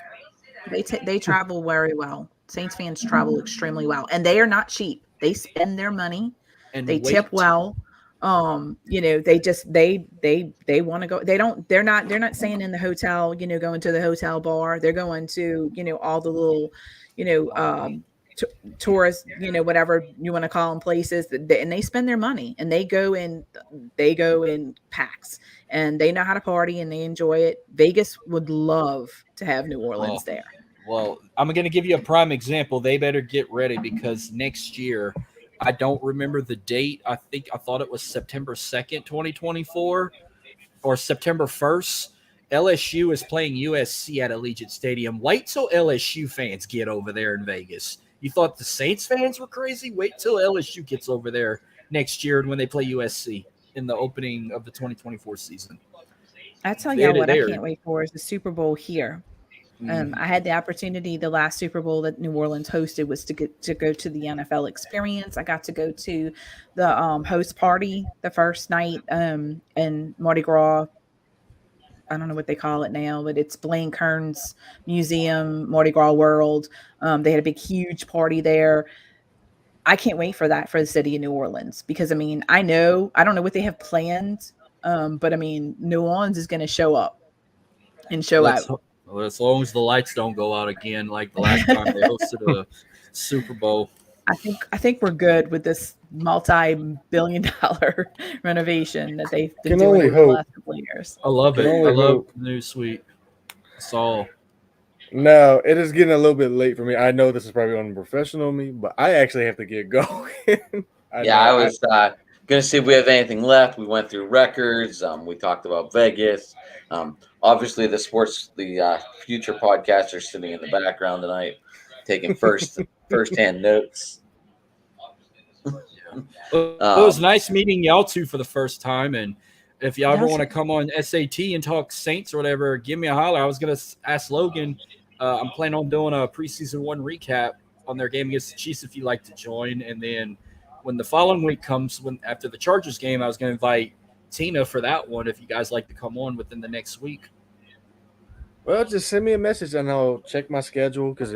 They travel very well. Saints fans travel extremely well, and they are not cheap. They spend their money. And They wait, tip well. They just they want to go. They're not staying in the hotel. Going to the hotel bar. They're going to all the little, you know, um, t- tourist, whatever you want to call them places, and they spend their money and they go in packs and they know how to party and they enjoy it. Vegas would love to have New Orleans there. well, I'm going to give you a prime example. They better get ready because next year, I don't remember the date. I thought it was September 2nd, 2024 or September 1st. LSU is playing USC at Allegiant Stadium. Wait till LSU fans get over there in Vegas. You thought the Saints fans were crazy? Wait till LSU gets over there next year when they play USC in the opening of the 2024 season. I tell y'all what I They're- can't wait for is the Super Bowl here. I had the opportunity. The last Super Bowl that New Orleans hosted was to go to the NFL experience. I got to go to the host party the first night and Mardi Gras. I don't know what they call it now, but it's Blaine Kearns Museum, Mardi Gras World. They had a big, huge party there. I can't wait for that for the city of New Orleans because I don't know what they have planned, but New Orleans is going to show up and show out. Well, as long as the lights don't go out again, like the last time they hosted a Super Bowl. I think we're good with this multi-billion-dollar renovation that they've been doing over the last couple of years. I love it. I love the new suite. That's all. No, it is getting a little bit late for me. I know this is probably unprofessional of me, but I actually have to get going. I was going to see if we have anything left. We went through records. We talked about Vegas. Obviously, the future podcasters sitting in the background tonight, taking first-hand notes. It was nice meeting y'all two for the first time. And if y'all ever want to come on SAT and talk Saints or whatever, give me a holler. I was going to ask Logan. I'm planning on doing a preseason 1 recap on their game against the Chiefs if you'd like to join. And then when the following week comes, after the Chargers game, I was going to invite Tina for that one if you guys like to come on within the next week. Well, just send me a message and I'll check my schedule because,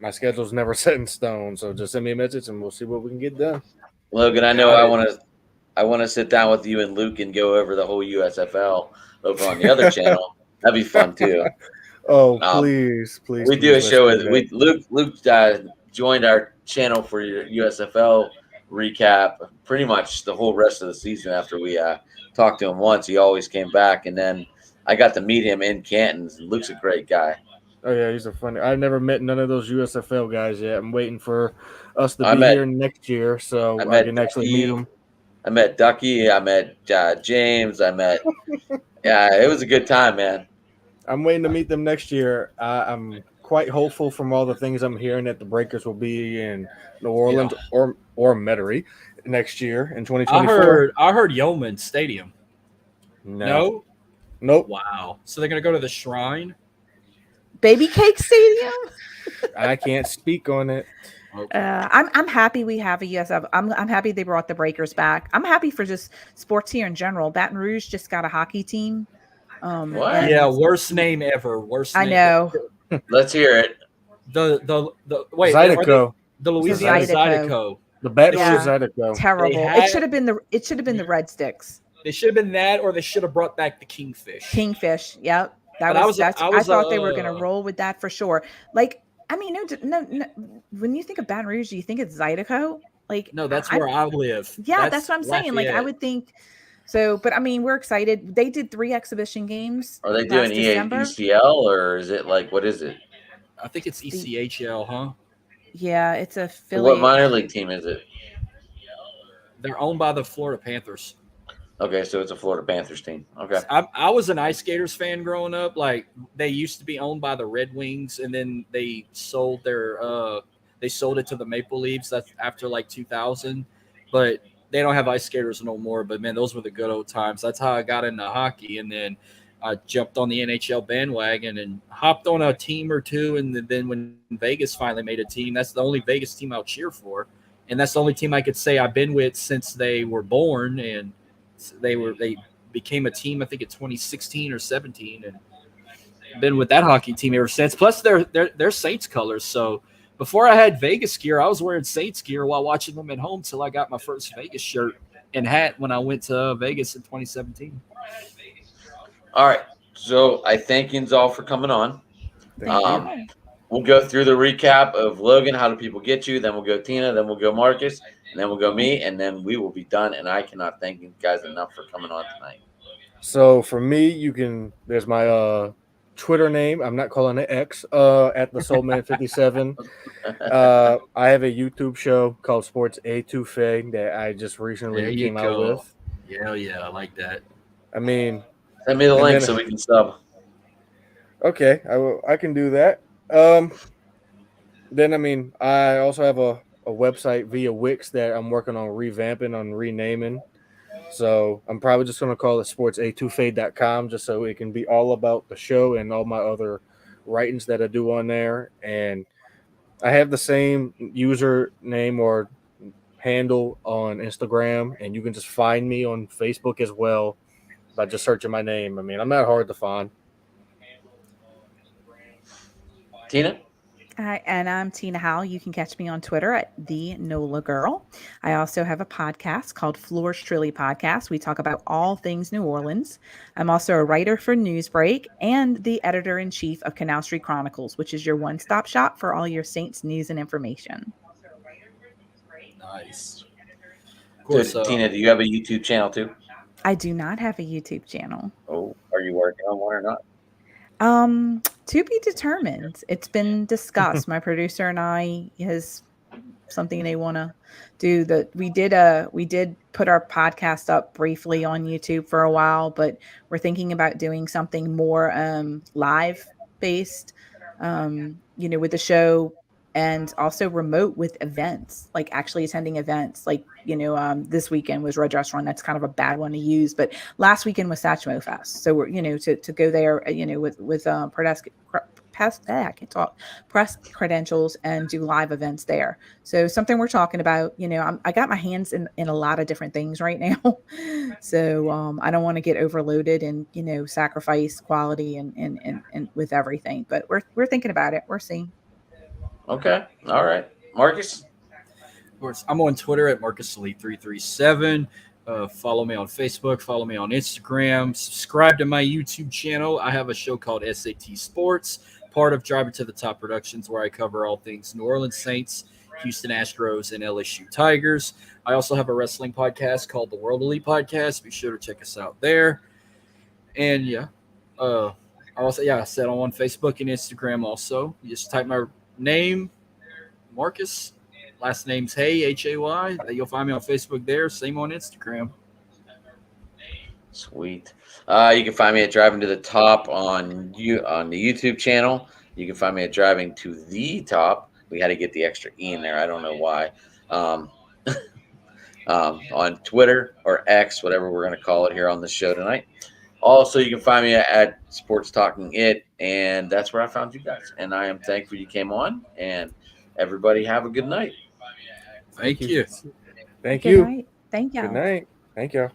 my schedule's never set in stone. So just send me a message and we'll see what we can get done. Logan, I know I want to sit down with you and Luke and go over the whole USFL over on the other channel. That'd be fun too. Oh, please. We do a show with Luke joined our channel for your USFL recap pretty much the whole rest of the season. After we talked to him once, he always came back, and then I got to meet him in Canton. Luke's a great guy. Oh yeah, he's a funny. I've never met none of those USFL guys yet. I'm waiting for us to be here next year so I can actually meet them. I met Ducky. I met James. I met. It was a good time, man. I'm waiting to meet them next year. I'm quite hopeful from all the things I'm hearing that the Breakers will be in New Orleans or Metairie next year in 2024. I heard Yeoman Stadium. No? Nope. Wow. So they're going to go to the Shrine? Baby Cake Stadium? I can't speak on it. Okay. I'm happy we have a USF. I'm happy they brought the Breakers back. I'm happy for just sports here in general. Baton Rouge just got a hockey team. What? Yeah, worst name ever. I know. Let's hear it. The Zydeco. The Louisiana Zydeco. The Baton Rouge Zydeco. Terrible. It should have been the Red Sticks. They should have been that, or they should have brought back the Kingfish. Yep. I thought they were going to roll with that for sure. Like, no. When you think of Baton Rouge, do you think it's Zydeco? Like, no, that's where I live. Yeah, that's what I'm saying. Like, I would think so. But we're excited. They did 3 exhibition games. Are they doing ECL or is it like what is it? I think it's ECHL, huh? Yeah, it's a Philly. What minor league team is it? They're owned by the Florida Panthers. Okay, so it's a Florida Panthers team. Okay. I was an Ice Gators fan growing up. Like, they used to be owned by the Red Wings, and then they sold it to the Maple Leafs. That's after like 2000. But they don't have ice skaters no more, but man, those were the good old times. That's how I got into hockey, and then I jumped on the NHL bandwagon and hopped on a team or two. And then when Vegas finally made a team, that's the only Vegas team I'll cheer for, and that's the only team I could say I've been with since they were born. And they became a team, I think, in 2016 or 17, and been with that hockey team ever since. Plus, they're Saints colors. So before I had Vegas gear, I was wearing Saints gear while watching them at home till I got my first Vegas shirt and hat when I went to Vegas in 2017. All right. So I thank you all for coming on. Thank Um, you. We'll go through the recap of Logan. How do people get you? Then we'll go Tina. Then we'll go Marcus. And then we'll go me. And then we will be done. And I cannot thank you guys enough for coming on tonight. So for me, there's my Twitter name. I'm not calling it X. At the Soulman57. I have a YouTube show called Sports A2Fe that I just recently came out with. Yeah, I like that. I mean, send me the link so we can sub. Okay, I can do that. Then I also have a website via Wix that I'm working on revamping, on renaming. So I'm probably just going to call it sportsa2fade.com just so it can be all about the show and all my other writings that I do on there. And I have the same username or handle on Instagram, and you can just find me on Facebook as well by just searching my name. I mean, I'm not hard to find. Tina? And I'm Tina Howell. You can catch me on Twitter at the NOLA Girl. I also have a podcast called Floor Strilly Podcast. We talk about all things New Orleans. I'm also a writer for Newsbreak and the editor-in-chief of Canal Street Chronicles, which is your one-stop shop for all your Saints news and information. Nice. Of course, Tina, do you have a YouTube channel too? I do not have a YouTube channel. Oh, are you working on one or not? To be determined. It's been discussed. My producer and I has something they want to do. That we did put our podcast up briefly on YouTube for a while, but we're thinking about doing something more live based, with the show, and also remote with events, like actually attending events. Like, this weekend was Red Dress Run. That's kind of a bad one to use, but last weekend was Satchmo Fest. So we're, to go there, with press credentials and do live events there. So something we're talking about. I got my hands in a lot of different things right now. So I don't want to get overloaded and, sacrifice quality and with everything, but we're thinking about it. We're seeing. Okay. All right. Marcus? Of course, I'm on Twitter at MarcusElite337. Follow me on Facebook. Follow me on Instagram. Subscribe to my YouTube channel. I have a show called SAT Sports, part of Driver to the Top Productions, where I cover all things New Orleans Saints, Houston Astros, and LSU Tigers. I also have a wrestling podcast called the World Elite Podcast. Be sure to check us out there. And I said I'm on Facebook and Instagram also. You just type my name, Marcus. Last name's Hay, Hay. You'll find me on Facebook there. Same on Instagram. Sweet. You can find me at Driving to the Top on the YouTube channel. You can find me at Driving to the Top. We had to get the extra E in there. I don't know why. On Twitter or X, whatever we're going to call it here on the show tonight. Also, you can find me at Sports Talking It, and that's where I found you guys. And I am thankful you came on, and everybody have a good night. Thank you. Thank Good you. night. Thank you. Good night. Thank you.